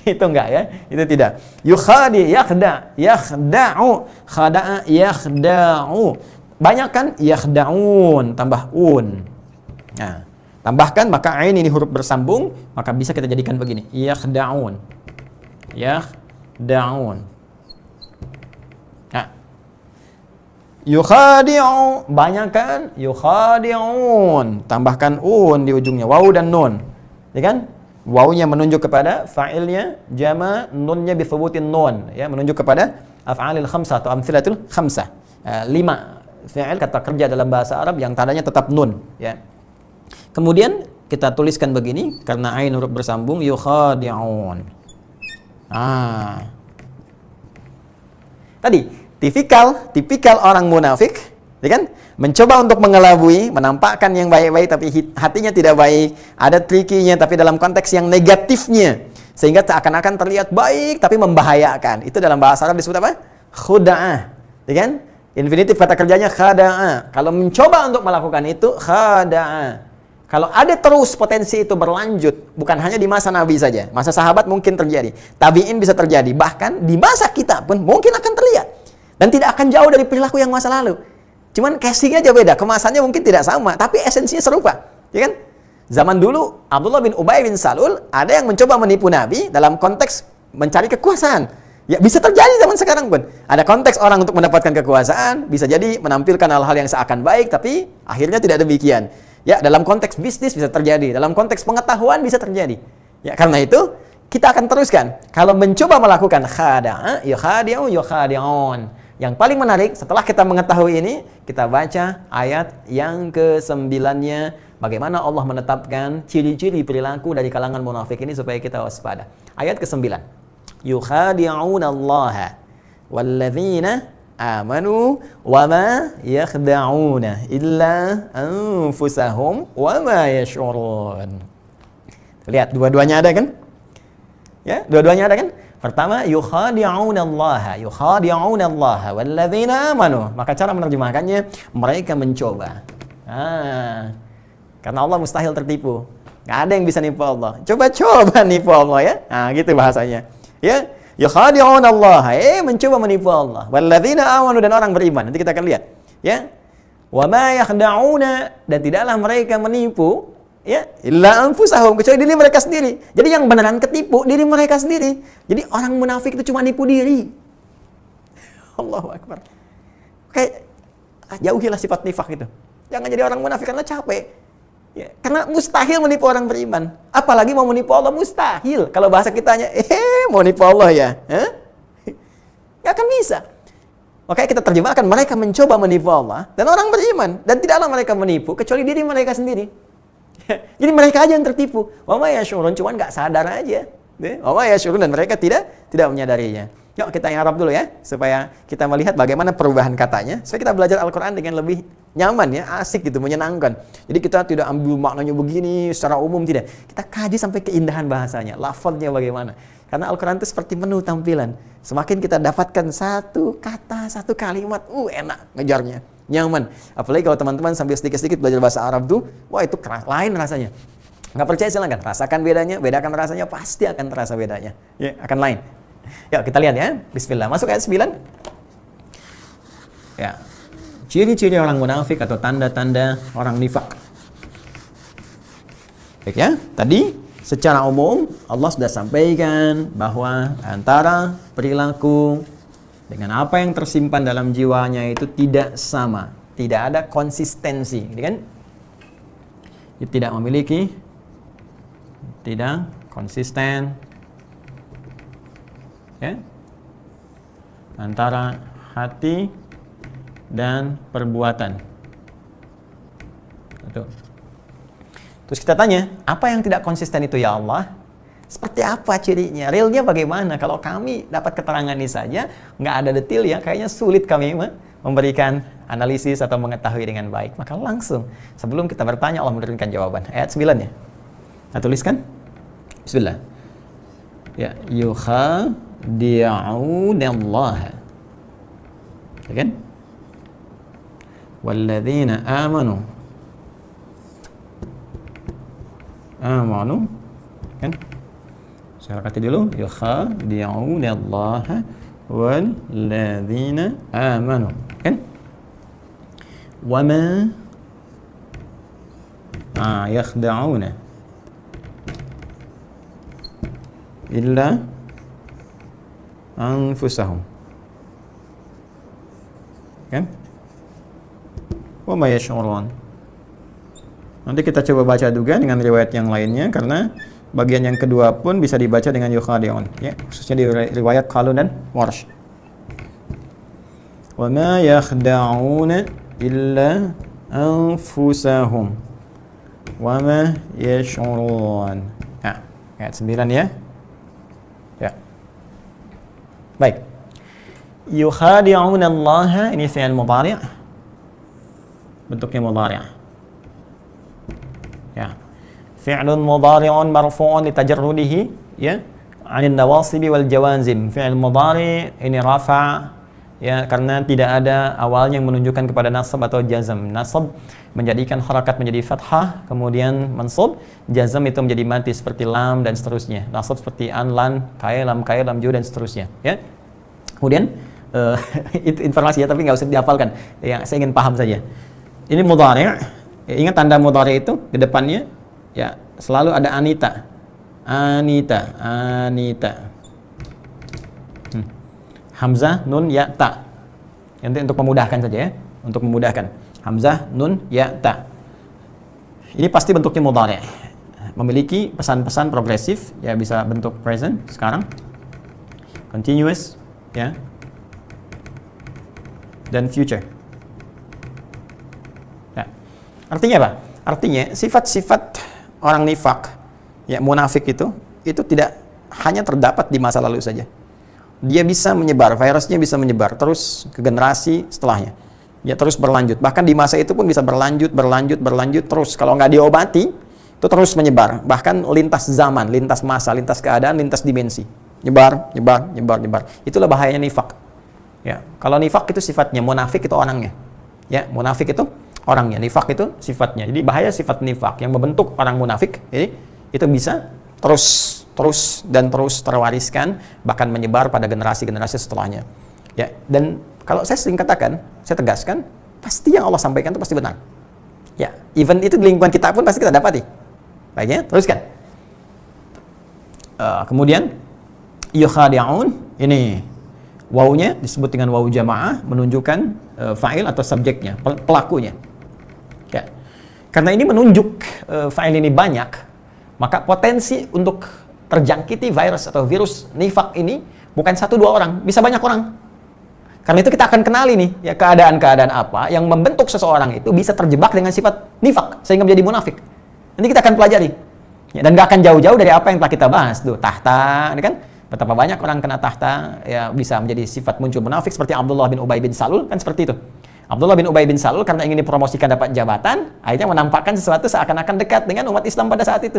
Itu enggak ya. Itu tidak. Yukhadi, yakhda'u, khada'a, yakhda'u. Banyak kan yakhda'un, tambah un. Nah, tambahkan maka ain ini huruf bersambung, maka bisa kita jadikan begini. Yakhda'un. Yakhda'un. Nah. Yukhadi'u, banyak kan? Yukhadi'un. Tambahkan un di ujungnya, waw dan nun. Ya kan? Wawnya menunjuk kepada fa'ilnya, jama, nunnya bi thubutin nun, ya, menunjuk kepada af'alil khamsah atau amthilatul khamsah. 5 fi'il kata kerja dalam bahasa Arab yang tandanya tetap nun, ya. Kemudian kita tuliskan begini karena ain huruf bersambung, yukhadi'un. Tadi tipikal orang munafik, ya kan? Mencoba untuk mengelabui, menampakkan yang baik-baik tapi hatinya tidak baik. Ada trikinya tapi dalam konteks yang negatifnya, sehingga seakan-akan terlihat baik tapi membahayakan. Itu dalam bahasa Arab disebut apa? Khuda'ah, ya kan? Infinitif kata kerjanya khada'a. Kalau mencoba untuk melakukan itu, khada'a. Kalau ada terus potensi itu berlanjut, bukan hanya di masa Nabi saja, masa sahabat mungkin terjadi, tabi'in bisa terjadi, bahkan di masa kita pun mungkin akan terlihat. Dan tidak akan jauh dari perilaku yang masa lalu. Cuman casingnya aja beda, kemasannya mungkin tidak sama, tapi esensinya serupa, ya kan? Zaman dulu, Abdullah bin Ubay bin Salul ada yang mencoba menipu Nabi dalam konteks mencari kekuasaan. Ya, bisa terjadi zaman sekarang pun. Ada konteks orang untuk mendapatkan kekuasaan, bisa jadi menampilkan hal-hal yang seakan baik, tapi akhirnya tidak demikian. Ya, dalam konteks bisnis bisa terjadi, dalam konteks pengetahuan bisa terjadi. Ya, karena itu kita akan teruskan. Kalau mencoba melakukan khada'a, yukhadi'u, yukhadi'un. Yang paling menarik, setelah kita mengetahui ini, kita baca ayat yang ke-9-nya, bagaimana Allah menetapkan ciri-ciri perilaku dari kalangan munafik ini supaya kita waspada. Ayat ke-9. Yukhadi'una Allah walladzina amanu wama yakhda'una illa anfusahum wama yash'urun. Lihat, dua-duanya ada kan? Ya, dua-duanya ada kan? Pertama, yukhadi'una Allah walladzina amanu. Maka cara menerjemahkannya, mereka mencoba. Karena Allah mustahil tertipu. Nggak ada yang bisa nipu Allah. Coba-coba nipu Allah, ya. Nah, gitu bahasanya. Ya, yukhadi'un Allah, mencoba menipu Allah. Walladzina amanu, dan orang beriman. Nanti kita akan lihat, ya. Wa ma yakhda'una, dan tidaklah mereka menipu, ya, illa anfusahum, kecuali diri mereka sendiri. Jadi yang beneran ketipu diri mereka sendiri. Jadi orang munafik itu cuma nipu diri. Allahu akbar. Oke, jauhilah sifat nifak itu. Jangan jadi orang munafik karena capek. Ya, karena mustahil menipu orang beriman. Apalagi mau menipu Allah, mustahil. Kalau bahasa kitanya, mau nipu Allah ya? Nggak akan bisa. Makanya kita terjemahkan, mereka mencoba menipu Allah dan orang beriman. Dan tidaklah mereka menipu, kecuali diri mereka sendiri. Jadi mereka aja yang tertipu. Wa ma yash'urun, cuman nggak sadar aja. Wa ma yash'urun, dan mereka tidak menyadarinya. Yuk kita yang Arab dulu ya, supaya kita melihat bagaimana perubahan katanya. Supaya kita belajar Al-Quran dengan lebih nyaman ya, asik gitu, menyenangkan. Jadi kita tidak ambil maknanya begini secara umum, tidak. Kita kaji sampai keindahan bahasanya, lafadznya bagaimana. Karena Al-Quran itu seperti menu tampilan. Semakin kita dapatkan satu kata, satu kalimat, enak ngejarnya, nyaman. Apalagi kalau teman-teman sambil sedikit-sedikit belajar bahasa Arab tuh, wah itu lain rasanya. Nggak percaya silakan, rasakan bedanya, bedakan rasanya, pasti akan terasa bedanya. Ya, akan lain. Yuk kita lihat ya. Bismillah. Masuk ayat 9. Ya. Ciri-ciri orang munafik atau tanda-tanda orang nifak. Baik ya. Tadi secara umum Allah sudah sampaikan bahwa antara perilaku dengan apa yang tersimpan dalam jiwanya itu tidak sama, tidak ada konsistensi, kan? Tidak memiliki, tidak konsisten, ya, antara hati dan perbuatan. Betul. Terus kita tanya, apa yang tidak konsisten itu ya Allah? Seperti apa cirinya? Realnya bagaimana? Kalau kami dapat keterangan ini saja, nggak ada detail ya, kayaknya sulit kami memberikan analisis atau mengetahui dengan baik. Maka langsung, sebelum kita bertanya, Allah memberikan jawaban. Ayat 9 ya. Kita tuliskan. Bismillah. Ya, yukhadi'unallaha. Ya kan? Walladzina amanu. Kan? Saya kata dulu, yukhadi'unallaha walladzina amanu. Kan? Wama yakhda'una illa anfusahum. Kan? Wa ma yash'urun. Nanti kita coba baca juga dengan riwayat yang lainnya, karena bagian yang kedua pun bisa dibaca dengan yukhadi'un, ya, khususnya di riwayat Qalun dan Warsh. Wa ma yakhda'una illa anfusahum wa ma yash'urun. Nah, ayat 9 ya. Ya. Baik. Yukhadi'una Allah, ini fi'il mudhari'. Bentuknya mudhari'. Ya. Fi'lun mudhari'un marfu'un litajarrudihi, ya, 'anil nawasibi wal jawazim. Fi'il mudhari' ini rafa', ya, karena tidak ada awalnya yang menunjukkan kepada nasab atau jazam. Nasab menjadikan harakat menjadi fathah, kemudian mansub, jazam itu menjadi mati seperti lam dan seterusnya. Nasab seperti an, lan, kai, lam, ju dan seterusnya, ya. Kemudian itu informasi ya, tapi nggak usah dihafalkan. Yang saya ingin paham saja. Ini mudhari'. Ingat tanda mudhari' itu di depannya, ya, selalu ada anita. Hamzah, nun, ya, ta. Nanti untuk memudahkan saja ya, untuk memudahkan. Hamzah, nun, ya, ta. Ini pasti bentuknya mudhari'. Memiliki pesan-pesan progresif, ya, bisa bentuk present sekarang, continuous, ya, dan future. Ya. Artinya apa? Artinya sifat-sifat orang nifak, ya, munafik itu tidak hanya terdapat di masa lalu saja. Dia bisa menyebar, virusnya bisa menyebar terus ke generasi setelahnya. Ya, terus berlanjut. Bahkan di masa itu pun bisa berlanjut terus. Kalau nggak diobati, itu terus menyebar. Bahkan lintas zaman, lintas masa, lintas keadaan, lintas dimensi. Nyebar. Itulah bahayanya nifak. Ya, kalau nifak itu sifatnya, munafik itu orangnya. Ya, munafik itu orangnya, nifak itu sifatnya. Jadi bahaya sifat nifak yang membentuk orang munafik, jadi itu bisa terus terwariskan, bahkan menyebar pada generasi-generasi setelahnya. Ya, dan kalau saya sering katakan, saya tegaskan, pasti yang Allah sampaikan itu pasti benar. Ya, even itu di lingkungan kita pun pasti kita dapati. Baiknya, teruskan. Kemudian yukhadi'un, ini wawunya disebut dengan wawu jamaah, menunjukkan fa'il atau subjeknya, pelakunya. Ya. Karena ini menunjuk fa'il ini banyak, maka potensi untuk terjangkiti virus atau virus nifak ini bukan 1-2 orang, bisa banyak orang. Karena itu kita akan kenali nih, ya, keadaan-keadaan apa yang membentuk seseorang itu bisa terjebak dengan sifat nifak sehingga menjadi munafik. Nanti kita akan pelajari. Ya, dan gak akan jauh-jauh dari apa yang telah kita bahas tuh, tahta, ini kan betapa banyak orang kena tahta, ya, bisa menjadi sifat muncul munafik seperti Abdullah bin Ubay bin Salul, kan seperti itu. Abdullah bin Ubay bin Salul karena ingin dipromosikan dapat jabatan, akhirnya menampakkan sesuatu seakan-akan dekat dengan umat Islam pada saat itu.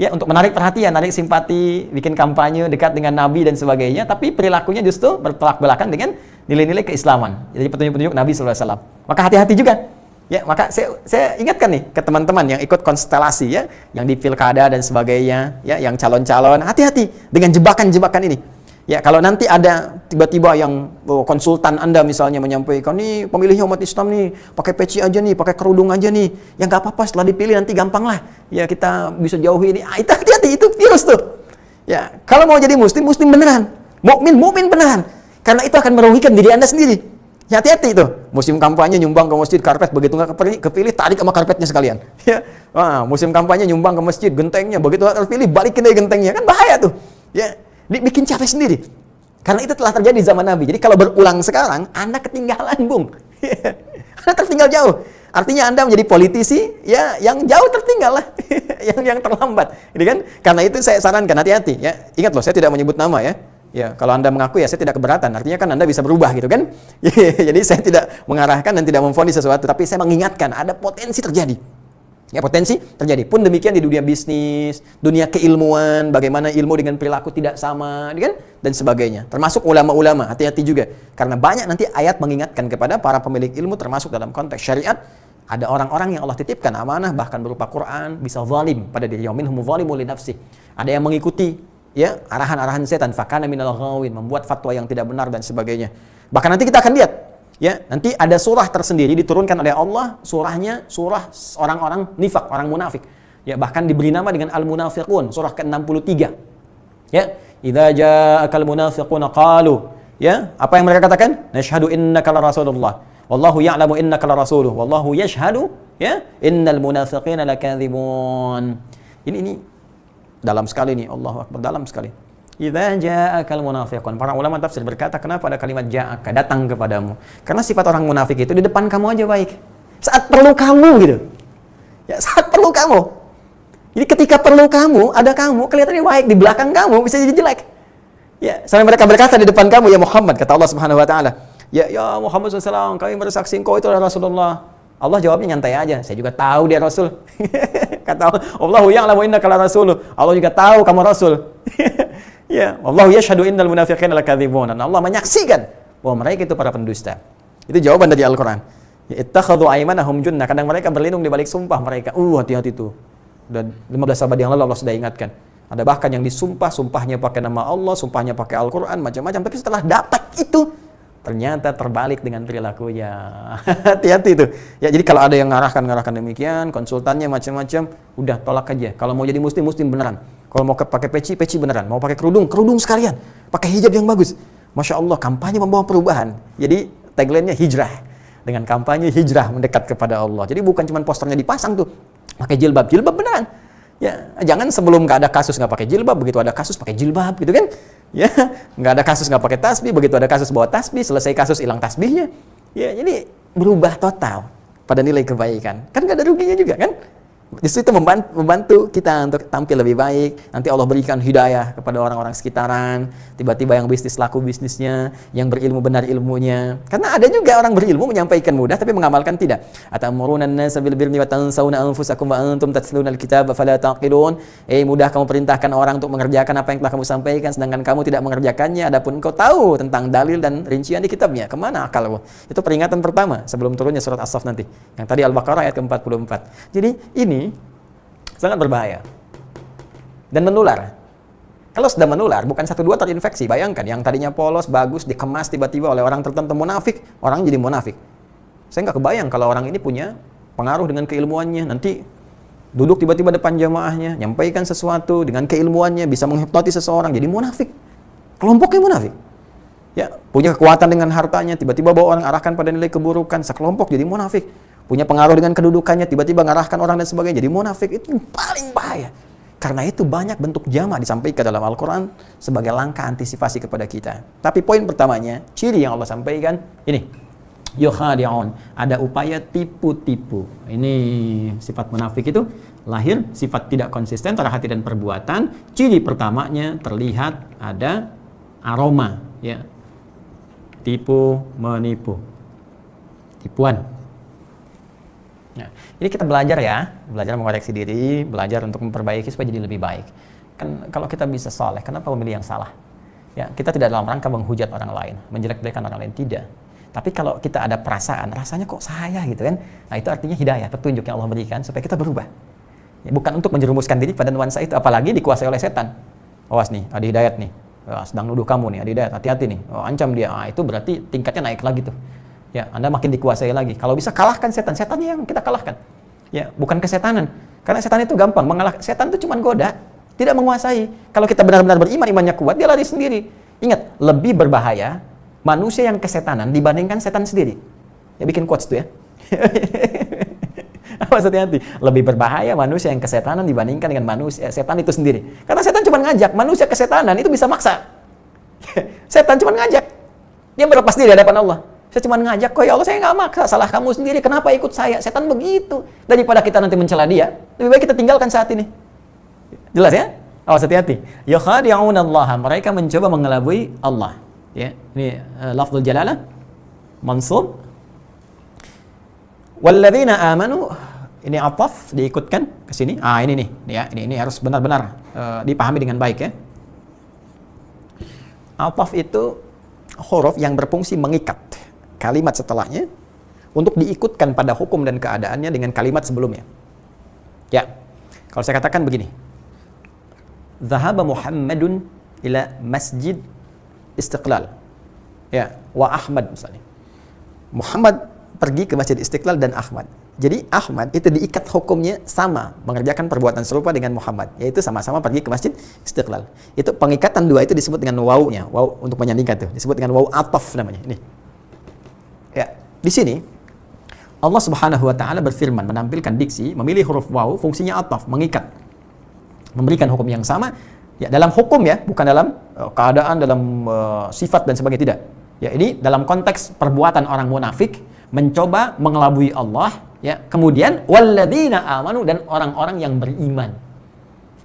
Ya, untuk menarik perhatian, menarik simpati, bikin kampanye dekat dengan Nabi dan sebagainya, tapi perilakunya justru bertolak belakang dengan nilai-nilai keislaman. Jadi petunjuk-petunjuk Nabi SAW. Maka hati-hati juga. Ya, maka saya ingatkan nih ke teman-teman yang ikut konstelasi, ya, yang di pilkada dan sebagainya, ya, yang calon-calon, hati-hati dengan jebakan-jebakan ini. Ya, kalau nanti ada tiba-tiba yang konsultan Anda misalnya menyampaikan, nih pemilihnya umat Islam nih, pakai peci aja nih, pakai kerudung aja nih, ya nggak apa-apa, setelah dipilih nanti gampang lah, ya kita bisa jauhi ini. Itu hati-hati, itu virus tuh. Ya, kalau mau jadi muslim beneran, mukmin beneran, karena itu akan merugikan diri Anda sendiri. Ya, hati-hati itu. Musim kampanye nyumbang ke masjid karpet, begitu nggak kepilih tarik sama karpetnya sekalian. Ya, musim kampanye nyumbang ke masjid gentengnya, begitu nggak terpilih balikin dari gentengnya, kan bahaya tuh. Ya. Bikin capek sendiri. Karena itu telah terjadi di zaman Nabi. Jadi kalau berulang sekarang, Anda ketinggalan, Bung. Anda tertinggal jauh. Artinya Anda menjadi politisi, ya, yang jauh tertinggal lah. yang terlambat. Jadi kan, karena itu saya sarankan hati-hati, ya. Ingat loh, saya tidak menyebut nama, ya. Ya, kalau Anda mengaku, ya saya tidak keberatan. Artinya kan Anda bisa berubah gitu kan. Jadi saya tidak mengarahkan dan tidak memvonis sesuatu, tapi saya mengingatkan ada potensi terjadi. Ya, potensi terjadi. Pun demikian di dunia bisnis, dunia keilmuan, bagaimana ilmu dengan perilaku tidak sama, kan? Dan sebagainya. Termasuk ulama-ulama, hati-hati juga. Karena banyak nanti ayat mengingatkan kepada para pemilik ilmu, termasuk dalam konteks syariat. Ada orang-orang yang Allah titipkan amanah, bahkan berupa Quran, bisa zalim pada diri. Minhum zalimun li nafsih. Ada yang mengikuti ya arahan-arahan setan, fakana minal ghawin, membuat fatwa yang tidak benar dan sebagainya. Bahkan nanti kita akan lihat. Ya, nanti ada surah tersendiri diturunkan oleh Allah, surahnya surah orang-orang nifak, orang munafik. Ya, bahkan diberi nama dengan Al-Munafiqun, surah ke-63. Ya, idza ja'akal munafiquna qalu, ya, apa yang mereka katakan? Nashhadu innaka la rasulullah. Wallahu ya'lamu innaka la rasuluh. Wallahu yashhadu, ya, innal munafiqina lakadzibun. Ini dalam sekali nih, Allahu akbar, dalam sekali. Idza ja'akal munafiqun. Para ulama tafsir berkata, kenapa ada kalimat ja'aka, datang kepadamu? Karena sifat orang munafik itu di depan kamu aja baik. Saat perlu kamu gitu. Ya, saat perlu kamu. Jadi ketika perlu kamu, ada kamu, kelihatannya baik, di belakang kamu bisa jadi jelek. Ya, sampai mereka berkata di depan kamu, ya Muhammad, kata Allah Subhanahu wa taala, ya Muhammad SAW, kami bersaksi engkau itu adalah Rasulullah. Allah jawabnya nyantai aja, saya juga tahu dia Rasul. Kata Allah, Allahu ya'lamu innaka la rasuluh. Allah juga tahu kamu Rasul. Ya, Allahu yashhadu innal munafiqina lakadzibun. Dan Allah menyaksikan bahwa mereka itu para pendusta. Itu jawaban dari Al-Qur'an. Ya, ittakhadhu aymanahum junnah. Kadang mereka berlindung di balik sumpah mereka. Hati-hati tuh. Dan 15 abad yang lalu Allah sudah ingatkan. Ada bahkan yang disumpah, sumpahnya pakai nama Allah, sumpahnya pakai Al-Qur'an, macam-macam. Tapi setelah dapat itu, ternyata terbalik dengan perilakunya. Hati-hati itu. Ya, jadi kalau ada yang ngarahkan demikian, konsultannya macam-macam, udah tolak aja. Kalau mau jadi muslim beneran. Kalau mau pakai peci beneran. Mau pakai kerudung sekalian. Pakai hijab yang bagus. Masya Allah, kampanye membawa perubahan. Jadi tagline-nya hijrah. Dengan kampanye hijrah mendekat kepada Allah. Jadi bukan cuma posternya dipasang tuh. Pakai jilbab beneran. Ya, jangan sebelum nggak ada kasus nggak pakai jilbab, begitu ada kasus pakai jilbab, gitu kan? Ya, nggak ada kasus nggak pakai tasbih, begitu ada kasus bawa tasbih, selesai kasus hilang tasbihnya. Ya, jadi berubah total pada nilai kebaikan. Kan nggak ada ruginya juga kan? Justru itu membantu kita untuk tampil lebih baik. Nanti Allah berikan hidayah kepada orang-orang sekitaran. Tiba-tiba yang bisnis laku bisnisnya, yang berilmu benar ilmunya. Karena ada juga orang berilmu menyampaikan mudah tapi mengamalkan tidak. Atamuruna an-nasa bil birri wa tansawna anfusakum wa antum tatluna al-kitaba fala taqilun. Mudah kamu perintahkan orang untuk mengerjakan apa yang telah kamu sampaikan sedangkan kamu tidak mengerjakannya. Adapun engkau tahu tentang dalil dan rincian di kitabnya. Kemana akalmu? Itu peringatan pertama sebelum turunnya surat As-Saff nanti. Yang tadi Al-Baqarah ayat ke-44. Jadi ini sangat berbahaya dan menular. Kalau sudah menular, bukan 1-2 terinfeksi. Bayangkan, yang tadinya polos, bagus, dikemas tiba-tiba oleh orang tertentu munafik, orang jadi munafik. Saya nggak kebayang kalau orang ini punya pengaruh dengan keilmuannya. Nanti duduk tiba-tiba depan jamaahnya, nyampaikan sesuatu dengan keilmuannya, bisa menghipnotis seseorang, jadi munafik. Kelompoknya munafik. Ya, punya kekuatan dengan hartanya, tiba-tiba bawa orang arahkan pada nilai keburukan, sekelompok jadi munafik. Punya pengaruh dengan kedudukannya, tiba-tiba ngarahkan orang dan sebagainya, jadi munafik. Itu paling bahaya. Karena itu banyak bentuk jamak disampaikan dalam Al-Quran sebagai langkah antisipasi kepada kita. Tapi poin pertamanya, ciri yang Allah sampaikan, ini. Yukhadi'un, ada upaya tipu-tipu. Ini sifat munafik itu lahir, sifat tidak konsisten antara hati dan perbuatan. Ciri pertamanya terlihat ada aroma, ya. Tipu, menipu. Tipuan. Nah, ini kita belajar ya, belajar mengoreksi diri, belajar untuk memperbaiki supaya jadi lebih baik. Kan kalau kita bisa saleh, kenapa memilih yang salah? Ya, kita tidak dalam rangka menghujat orang lain, menjelek-jelekan orang lain, tidak. Tapi kalau kita ada perasaan, rasanya kok saya gitu kan? Nah, itu artinya hidayah, petunjuk yang Allah berikan supaya kita berubah. Ya, bukan untuk menjerumuskan diri pada nuansa itu, apalagi dikuasai oleh setan. Awas nih, ada hidayat nih, sedang nuduh kamu nih, ada hidayat, hati-hati nih, ancam dia. Itu berarti tingkatnya naik lagi tuh. Ya, Anda makin dikuasai lagi. Kalau bisa kalahkan setan, setannya yang kita kalahkan. Ya, bukan kesetanan. Karena setan itu gampang mengalahkan. Setan itu cuma goda, tidak menguasai. Kalau kita benar-benar beriman, imannya kuat, dia lari sendiri. Ingat, lebih berbahaya manusia yang kesetanan dibandingkan setan sendiri. Ya, bikin quotes tuh ya. Maksudnya hati. Lebih berbahaya manusia yang kesetanan dibandingkan dengan manusia setan itu sendiri. Karena setan cuma ngajak, manusia kesetanan itu bisa maksa. Setan cuma ngajak. Dia berlepas diri di hadapan Allah. Saya cuma ngajak kok, ya Allah, saya nggak maksa, salah kamu sendiri, kenapa ikut saya? Setan begitu. Daripada kita nanti mencela dia, lebih baik kita tinggalkan saat ini. Jelas ya? Awas, hati-hati. Yukhadi'unallaha, mereka mencoba mengelabui Allah. Ya, ini lafzul jalalah mansub. Walladzina amanu Ini ataf diikutkan ke sini. Ini nih, ya. Ini harus benar-benar dipahami dengan baik ya. Ataf itu huruf yang berfungsi mengikat kalimat setelahnya untuk diikutkan pada hukum dan keadaannya dengan kalimat sebelumnya. Ya. Kalau saya katakan begini. Zahaba Muhammadun ila Masjid Istiqlal. Ya, wa Ahmad misalnya. Muhammad pergi ke Masjid Istiqlal dan Ahmad. Jadi Ahmad itu diikat hukumnya sama, mengerjakan perbuatan serupa dengan Muhammad, yaitu sama-sama pergi ke Masjid Istiqlal. Itu pengikatan dua itu disebut dengan wawunya, waw untuk menyandingkan tuh, disebut dengan waw ataf namanya. Ini. Ya, di sini Allah Subhanahu wa taala berfirman menampilkan diksi, memilih huruf waw, fungsinya ataf, mengikat. Memberikan hukum yang sama ya dalam hukum ya, bukan dalam keadaan, dalam sifat dan sebagainya, tidak. Ya, ini dalam konteks perbuatan orang munafik mencoba mengelabui Allah, ya. Kemudian walladzina amanu, dan orang-orang yang beriman.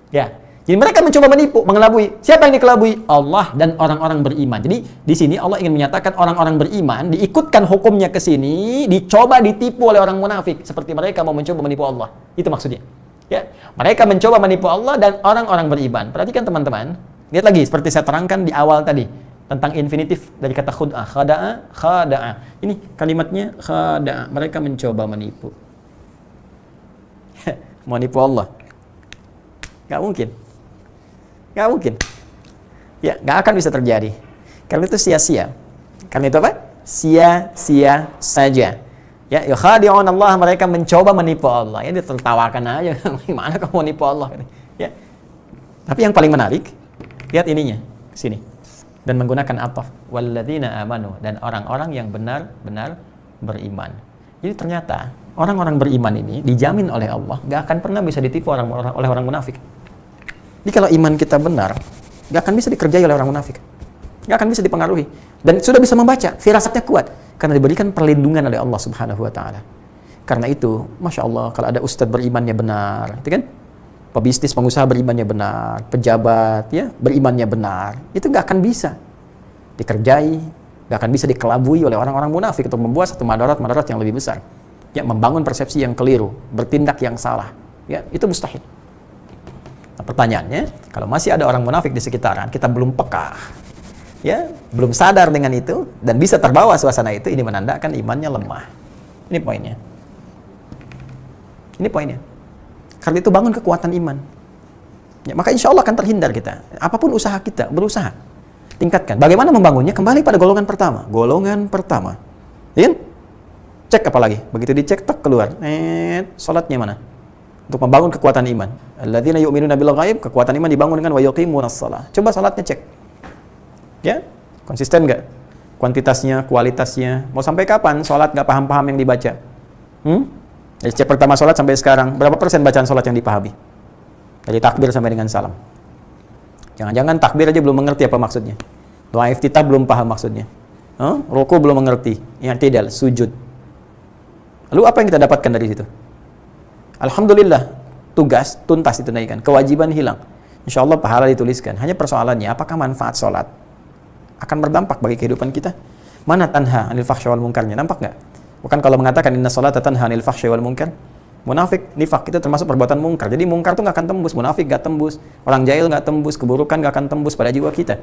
Ya. Jadi mereka mencoba menipu, mengelabui. Siapa yang dikelabui? Allah dan orang-orang beriman. Jadi di sini Allah ingin menyatakan orang-orang beriman diikutkan hukumnya ke sini, dicoba ditipu oleh orang munafik seperti mereka mau mencoba menipu Allah. Itu maksudnya. Ya. Mereka mencoba menipu Allah dan orang-orang beriman. Perhatikan teman-teman. Lihat lagi seperti saya terangkan di awal tadi. Tentang infinitif dari kata khud'ah, khada'a. Ini kalimatnya khada'a. Mereka mencoba menipu. Menipu Allah. Gak mungkin. Gak mungkin. Ya, gak akan bisa terjadi. Karena itu sia-sia. Karena itu apa? Sia-sia saja. Ya, yukhadi'un Allah, mereka mencoba menipu Allah. Ya, ditertawakan aja. Gimana kamu menipu Allah? Ya. Tapi yang paling menarik, lihat ininya, sini. Dan menggunakan ataf, walladzina amanu, dan orang-orang yang benar-benar beriman. Jadi ternyata orang-orang beriman ini dijamin oleh Allah gak akan pernah bisa ditipu oleh orang munafik. Jadi kalau iman kita benar, gak akan bisa dikerjai oleh orang munafik, gak akan bisa dipengaruhi, dan sudah bisa membaca, firasatnya kuat karena diberikan perlindungan oleh Allah Subhanahu wa taala. Karena itu, Masya Allah, kalau ada ustadz berimannya benar, itu kan, pebisnis, pengusaha berimannya benar, pejabat ya berimannya benar, itu nggak akan bisa dikerjai, nggak akan bisa dikelabui oleh orang-orang munafik untuk membuat satu madarat yang lebih besar, ya, membangun persepsi yang keliru, bertindak yang salah, ya, itu mustahil. Nah, pertanyaannya, kalau masih ada orang munafik di sekitaran, kita belum peka, ya, belum sadar dengan itu dan bisa terbawa suasana itu, ini menandakan imannya lemah. Ini poinnya. Ini poinnya. Karena itu bangun kekuatan iman. Ya, maka insya Allah akan terhindar kita. Apapun usaha kita, berusaha. Tingkatkan. Bagaimana membangunnya? Kembali pada golongan pertama. Golongan pertama. Ya? Cek apa lagi? Begitu dicek, tak keluar. Salatnya mana? Untuk membangun kekuatan iman. Alladzina yu'minuna bil ghaib, kekuatan iman dibangun dengan wa yuqimunas shalah. Coba salatnya cek. Ya? Konsisten nggak? Kuantitasnya, kualitasnya. Mau sampai kapan salat nggak paham-paham yang dibaca? Dari cek pertama sholat sampai sekarang, berapa persen bacaan sholat yang dipahami? Dari takbir sampai dengan salam. Jangan-jangan takbir aja belum mengerti apa maksudnya. Doa iftitah belum paham maksudnya. Ruku belum mengerti. Yang tidak, sujud. Lalu apa yang kita dapatkan dari situ? Alhamdulillah, tugas tuntas ditunaikan, kewajiban hilang. Insya Allah pahala dituliskan. Hanya persoalannya, apakah manfaat sholat akan berdampak bagi kehidupan kita? Mana tanha anil fahsya wal munkarnya? Nampak nggak? Bukan kalau mengatakan inna sholata tanha 'anil fahsyi wal munkar. Munafik, nifak itu termasuk perbuatan mungkar. Jadi mungkar itu nggak akan tembus, munafik nggak tembus, orang jahil nggak tembus, keburukan nggak akan tembus pada jiwa kita.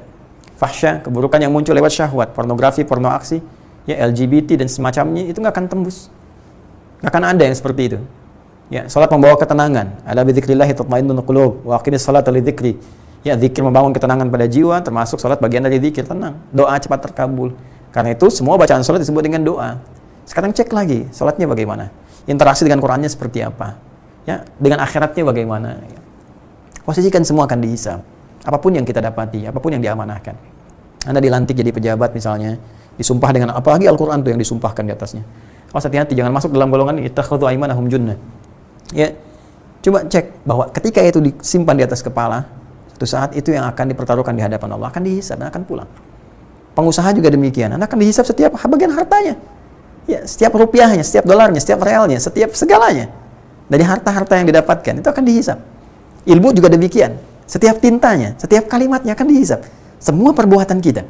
Fahsya, keburukan yang muncul lewat syahwat, pornografi, porno aksi, ya LGBT dan semacamnya itu nggak akan tembus. Nggak akan ada yang seperti itu. Ya, salat membawa ketenangan. Ala bi dzikrillah tatma'innul qulub wa aqimis salata li dzikri. Ya, zikir membangun ketenangan pada jiwa, termasuk salat bagian dari zikir, tenang. Doa cepat terkabul. Karena itu semua bacaan salat disebut dengan doa. Sekarang cek lagi, sholatnya bagaimana? Interaksi dengan Qurannya seperti apa? Ya, dengan akhiratnya bagaimana? Posisikan semua akan dihisab. Apapun yang kita dapati, apapun yang diamanahkan. Anda dilantik jadi pejabat misalnya, disumpah dengan apalagi Al-Quran tuh yang disumpahkan di atasnya. Hati-hati, jangan masuk dalam golongan ittakhadhu aymanahum junnah. Ya, coba cek bahwa ketika itu disimpan di atas kepala, suatu saat itu yang akan dipertaruhkan di hadapan Allah, akan dihisab dan akan pulang. Pengusaha juga demikian, Anda akan dihisab setiap bagian hartanya. Ya, setiap rupiahnya, setiap dolarnya, setiap realnya, setiap segalanya. Dari harta-harta yang didapatkan, itu akan dihisab. Ilmu juga demikian. Setiap tintanya, setiap kalimatnya akan dihisab. Semua perbuatan kita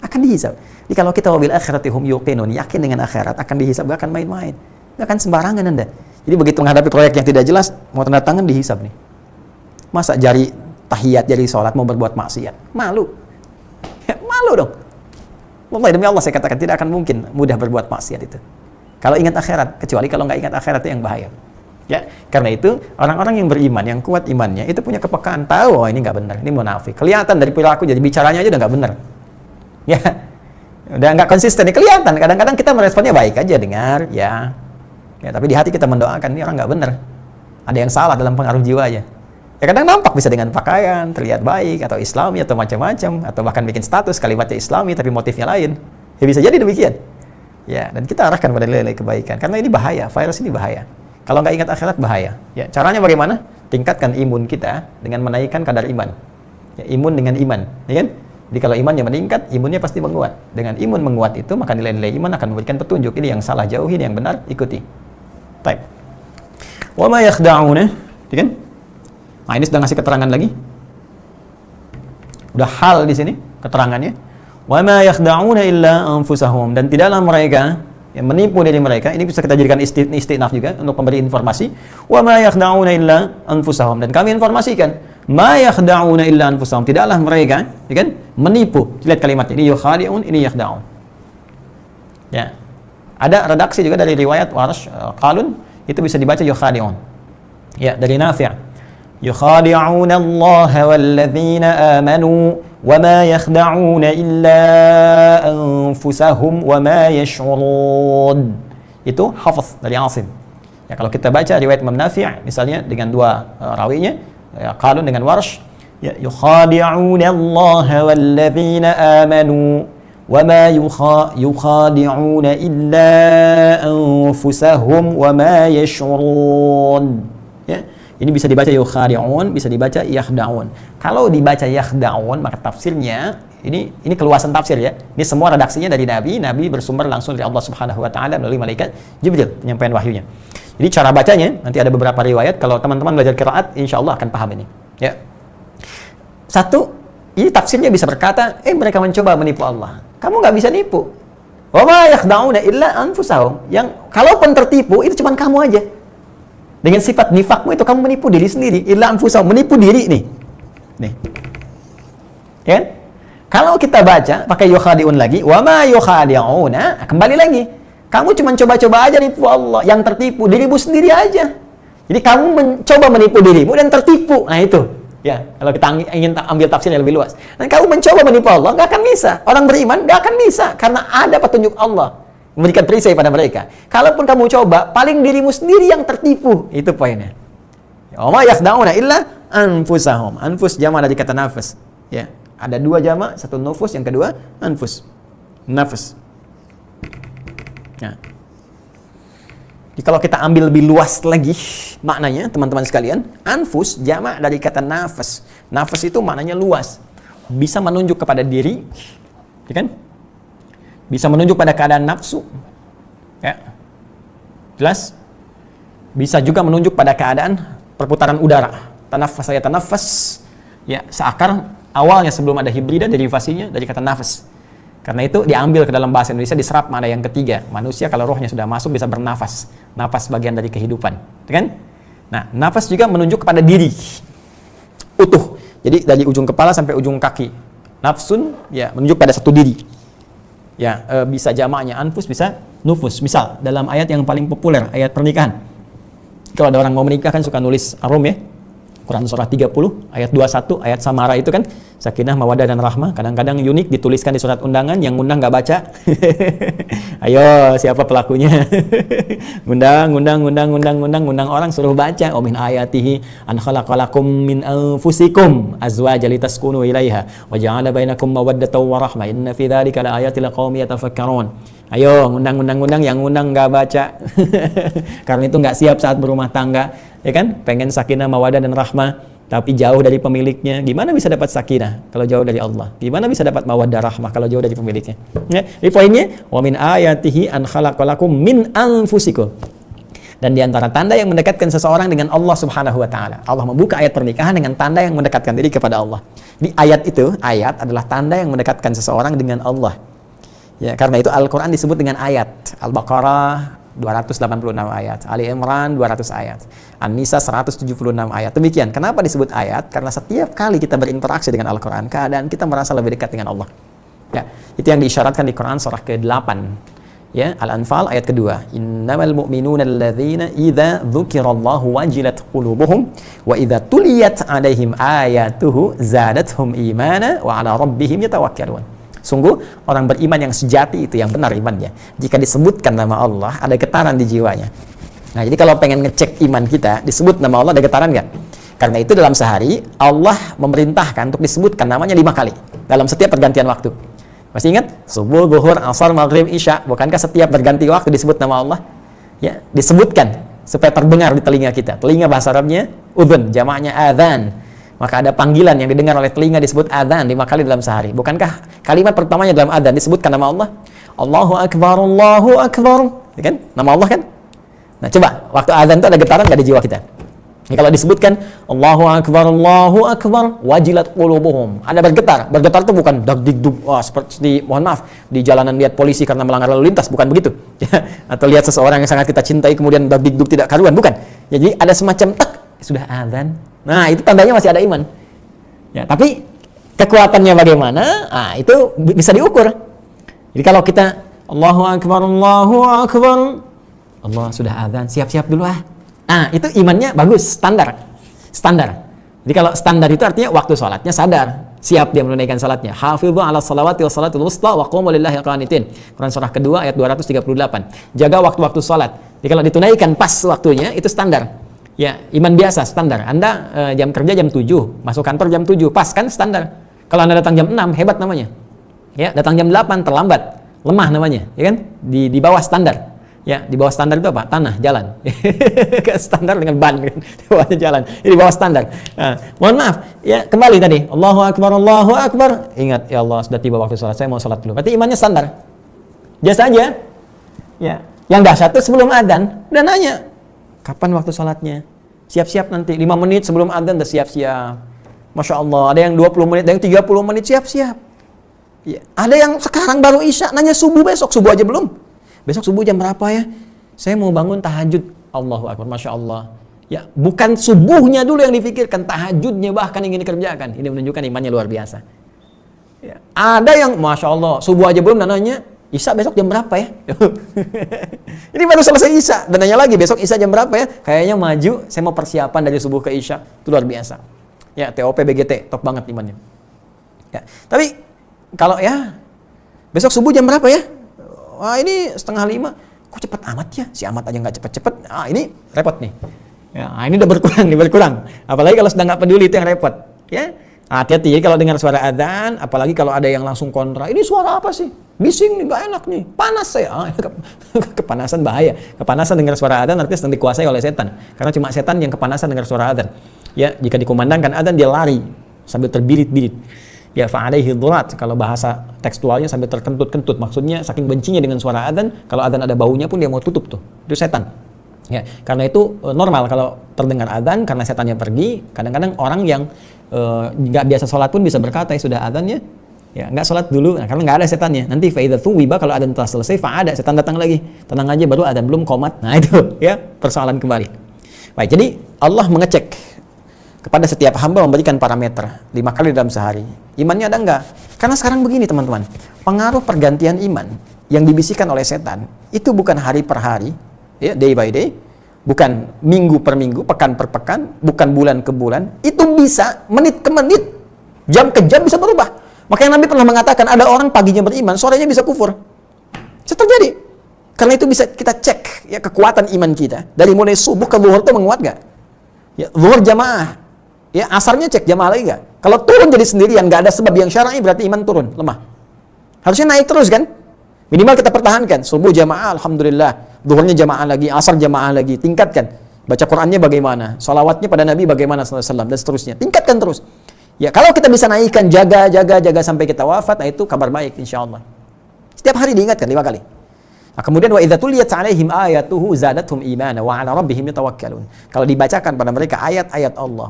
akan dihisab. Jadi kalau kita wabil akhirati hum yuqinun, yakin dengan akhirat, akan dihisab, gak akan main-main. Gak akan sembarangan Anda. Jadi begitu menghadapi proyek yang tidak jelas, mau tanda tangan dihisab nih. Masa jari tahiyat, jari sholat mau berbuat maksiat? Malu. Ya, malu dong. Wallahi demi Allah saya katakan tidak akan mungkin mudah berbuat maksiat itu. Kalau ingat akhirat, kecuali kalau nggak ingat akhirat itu yang bahaya. Ya, karena itu orang-orang yang beriman, yang kuat imannya itu punya kepekaan, tahu oh ini nggak benar, ini munafik. Kelihatan dari perilaku, jadi bicaranya aja udah nggak benar. Ya, udah nggak konsisten, kelihatan. Kadang-kadang kita meresponnya baik aja, dengar, ya. Ya, tapi di hati kita mendoakan ini orang nggak benar. Ada yang salah dalam pengaruh jiwanya. Ya kadang nampak bisa dengan pakaian, terlihat baik, atau islami, atau macam-macam, atau bahkan bikin status kalimatnya islami, tapi motifnya lain. Ya bisa jadi demikian. Ya, dan kita arahkan pada nilai kebaikan. Karena ini bahaya, virus ini bahaya. Kalau nggak ingat akhirat, bahaya. Ya, caranya bagaimana? Tingkatkan imun kita dengan menaikkan kadar iman. Ya, imun dengan iman. Ya kan? Jadi kalau imannya meningkat, imunnya pasti menguat. Dengan imun menguat itu, maka nilai-nilai iman akan memberikan petunjuk. Ini yang salah jauhi, ini yang benar ikuti. Baik. Wa ma yakhda'una, ya kan? Nah, ini sudah ngasih keterangan lagi. Udah hal di sini keterangannya. Wa ma yakhda'una illa anfusahum, dan tidaklah mereka yang menipu diri mereka. Ini bisa kita jadikan istinaf juga untuk memberi informasi. Wa ma yakhda'una illa anfusahum, dan kami informasikan ma yakhda'una illa anfusahum, tidaklah mereka, ya kan, menipu. Lihat kalimatnya, ini yukhadi'un, ini yakhda'un. Ya. Ada redaksi juga dari riwayat Warsh, Qalun, itu bisa dibaca yukhadi'un. Ya, dari Nafi'. Yukhadi'una Allah walladzina amanu wa ma yakhda'una illa anfusahum wa ma yash'urun. Itu hafaz dari Asim. Ya, kalau kita baca riwayat Imam Nafi' misalnya dengan dua rawinya, ya, Qalun dengan Warsh, ya, yukhadi'una Allah walladzina amanu wa ma yukhadi'una illa anfusahum wa ma yash'urun. Ya, ini bisa dibaca yukhadi'un, bisa dibaca yakhda'un. Kalau dibaca yakhda'un, maka tafsirnya ini keluasan tafsir ya. Ini semua redaksinya dari Nabi bersumber langsung dari Allah Subhanahu wa taala melalui malaikat Jibril penyampaian wahyunya. Jadi cara bacanya nanti ada beberapa riwayat, kalau teman-teman belajar qiraat insyaallah akan paham ini. Ya. Satu, ini tafsirnya bisa berkata, mereka mencoba menipu Allah. Kamu nggak bisa nipu. Wa ma yakhda'una illa anfusahum. Yang kalaupun tertipu itu cuma kamu aja. Dengan sifat nifakmu itu kamu menipu diri sendiri. Illa anfusahum, menipu diri nih. Ya kan? Kalau kita baca pakai yukhadi'un lagi, wa ma yukhadi'una, kembali lagi. Kamu cuma coba-coba aja nipu Allah. Yang tertipu dirimu sendiri aja. Jadi kamu mencoba menipu dirimu dan tertipu. Nah itu. Ya, kalau kita ingin ambil tafsir yang lebih luas. Dan kamu mencoba menipu Allah, nggak akan bisa. Orang beriman nggak akan bisa, karena ada petunjuk Allah memberikan perisai pada mereka. Kalaupun kamu coba, paling dirimu sendiri yang tertipu. Itu poinnya. Wa ma yakhda'una illa anfusahum. Anfus jama' dari kata nafas. Ya, ada dua jama', satu nufus, yang kedua anfus. Nafas. Ya. Jadi kalau kita ambil lebih luas lagi maknanya, teman-teman sekalian, anfus jamak dari kata nafas. Nafas itu maknanya luas. Bisa menunjuk kepada diri, ya kan? Bisa menunjuk pada keadaan nafsu. Ya. Jelas? Bisa juga menunjuk pada keadaan perputaran udara. Tanafas, saya tanafas. Ya, seakar awalnya sebelum ada hibrida derivasinya dari kata nafas. Karena itu diambil ke dalam bahasa Indonesia, diserap mana yang ketiga. Manusia kalau rohnya sudah masuk bisa bernafas. Nafas bagian dari kehidupan. Kan? Nah, nafas juga menunjuk kepada diri. Utuh. Jadi dari ujung kepala sampai ujung kaki. Nafsun, ya, menunjuk pada satu diri. Ya, bisa jamaknya anfus, bisa nufus. Misal, dalam ayat yang paling populer, ayat pernikahan. Kalau ada orang mau menikah kan suka nulis arum ya. Quran surah 30 ayat 21 ayat samara itu kan sakinah mawaddah dan rahmah, kadang-kadang unik dituliskan di surat undangan, yang ngundang nggak baca. Ayo siapa pelakunya? ngundang orang suruh baca. Oh min ayatihi an khalaqalakum min anfusikum azwajan litaskunu ilaiha wa ja'ala bainakum mawaddatan wa rahmah inna fi dzalika laayatil liqaumin yatafakkarun. Ayo ngundang yang ngundang nggak baca. Karena itu nggak siap saat berumah tangga, ya kan? Pengen sakinah mawaddah dan rahmah tapi jauh dari pemiliknya. Gimana bisa dapat sakinah kalau jauh dari Allah? Gimana bisa dapat mawaddah rahmah kalau jauh dari pemiliknya? Ya, ini poinnya, wa min ayatihi an khalaqalakum min anfusikum. Dan di antara tanda yang mendekatkan seseorang dengan Allah Subhanahu wa taala, Allah membuka ayat pernikahan dengan tanda yang mendekatkan diri kepada Allah. Di ayat adalah tanda yang mendekatkan seseorang dengan Allah. Ya, karena itu Al-Quran disebut dengan ayat. Al-Baqarah, 286 ayat, Ali Imran 200 ayat, An-Nisa 176 ayat. Demikian. Kenapa disebut ayat? Karena setiap kali kita berinteraksi dengan Al-Quran, keadaan kita merasa lebih dekat dengan Allah. Ya, itu yang diisyaratkan di Quran surah ke-8. Ya, Al-Anfal ayat kedua. Innamal mu'minuna alladzina idza dzukirallahu wajilat qulubuhum wa idza tuliyat 'alaihim ayatuhu zadatuhum imana wa 'ala rabbihim yatawakkalun. Sungguh orang beriman yang sejati itu yang benar imannya. Jika disebutkan nama Allah ada getaran di jiwanya. Nah, jadi kalau pengen ngecek iman kita, disebut nama Allah ada getaran nggak? Karena itu dalam sehari Allah memerintahkan untuk disebutkan namanya 5 kali dalam setiap pergantian waktu. Masih ingat? Subuh, zuhur, asar, maghrib, isya. Bukankah setiap berganti waktu disebut nama Allah? Ya, disebutkan supaya terdengar di telinga kita. Telinga bahasa Arabnya udhun, jamaknya adzan. Maka ada panggilan yang didengar oleh telinga disebut adzan 5 kali dalam sehari. Bukankah kalimat pertamanya dalam adzan disebutkan nama Allah? Allahu Akbar, Allahu Akbar. Ya kan? Nama Allah kan? Nah, coba waktu adzan itu ada getaran nggak di jiwa kita? Ini kalau disebutkan Allahu Akbar, wajilat qulubuhum. Ada bergetar. Bergetar itu bukan dag-dig-dug, seperti mohon maaf di jalanan lihat polisi karena melanggar lalu lintas, bukan begitu. Atau lihat seseorang yang sangat kita cintai kemudian dag-dig-dug tidak karuan, bukan. Jadi ada semacam tak sudah adzan. Nah, itu tandanya masih ada iman. Ya, tapi kekuatannya bagaimana? Nah, itu bisa diukur. Jadi kalau kita Allahu Akbar, Allah sudah adzan, siap-siap dulu ah. Nah, itu imannya bagus, standar. Jadi kalau standar itu artinya waktu sholatnya sadar, siap dia menunaikan sholatnya. Hafidhu ala salawati wa salatul wusta wa qumu lillahi qanitin. Quran surah kedua ayat 238. Jaga waktu-waktu sholat. Jadi kalau ditunaikan pas waktunya itu standar. Ya, iman biasa, standar. Anda jam kerja jam 7, masuk kantor jam 7, pas kan standar. Kalau Anda datang jam 6, hebat namanya. Ya, datang jam 8, terlambat, lemah namanya, ya kan? Di bawah standar. Ya, di bawah standar itu apa? Tanah, jalan. Standar dengan ban, kan? Di bawahnya jalan. Di bawah standar. Nah, mohon maaf, ya kembali tadi. Allahu Akbar, Allahu Akbar. Ingat, ya Allah, sudah tiba waktu sholat, saya mau sholat dulu. Berarti imannya standar. Biasa aja. Ya, yang dahsyat itu sebelum adzan, udah nanya. Kapan waktu sholatnya? Siap-siap nanti. 5 menit sebelum adzan udah siap-siap. Masya Allah. Ada yang 20 menit, ada yang 30 menit siap-siap. Ya. Ada yang sekarang baru isya, nanya subuh besok. Subuh aja belum. Besok subuh jam berapa ya? Saya mau bangun tahajud. Allahu Akbar. Masya Allah. Ya, bukan subuhnya dulu yang dipikirkan. Tahajudnya bahkan ingin dikerjakan. Ini menunjukkan imannya luar biasa. Ya. Ada yang Masya Allah. Subuh aja belum dan nanya, isya besok jam berapa ya? Ini baru selesai isya dan nanya lagi besok isya jam berapa ya? Kayaknya maju, saya mau persiapan dari subuh ke isya. Itu luar biasa. Ya, TOP BGT, top banget imannya. Ya, tapi kalau ya besok subuh jam berapa ya? Wah, ini 4:30. Kok cepet amat ya? Si amat aja nggak cepet-cepet. Ah, ini repot nih. Ya, ini udah berkurang. Apalagi kalau sedang nggak peduli itu yang repot. Ya. Hati-hati kalau dengar suara adzan, apalagi kalau ada yang langsung kontra. Ini suara apa sih? Bising nih, gak enak nih. Panas saya. Kepanasan bahaya. Kepanasan dengar suara adzan artinya sedang dikuasai oleh setan. Karena cuma setan yang kepanasan dengar suara adzan. Ya, jika dikumandangkan adzan dia lari sambil terbirit-birit. Ya, fa'alaihi dhurat. Kalau bahasa tekstualnya sambil terkentut-kentut. Maksudnya saking bencinya dengan suara adzan, kalau adzan ada baunya pun dia mau tutup tuh. Itu setan. Ya, karena itu normal kalau terdengar adzan karena setannya pergi. Kadang-kadang orang yang nggak biasa sholat pun bisa berkata ya sudah adzan ya nggak sholat dulu karena nggak ada setannya. Nanti faida thuwiba kalau adzan telah selesai ada setan datang lagi, tenang aja baru adzan belum qomat. Nah itu ya persoalan kembali. Baik, jadi Allah mengecek kepada setiap hamba, memberikan parameter 5 kali dalam sehari. Imannya ada nggak? Karena sekarang begini teman-teman, pengaruh pergantian iman yang dibisikkan oleh setan itu bukan hari per hari, ya day by day. Bukan minggu per minggu, pekan per pekan, bukan bulan ke bulan. Itu bisa menit ke menit, jam ke jam bisa berubah. Makanya Nabi pernah mengatakan ada orang paginya beriman, sorenya bisa kufur. Bisa terjadi. Karena itu bisa kita cek ya kekuatan iman kita. Dari mulai subuh ke zuhur itu menguat nggak? Ya, zuhur jamaah. Ya, asarnya cek jamaah lagi nggak? Kalau turun jadi sendirian, nggak ada sebab yang syar'i berarti iman turun, lemah. Harusnya naik terus kan? Minimal kita pertahankan. Subuh jamaah, alhamdulillah. Zuhurnya jamaah lagi, asar jamaah lagi. Tingkatkan. Baca Qur'annya bagaimana? Salawatnya pada Nabi bagaimana SAW dan seterusnya. Tingkatkan terus. Ya, kalau kita bisa naikkan, jaga sampai kita wafat, nah itu kabar baik insya Allah. Setiap hari diingatkan 5 kali. Nah, kemudian wa idza tuliyat 'alaihim ayatuhu zadatuhum imana wa 'ala rabbihim yatawakkalun. Kalau dibacakan pada mereka ayat-ayat Allah,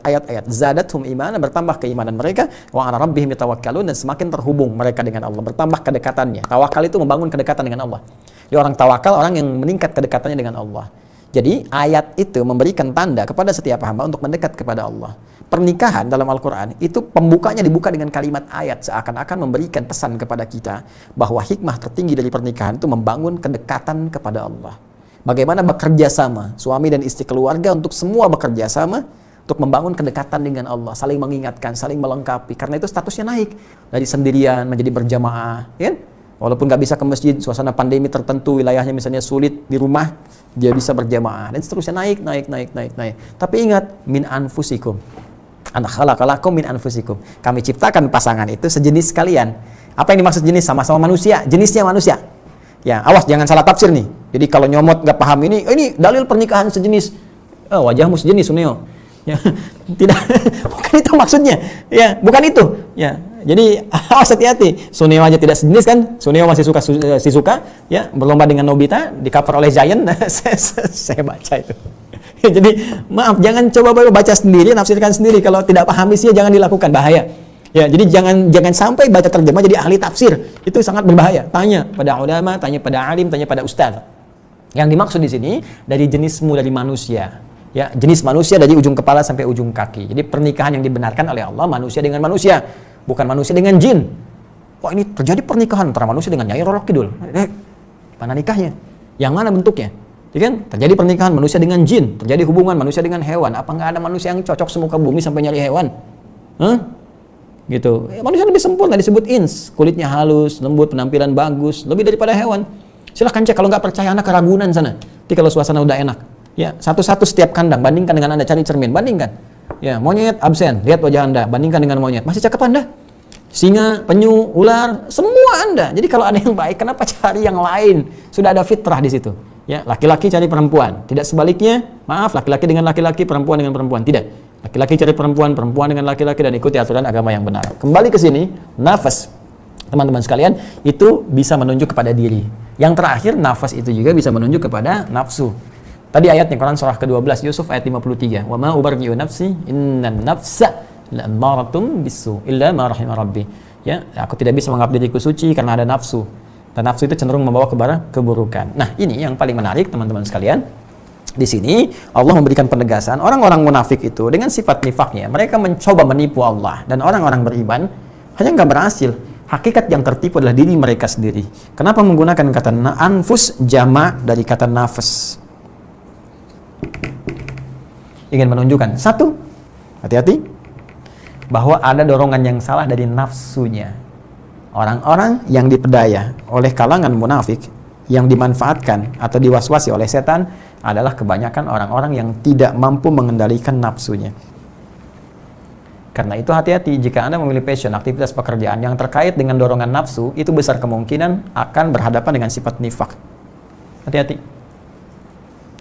ayat-ayat zadatuhum imana, bertambah keimanan mereka, wa 'ala rabbihim yatawakkalun, dan semakin terhubung mereka dengan Allah, bertambah kedekatannya. Tawakal itu membangun kedekatan dengan Allah. Jadi orang tawakal orang yang meningkat kedekatannya dengan Allah. Jadi ayat itu memberikan tanda kepada setiap hamba untuk mendekat kepada Allah. Pernikahan dalam Al-Quran itu pembukanya dibuka dengan kalimat ayat, seakan-akan memberikan pesan kepada kita bahwa hikmah tertinggi dari pernikahan itu membangun kedekatan kepada Allah. Bagaimana bekerja sama suami dan istri, keluarga, untuk semua bekerja sama untuk membangun kedekatan dengan Allah, saling mengingatkan, saling melengkapi. Karena itu statusnya naik dari sendirian menjadi berjamaah, ya kan? Walaupun nggak bisa ke masjid, suasana pandemi tertentu, wilayahnya misalnya sulit, di rumah dia bisa berjamaah, dan seterusnya naik. Tapi ingat, min anfusikum, ana khalaqalakum min anfusikum. Kami ciptakan pasangan itu sejenis kalian. Apa yang dimaksud jenis? Sama-sama manusia, jenisnya manusia. Ya, awas jangan salah tafsir nih. Jadi kalau nyomot nggak paham ini dalil pernikahan sejenis. Oh, wajahmu sejenis, Suneo. Ya, tidak, bukan itu maksudnya. Ya, bukan itu. Ya, jadi awas, hati-hati. Suneo aja tidak sejenis kan? Suneo masih suka Shizuka, ya, berlomba dengan Nobita, di cover oleh Giant. saya baca itu. Jadi maaf, jangan coba baca sendiri, nafsirkan sendiri. Kalau tidak paham isinya jangan dilakukan, bahaya. Ya, jadi jangan sampai baca terjemah jadi ahli tafsir. Itu sangat berbahaya. Tanya pada ulama, tanya pada alim, tanya pada ustaz. Yang dimaksud di sini dari jenismu, dari manusia. Ya, jenis manusia dari ujung kepala sampai ujung kaki. Jadi pernikahan yang dibenarkan oleh Allah manusia dengan manusia, bukan manusia dengan jin. Wah, ini terjadi pernikahan antara manusia dengan Nyai Roro Kidul. Mana nikahnya? Yang mana bentuknya? Ya kan? Terjadi pernikahan manusia dengan jin, terjadi hubungan manusia dengan hewan. Apa nggak ada manusia yang cocok semuka bumi sampai nyari hewan? Gitu. Manusia lebih sempurna, disebut ins, kulitnya halus, lembut, penampilan bagus, lebih daripada hewan. Silahkan cek, kalau nggak percaya Anda ke Ragunan sana. Nanti kalau suasana udah enak. Ya, satu-satu setiap kandang, bandingkan dengan Anda, cari cermin, bandingkan. Ya, monyet absen, lihat wajah Anda, bandingkan dengan monyet. Masih cakep Anda? Singa, penyu, ular, semua Anda. Jadi kalau ada yang baik, kenapa cari yang lain? Sudah ada fitrah di situ. Ya, laki-laki cari perempuan, tidak sebaliknya. Maaf, laki-laki dengan laki-laki, perempuan dengan perempuan, tidak. Laki-laki cari perempuan, perempuan dengan laki-laki, dan ikuti aturan agama yang benar. Kembali ke sini, nafas, teman-teman sekalian, itu bisa menunjuk kepada diri. Yang terakhir, nafas itu juga bisa menunjuk kepada nafsu. Tadi ayatnya Quran surah ke-12 Yusuf ayat 53. Wa ma ubarri'u nafsi innan nafsa la'amaratum bisu illa ma rahima rabbi. Ya, aku tidak bisa menganggap diriku suci karena ada nafsu. Dan nafsu itu cenderung membawa kepada keburukan. Nah, ini yang paling menarik teman-teman sekalian. Di sini Allah memberikan penegasan orang-orang munafik itu dengan sifat nifaknya, mereka mencoba menipu Allah, dan orang-orang beriman hanya nggak berhasil. Hakikat yang tertipu adalah diri mereka sendiri. Kenapa menggunakan kata anfus jamak dari kata nafas? Ingin menunjukkan satu, hati-hati, bahwa ada dorongan yang salah dari nafsunya. Orang-orang yang dipedaya oleh kalangan munafik, yang dimanfaatkan atau diwaswasi oleh setan, adalah kebanyakan orang-orang yang tidak mampu mengendalikan nafsunya. Karena itu hati-hati, jika Anda memilih passion, aktivitas pekerjaan yang terkait dengan dorongan nafsu, itu besar kemungkinan akan berhadapan dengan sifat nifak. Hati-hati.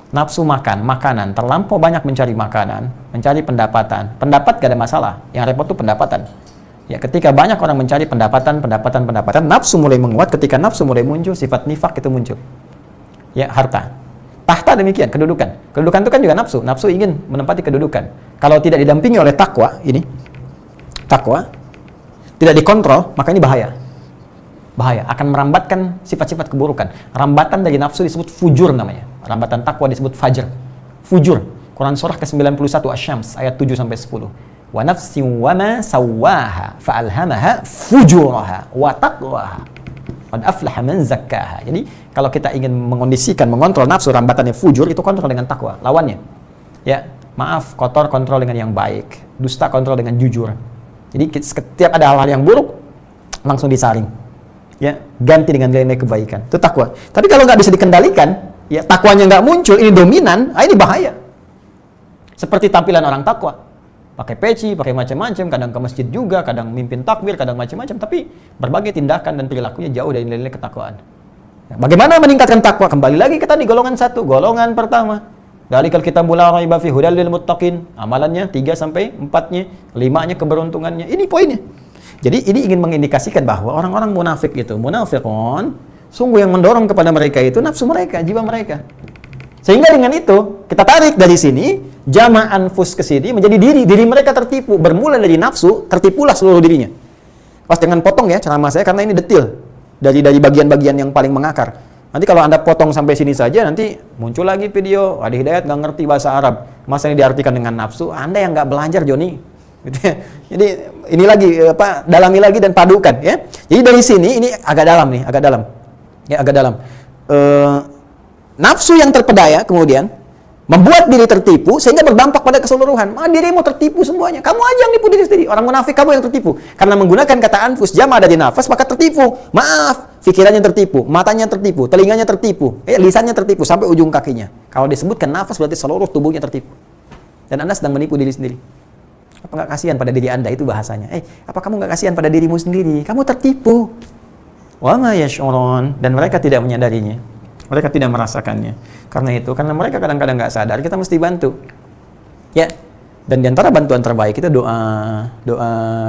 Nafsu makan, makanan, terlampau banyak mencari makanan, mencari pendapatan. Pendapat gak ada masalah, yang repot itu pendapatan. Ya, ketika banyak orang mencari pendapatan, nafsu mulai menguat. Ketika nafsu mulai muncul, sifat nifak itu muncul. Ya, harta. Tahta demikian, kedudukan. Kedudukan itu kan juga nafsu. Nafsu ingin menempati kedudukan. Kalau tidak didampingi oleh takwa, takwa, tidak dikontrol, maka ini bahaya. Bahaya, akan merambatkan sifat-sifat keburukan. Rambatan dari nafsu disebut fujur namanya. Rambatan takwa disebut fajr. Fujur. Quran surah ke-91 Asy-Syams ayat 7-10. Wa nafsin wa ma sawwaha fa'alhamaha fujuraha wa taqwaha. Qad aflaha man zakkaha. Jadi kalau kita ingin mengondisikan, mengontrol nafsu, rambatannya fujur, itu kontrol dengan takwa, lawannya. Ya, maaf, kotor kontrol dengan yang baik, dusta kontrol dengan jujur. Jadi setiap ada hal-hal yang buruk langsung disaring. Ya, ganti dengan nilai kebaikan. Itu takwa. Tapi kalau nggak bisa dikendalikan, ya takwanya nggak muncul, ini dominan, ini bahaya. Seperti tampilan orang takwa. Pakai peci, pakai macam-macam, kadang ke masjid juga, kadang mimpin takbir, kadang macam-macam, tapi berbagai tindakan dan perilakunya jauh dari nilai ketakwaan. Ya, bagaimana meningkatkan takwa? Kembali lagi ke tadi golongan satu, golongan pertama. Dalikal kitabul la raiba fihi hudal lil muttaqin. Amalannya 3 sampai 4-nya, 5-nya keberuntungannya. Ini poinnya. Jadi ini ingin mengindikasikan bahwa orang-orang munafik itu, munafiqun, Sungguh yang mendorong kepada mereka itu nafsu mereka, jiwa mereka. Sehingga dengan itu, kita tarik dari sini, jama' anfus ke sini, menjadi diri mereka tertipu. Bermula dari nafsu, tertipulah seluruh dirinya. Pas jangan potong ya ceramah saya, karena ini detil. Dari bagian-bagian yang paling mengakar. Nanti kalau Anda potong sampai sini saja, nanti muncul lagi video, Adi Hidayat nggak ngerti bahasa Arab. Masa ini diartikan dengan nafsu? Anda yang nggak belajar, Joni. Gitu ya. Jadi ini lagi, dalami lagi dan padukan. Ya. Jadi dari sini, ini agak dalam nih, agak dalam. Ya, agak dalam. Nafsu yang terpedaya kemudian membuat diri tertipu sehingga berdampak pada keseluruhan. Dirimu tertipu semuanya. Kamu aja yang nipu diri sendiri. Orang munafik kamu yang tertipu. Karena menggunakan kata anfus jama' dari nafas maka tertipu. Maaf, pikirannya tertipu, matanya tertipu, telinganya tertipu, lisannya tertipu sampai ujung kakinya. Kalau disebutkan nafas berarti seluruh tubuhnya tertipu. Dan Anda sedang menipu diri sendiri. Apa nggak kasihan pada diri Anda, itu bahasanya. Apa kamu nggak kasihan pada dirimu sendiri? Kamu tertipu. Wa ma yash'urun, dan mereka tidak menyadarinya. Mereka tidak merasakannya. Karena mereka kadang-kadang nggak sadar, kita mesti bantu. Ya. Dan diantara bantuan terbaik itu doa,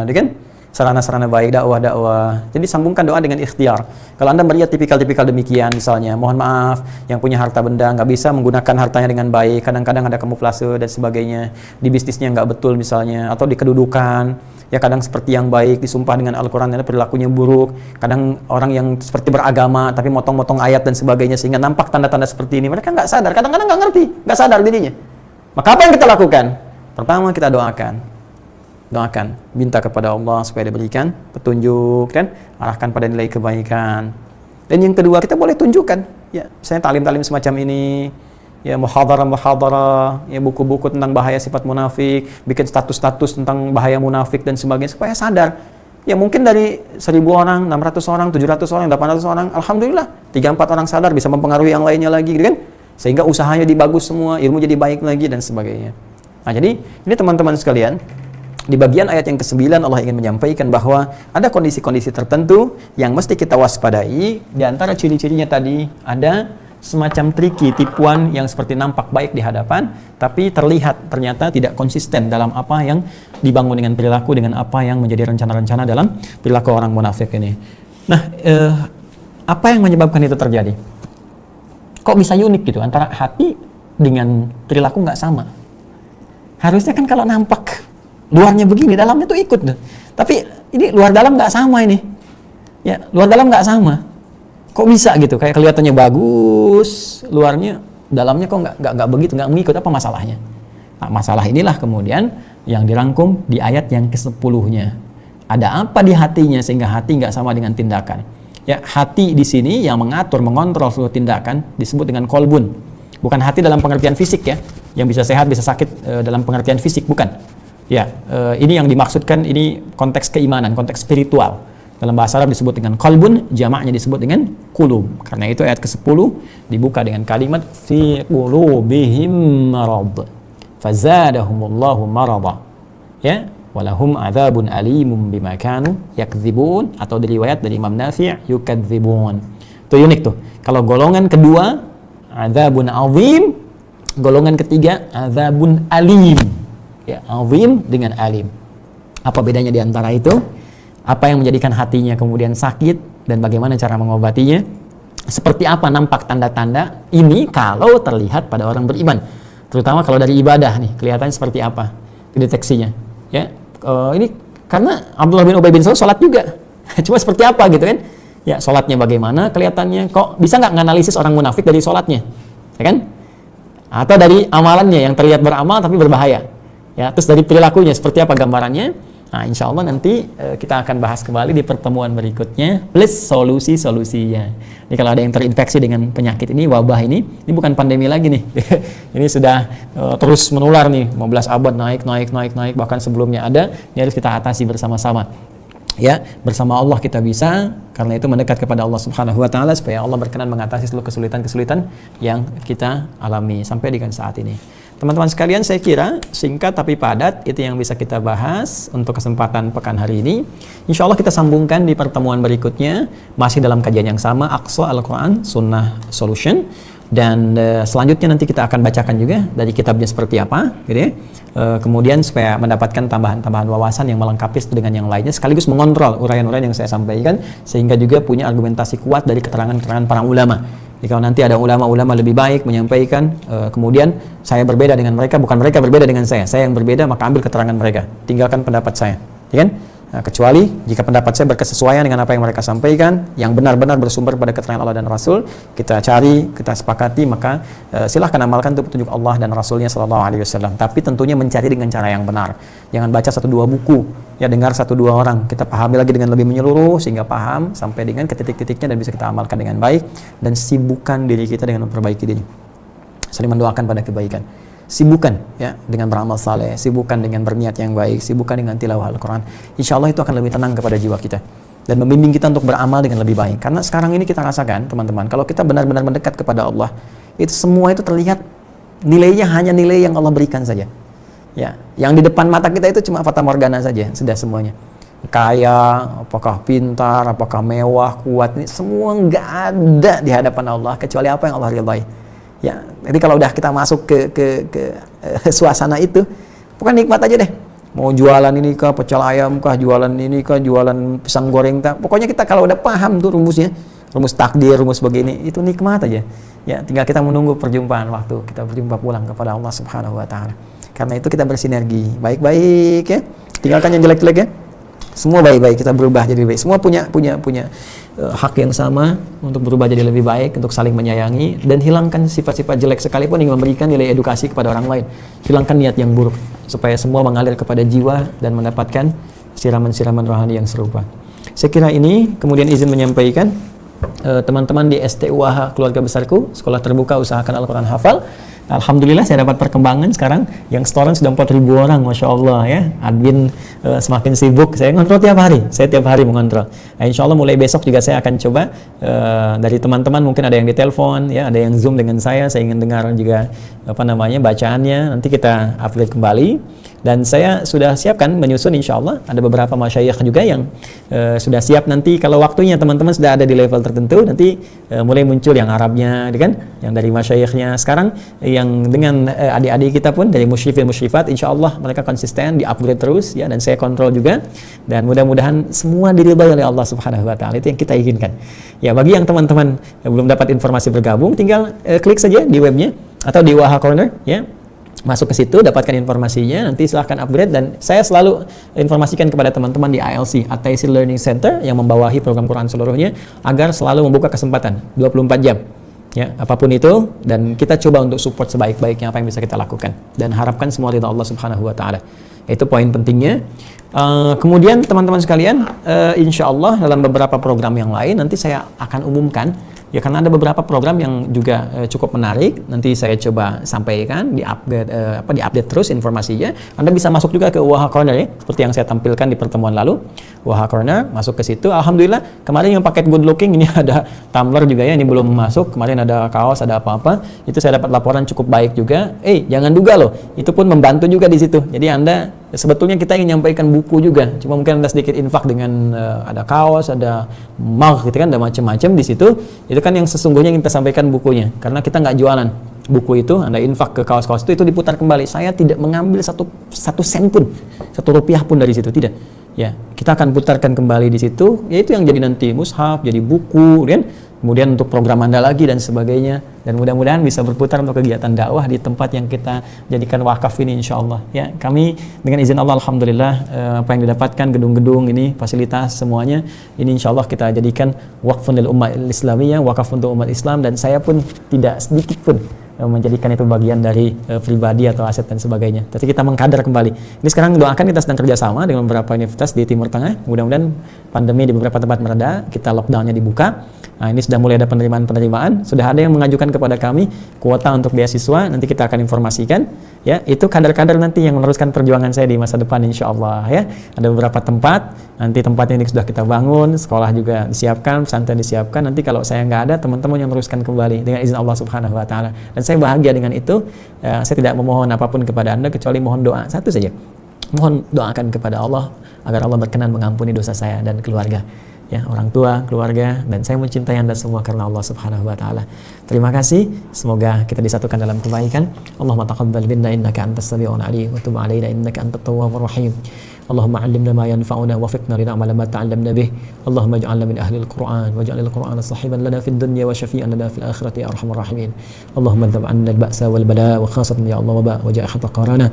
kan? Sarana-sarana baik, dakwah. Jadi sambungkan doa dengan ikhtiar. Kalau Anda melihat tipikal-tipikal demikian, misalnya, mohon maaf, yang punya harta benda nggak bisa menggunakan hartanya dengan baik, kadang-kadang ada kamuflase dan sebagainya, di bisnisnya nggak betul misalnya, atau di kedudukan, ya kadang seperti yang baik, disumpah dengan Al-Quran, perilakunya buruk, kadang orang yang seperti beragama, tapi motong-motong ayat dan sebagainya, sehingga nampak tanda-tanda seperti ini, mereka nggak sadar, kadang-kadang nggak ngerti, nggak sadar dirinya. Maka apa yang kita lakukan? Pertama, kita doakan, minta kepada Allah supaya diberikan petunjuk dan arahkan pada nilai kebaikan. Dan yang kedua, kita boleh tunjukkan, ya, misalnya talim-talim semacam ini, ya muhadharah, ya buku-buku tentang bahaya sifat munafik, bikin status-status tentang bahaya munafik dan sebagainya supaya sadar. Ya mungkin dari 1000 orang, 600 orang, 700 orang, 800 orang, alhamdulillah 3-4 orang sadar bisa mempengaruhi yang lainnya lagi, gitu kan? Sehingga usahanya dibagus semua, ilmu jadi baik lagi dan sebagainya. Nah, jadi ini teman-teman sekalian, di bagian ayat yang ke-9 Allah ingin menyampaikan bahwa ada kondisi-kondisi tertentu yang mesti kita waspadai. Di antara ciri-cirinya tadi ada semacam triki, tipuan yang seperti nampak baik di hadapan, tapi terlihat ternyata tidak konsisten dalam apa yang dibangun dengan perilaku, dengan apa yang menjadi rencana-rencana dalam perilaku orang munafik ini. Nah, apa yang menyebabkan itu terjadi? Kok bisa unik gitu antara hati dengan perilaku nggak sama? Harusnya kan kalau nampak luarnya begini, dalamnya tuh ikut tuh. Tapi ini luar dalam nggak sama ini. Ya, luar dalam nggak sama. Kok bisa gitu? Kayak kelihatannya bagus, luarnya, dalamnya kok nggak begitu, nggak mengikut. Apa masalahnya? Nah, masalah inilah kemudian yang dirangkum di ayat yang ke-10-nya. Ada apa di hatinya sehingga hati nggak sama dengan tindakan? Ya, hati di sini yang mengatur, mengontrol seluruh tindakan disebut dengan kolbun. Bukan hati dalam pengertian fisik ya, yang bisa sehat, bisa sakit dalam pengertian fisik, bukan. Ya, ini yang dimaksudkan, ini konteks keimanan, konteks spiritual. Dalam bahasa Arab disebut dengan qalbun, jamaknya disebut dengan qulub. Karena itu ayat ke-10 dibuka dengan kalimat fi qulubihim marad fazadahumullahu marada. Ya, walahum adzabun alimum bima kanu yakdzibun, atau di riwayat dari Imam Nafi' yukadzibun. Itu unik tuh. Kalau golongan kedua adzabun azim, golongan ketiga adzabun alim. Ya, azim dengan alim. Apa bedanya di antara itu? Apa yang menjadikan hatinya kemudian sakit dan bagaimana cara mengobatinya? Seperti apa nampak tanda-tanda ini kalau terlihat pada orang beriman? Terutama kalau dari ibadah nih, kelihatannya seperti apa deteksinya? Ya, ini karena Abdullah bin Ubay bin Salul sholat juga. Cuma seperti apa gitu kan? Ya, sholatnya bagaimana kelihatannya? Kok bisa nggak nganalisis orang munafik dari sholatnya? Ya kan? Atau dari amalannya yang terlihat beramal tapi berbahaya? Ya, terus dari perilakunya seperti apa gambarannya? Nah, insya Allah nanti kita akan bahas kembali di pertemuan berikutnya plus solusi-solusinya. Ini kalau ada yang terinfeksi dengan penyakit ini, wabah ini bukan pandemi lagi nih. Ini sudah terus menular nih, 15 abad naik, bahkan sebelumnya ada, ini harus kita atasi bersama-sama. Ya, bersama Allah kita bisa, karena itu mendekat kepada Allah Subhanahu wa taala supaya Allah berkenan mengatasi seluruh kesulitan-kesulitan yang kita alami sampai dengan saat ini. Teman-teman sekalian, saya kira singkat tapi padat itu yang bisa kita bahas untuk kesempatan pekan hari ini. Insya Allah kita sambungkan di pertemuan berikutnya, masih dalam kajian yang sama, Aqsa Al-Quran Sunnah Solution. Dan selanjutnya nanti kita akan bacakan juga dari kitabnya seperti apa, gitu ya. Kemudian supaya mendapatkan tambahan-tambahan wawasan yang melengkapi dengan yang lainnya, sekaligus mengontrol uraian-uraian yang saya sampaikan, sehingga juga punya argumentasi kuat dari keterangan-keterangan para ulama. Jadi kalau nanti ada ulama-ulama lebih baik menyampaikan, kemudian saya berbeda dengan mereka, bukan mereka berbeda dengan saya yang berbeda, maka ambil keterangan mereka, tinggalkan pendapat saya, ya kan? Nah, kecuali jika pendapat saya berkesesuaian dengan apa yang mereka sampaikan, yang benar-benar bersumber pada keterangan Allah dan Rasul, kita cari, kita sepakati, maka silahkan amalkan itu petunjuk Allah dan Rasulnya Sallallahu Alaihi Wasallam. Tapi tentunya mencari dengan cara yang benar. Jangan baca 1-2 buku, ya dengar 1-2 orang, kita pahami lagi dengan lebih menyeluruh sehingga paham sampai dengan ke titik-titiknya dan bisa kita amalkan dengan baik, dan sibukkan diri kita dengan memperbaiki diri. Saling mendoakan pada kebaikan. Sibukkan ya dengan beramal saleh, sibukkan dengan berniat yang baik, sibukkan dengan tilawah Al-Quran. Insya Allah itu akan lebih tenang kepada jiwa kita dan membimbing kita untuk beramal dengan lebih baik. Karena sekarang ini kita rasakan, teman-teman, kalau kita benar-benar mendekat kepada Allah, itu semua itu terlihat nilainya hanya nilai yang Allah berikan saja. Ya, yang di depan mata kita itu cuma fata morgana saja, sudah semuanya. Kaya, apakah pintar, apakah mewah, kuat, ini semua nggak ada di hadapan Allah kecuali apa yang Allah ridhai. Ya, jadi kalau udah kita masuk ke suasana itu, bukan nikmat aja deh. Mau jualan ini kah, pecel ayam kah, jualan ini kah, jualan pisang goreng kah. Pokoknya kita kalau udah paham tuh rumusnya, rumus takdir, rumus begini, itu nikmat aja. Ya, tinggal kita menunggu perjumpaan waktu kita berjumpa pulang kepada Allah Subhanahu wa taala. Karena itu kita bersinergi, baik-baik ya. Tinggalkan yang jelek-jelek ya. Semua baik-baik, kita berubah jadi baik. Semua punya hak yang sama untuk berubah jadi lebih baik, untuk saling menyayangi, dan hilangkan sifat-sifat jelek sekalipun ingin memberikan nilai edukasi kepada orang lain. Hilangkan niat yang buruk supaya semua mengalir kepada jiwa dan mendapatkan siraman-siraman rohani yang serupa. Saya kira ini, kemudian izin menyampaikan teman-teman di STUAH Keluarga Besarku, Sekolah Terbuka Usahakan Al-Quran Hafal. Alhamdulillah saya dapat perkembangan sekarang yang setoran sudah 4.000 orang, Masya Allah ya. Admin semakin sibuk, saya ngontrol tiap hari, saya tiap hari mengontrol. Nah, insya Allah mulai besok juga saya akan coba dari teman-teman, mungkin ada yang ditelepon ya, ada yang Zoom dengan saya ingin dengar juga bacaannya, nanti kita upload kembali. Dan saya sudah siapkan menyusun, insya Allah ada beberapa masyayikh juga yang sudah siap nanti kalau waktunya teman-teman sudah ada di level tertentu, nanti mulai muncul yang Arabnya, kan? Yang dari masyayikhnya. Sekarang yang dengan adik-adik kita pun dari musyrifin musyrifat, insya Allah mereka konsisten, di-upgrade terus ya, dan saya kontrol juga, dan mudah-mudahan semua diridhai oleh Allah Subhanahu wa taala. Itu yang kita inginkan. Ya, bagi yang teman-teman belum dapat informasi bergabung, tinggal klik saja di webnya atau di Waha Corner ya. Masuk ke situ, dapatkan informasinya, nanti silahkan upgrade, dan saya selalu informasikan kepada teman-teman di ALC, At-Taysir Learning Center, yang membawahi program Quran seluruhnya, agar selalu membuka kesempatan 24 jam ya, apapun itu, dan kita coba untuk support sebaik-baiknya apa yang bisa kita lakukan, dan harapkan semua ridha Allah Subhanahu wa taala. Itu poin pentingnya. Kemudian teman-teman sekalian, insya Allah dalam beberapa program yang lain nanti saya akan umumkan ya, karena ada beberapa program yang juga cukup menarik. Nanti saya coba sampaikan, di-update terus informasinya. Anda bisa masuk juga ke Waha Corner ya, seperti yang saya tampilkan di pertemuan lalu. Waha Corner, masuk ke situ. Alhamdulillah kemarin yang paket good looking ini ada tumbler juga ya, ini belum masuk. Kemarin ada kaos, ada apa-apa. Itu saya dapat laporan cukup baik juga. Jangan duga loh, itu pun membantu juga di situ. Jadi Anda sebetulnya kita ingin menyampaikan buku juga, cuma mungkin Anda sedikit infak dengan ada kaos, ada mug gitu kan, ada macam-macam di situ. Itu kan yang sesungguhnya kita sampaikan bukunya, karena kita nggak jualan buku itu. Anda infak ke kaos-kaos itu diputar kembali. Saya tidak mengambil satu sen pun, 1 rupiah pun dari situ, tidak. Ya, kita akan putarkan kembali di situ. Yaitu yang jadi nanti mushaf, jadi buku, kan? Kemudian untuk program Anda lagi dan sebagainya, dan mudah-mudahan bisa berputar untuk kegiatan dakwah di tempat yang kita jadikan wakaf ini, insya Allah ya. Kami dengan izin Allah, alhamdulillah, apa yang didapatkan gedung-gedung ini, fasilitas semuanya ini, insya Allah kita jadikan wakfun lil ummah islamiyah, wakaf untuk umat Islam, dan saya pun tidak sedikit pun menjadikan itu bagian dari pribadi atau aset dan sebagainya. Tapi kita mengkader kembali. Ini sekarang doakan, kita sedang kerjasama dengan beberapa universitas di Timur Tengah. Mudah-mudahan pandemi di beberapa tempat mereda, kita lockdownnya dibuka. Nah, ini sudah mulai ada penerimaan. Sudah ada yang mengajukan kepada kami kuota untuk beasiswa. Nanti kita akan informasikan. Ya, itu kader-kader nanti yang meneruskan perjuangan saya di masa depan, insya Allah ya. Ada beberapa tempat. Nanti tempatnya ini sudah kita bangun, sekolah juga disiapkan, pesantren disiapkan. Nanti kalau saya nggak ada, teman-teman yang meneruskan kembali dengan izin Allah Subhanahu wa taala. Dan saya bahagia dengan itu. Saya tidak memohon apapun kepada Anda kecuali mohon doa satu saja. Mohon doakan kepada Allah agar Allah berkenan mengampuni dosa saya dan keluarga. ya, orang tua, keluarga, dan saya mencintai Anda semua karena Allah Subhanahu wa taala. Terima kasih, semoga kita disatukan dalam kebaikan. Allahumma taqabbal minna innaka antas samiul alim wa tub alaina innaka antat tawwabur rahim. Allahumma 'allimna ma yanfa'una wa waffiqna lin'amala ma ta'allamna bih. Allahumma ij'alna min ahli al-Qur'an waj'al al-Qur'ana sahiban lana fid dunya wa syafi'an lana fil akhirati ya arhamar rahimin. Allahumma adhib 'anna al-ba'sa wal bala wa khasatan ya Allah wa ja'ahat qarana.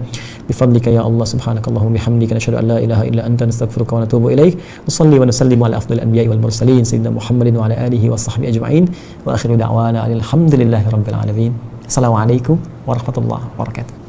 Bifadlika ya Allah subhanakallahumma bihamdika nashhadu an la ilaha illa anta nastaghfiruka wa natubu ilaik. Nusalli wa nusallimu ala afdhalil anbiya'i wal mursalin sayyidina Muhammadin wa ala alihi wa sahbihi ajma'in. Wa akhiru da'wana alhamdulillahi rabbil alamin. Assalamualaikum warahmatullahi wabarakatuh.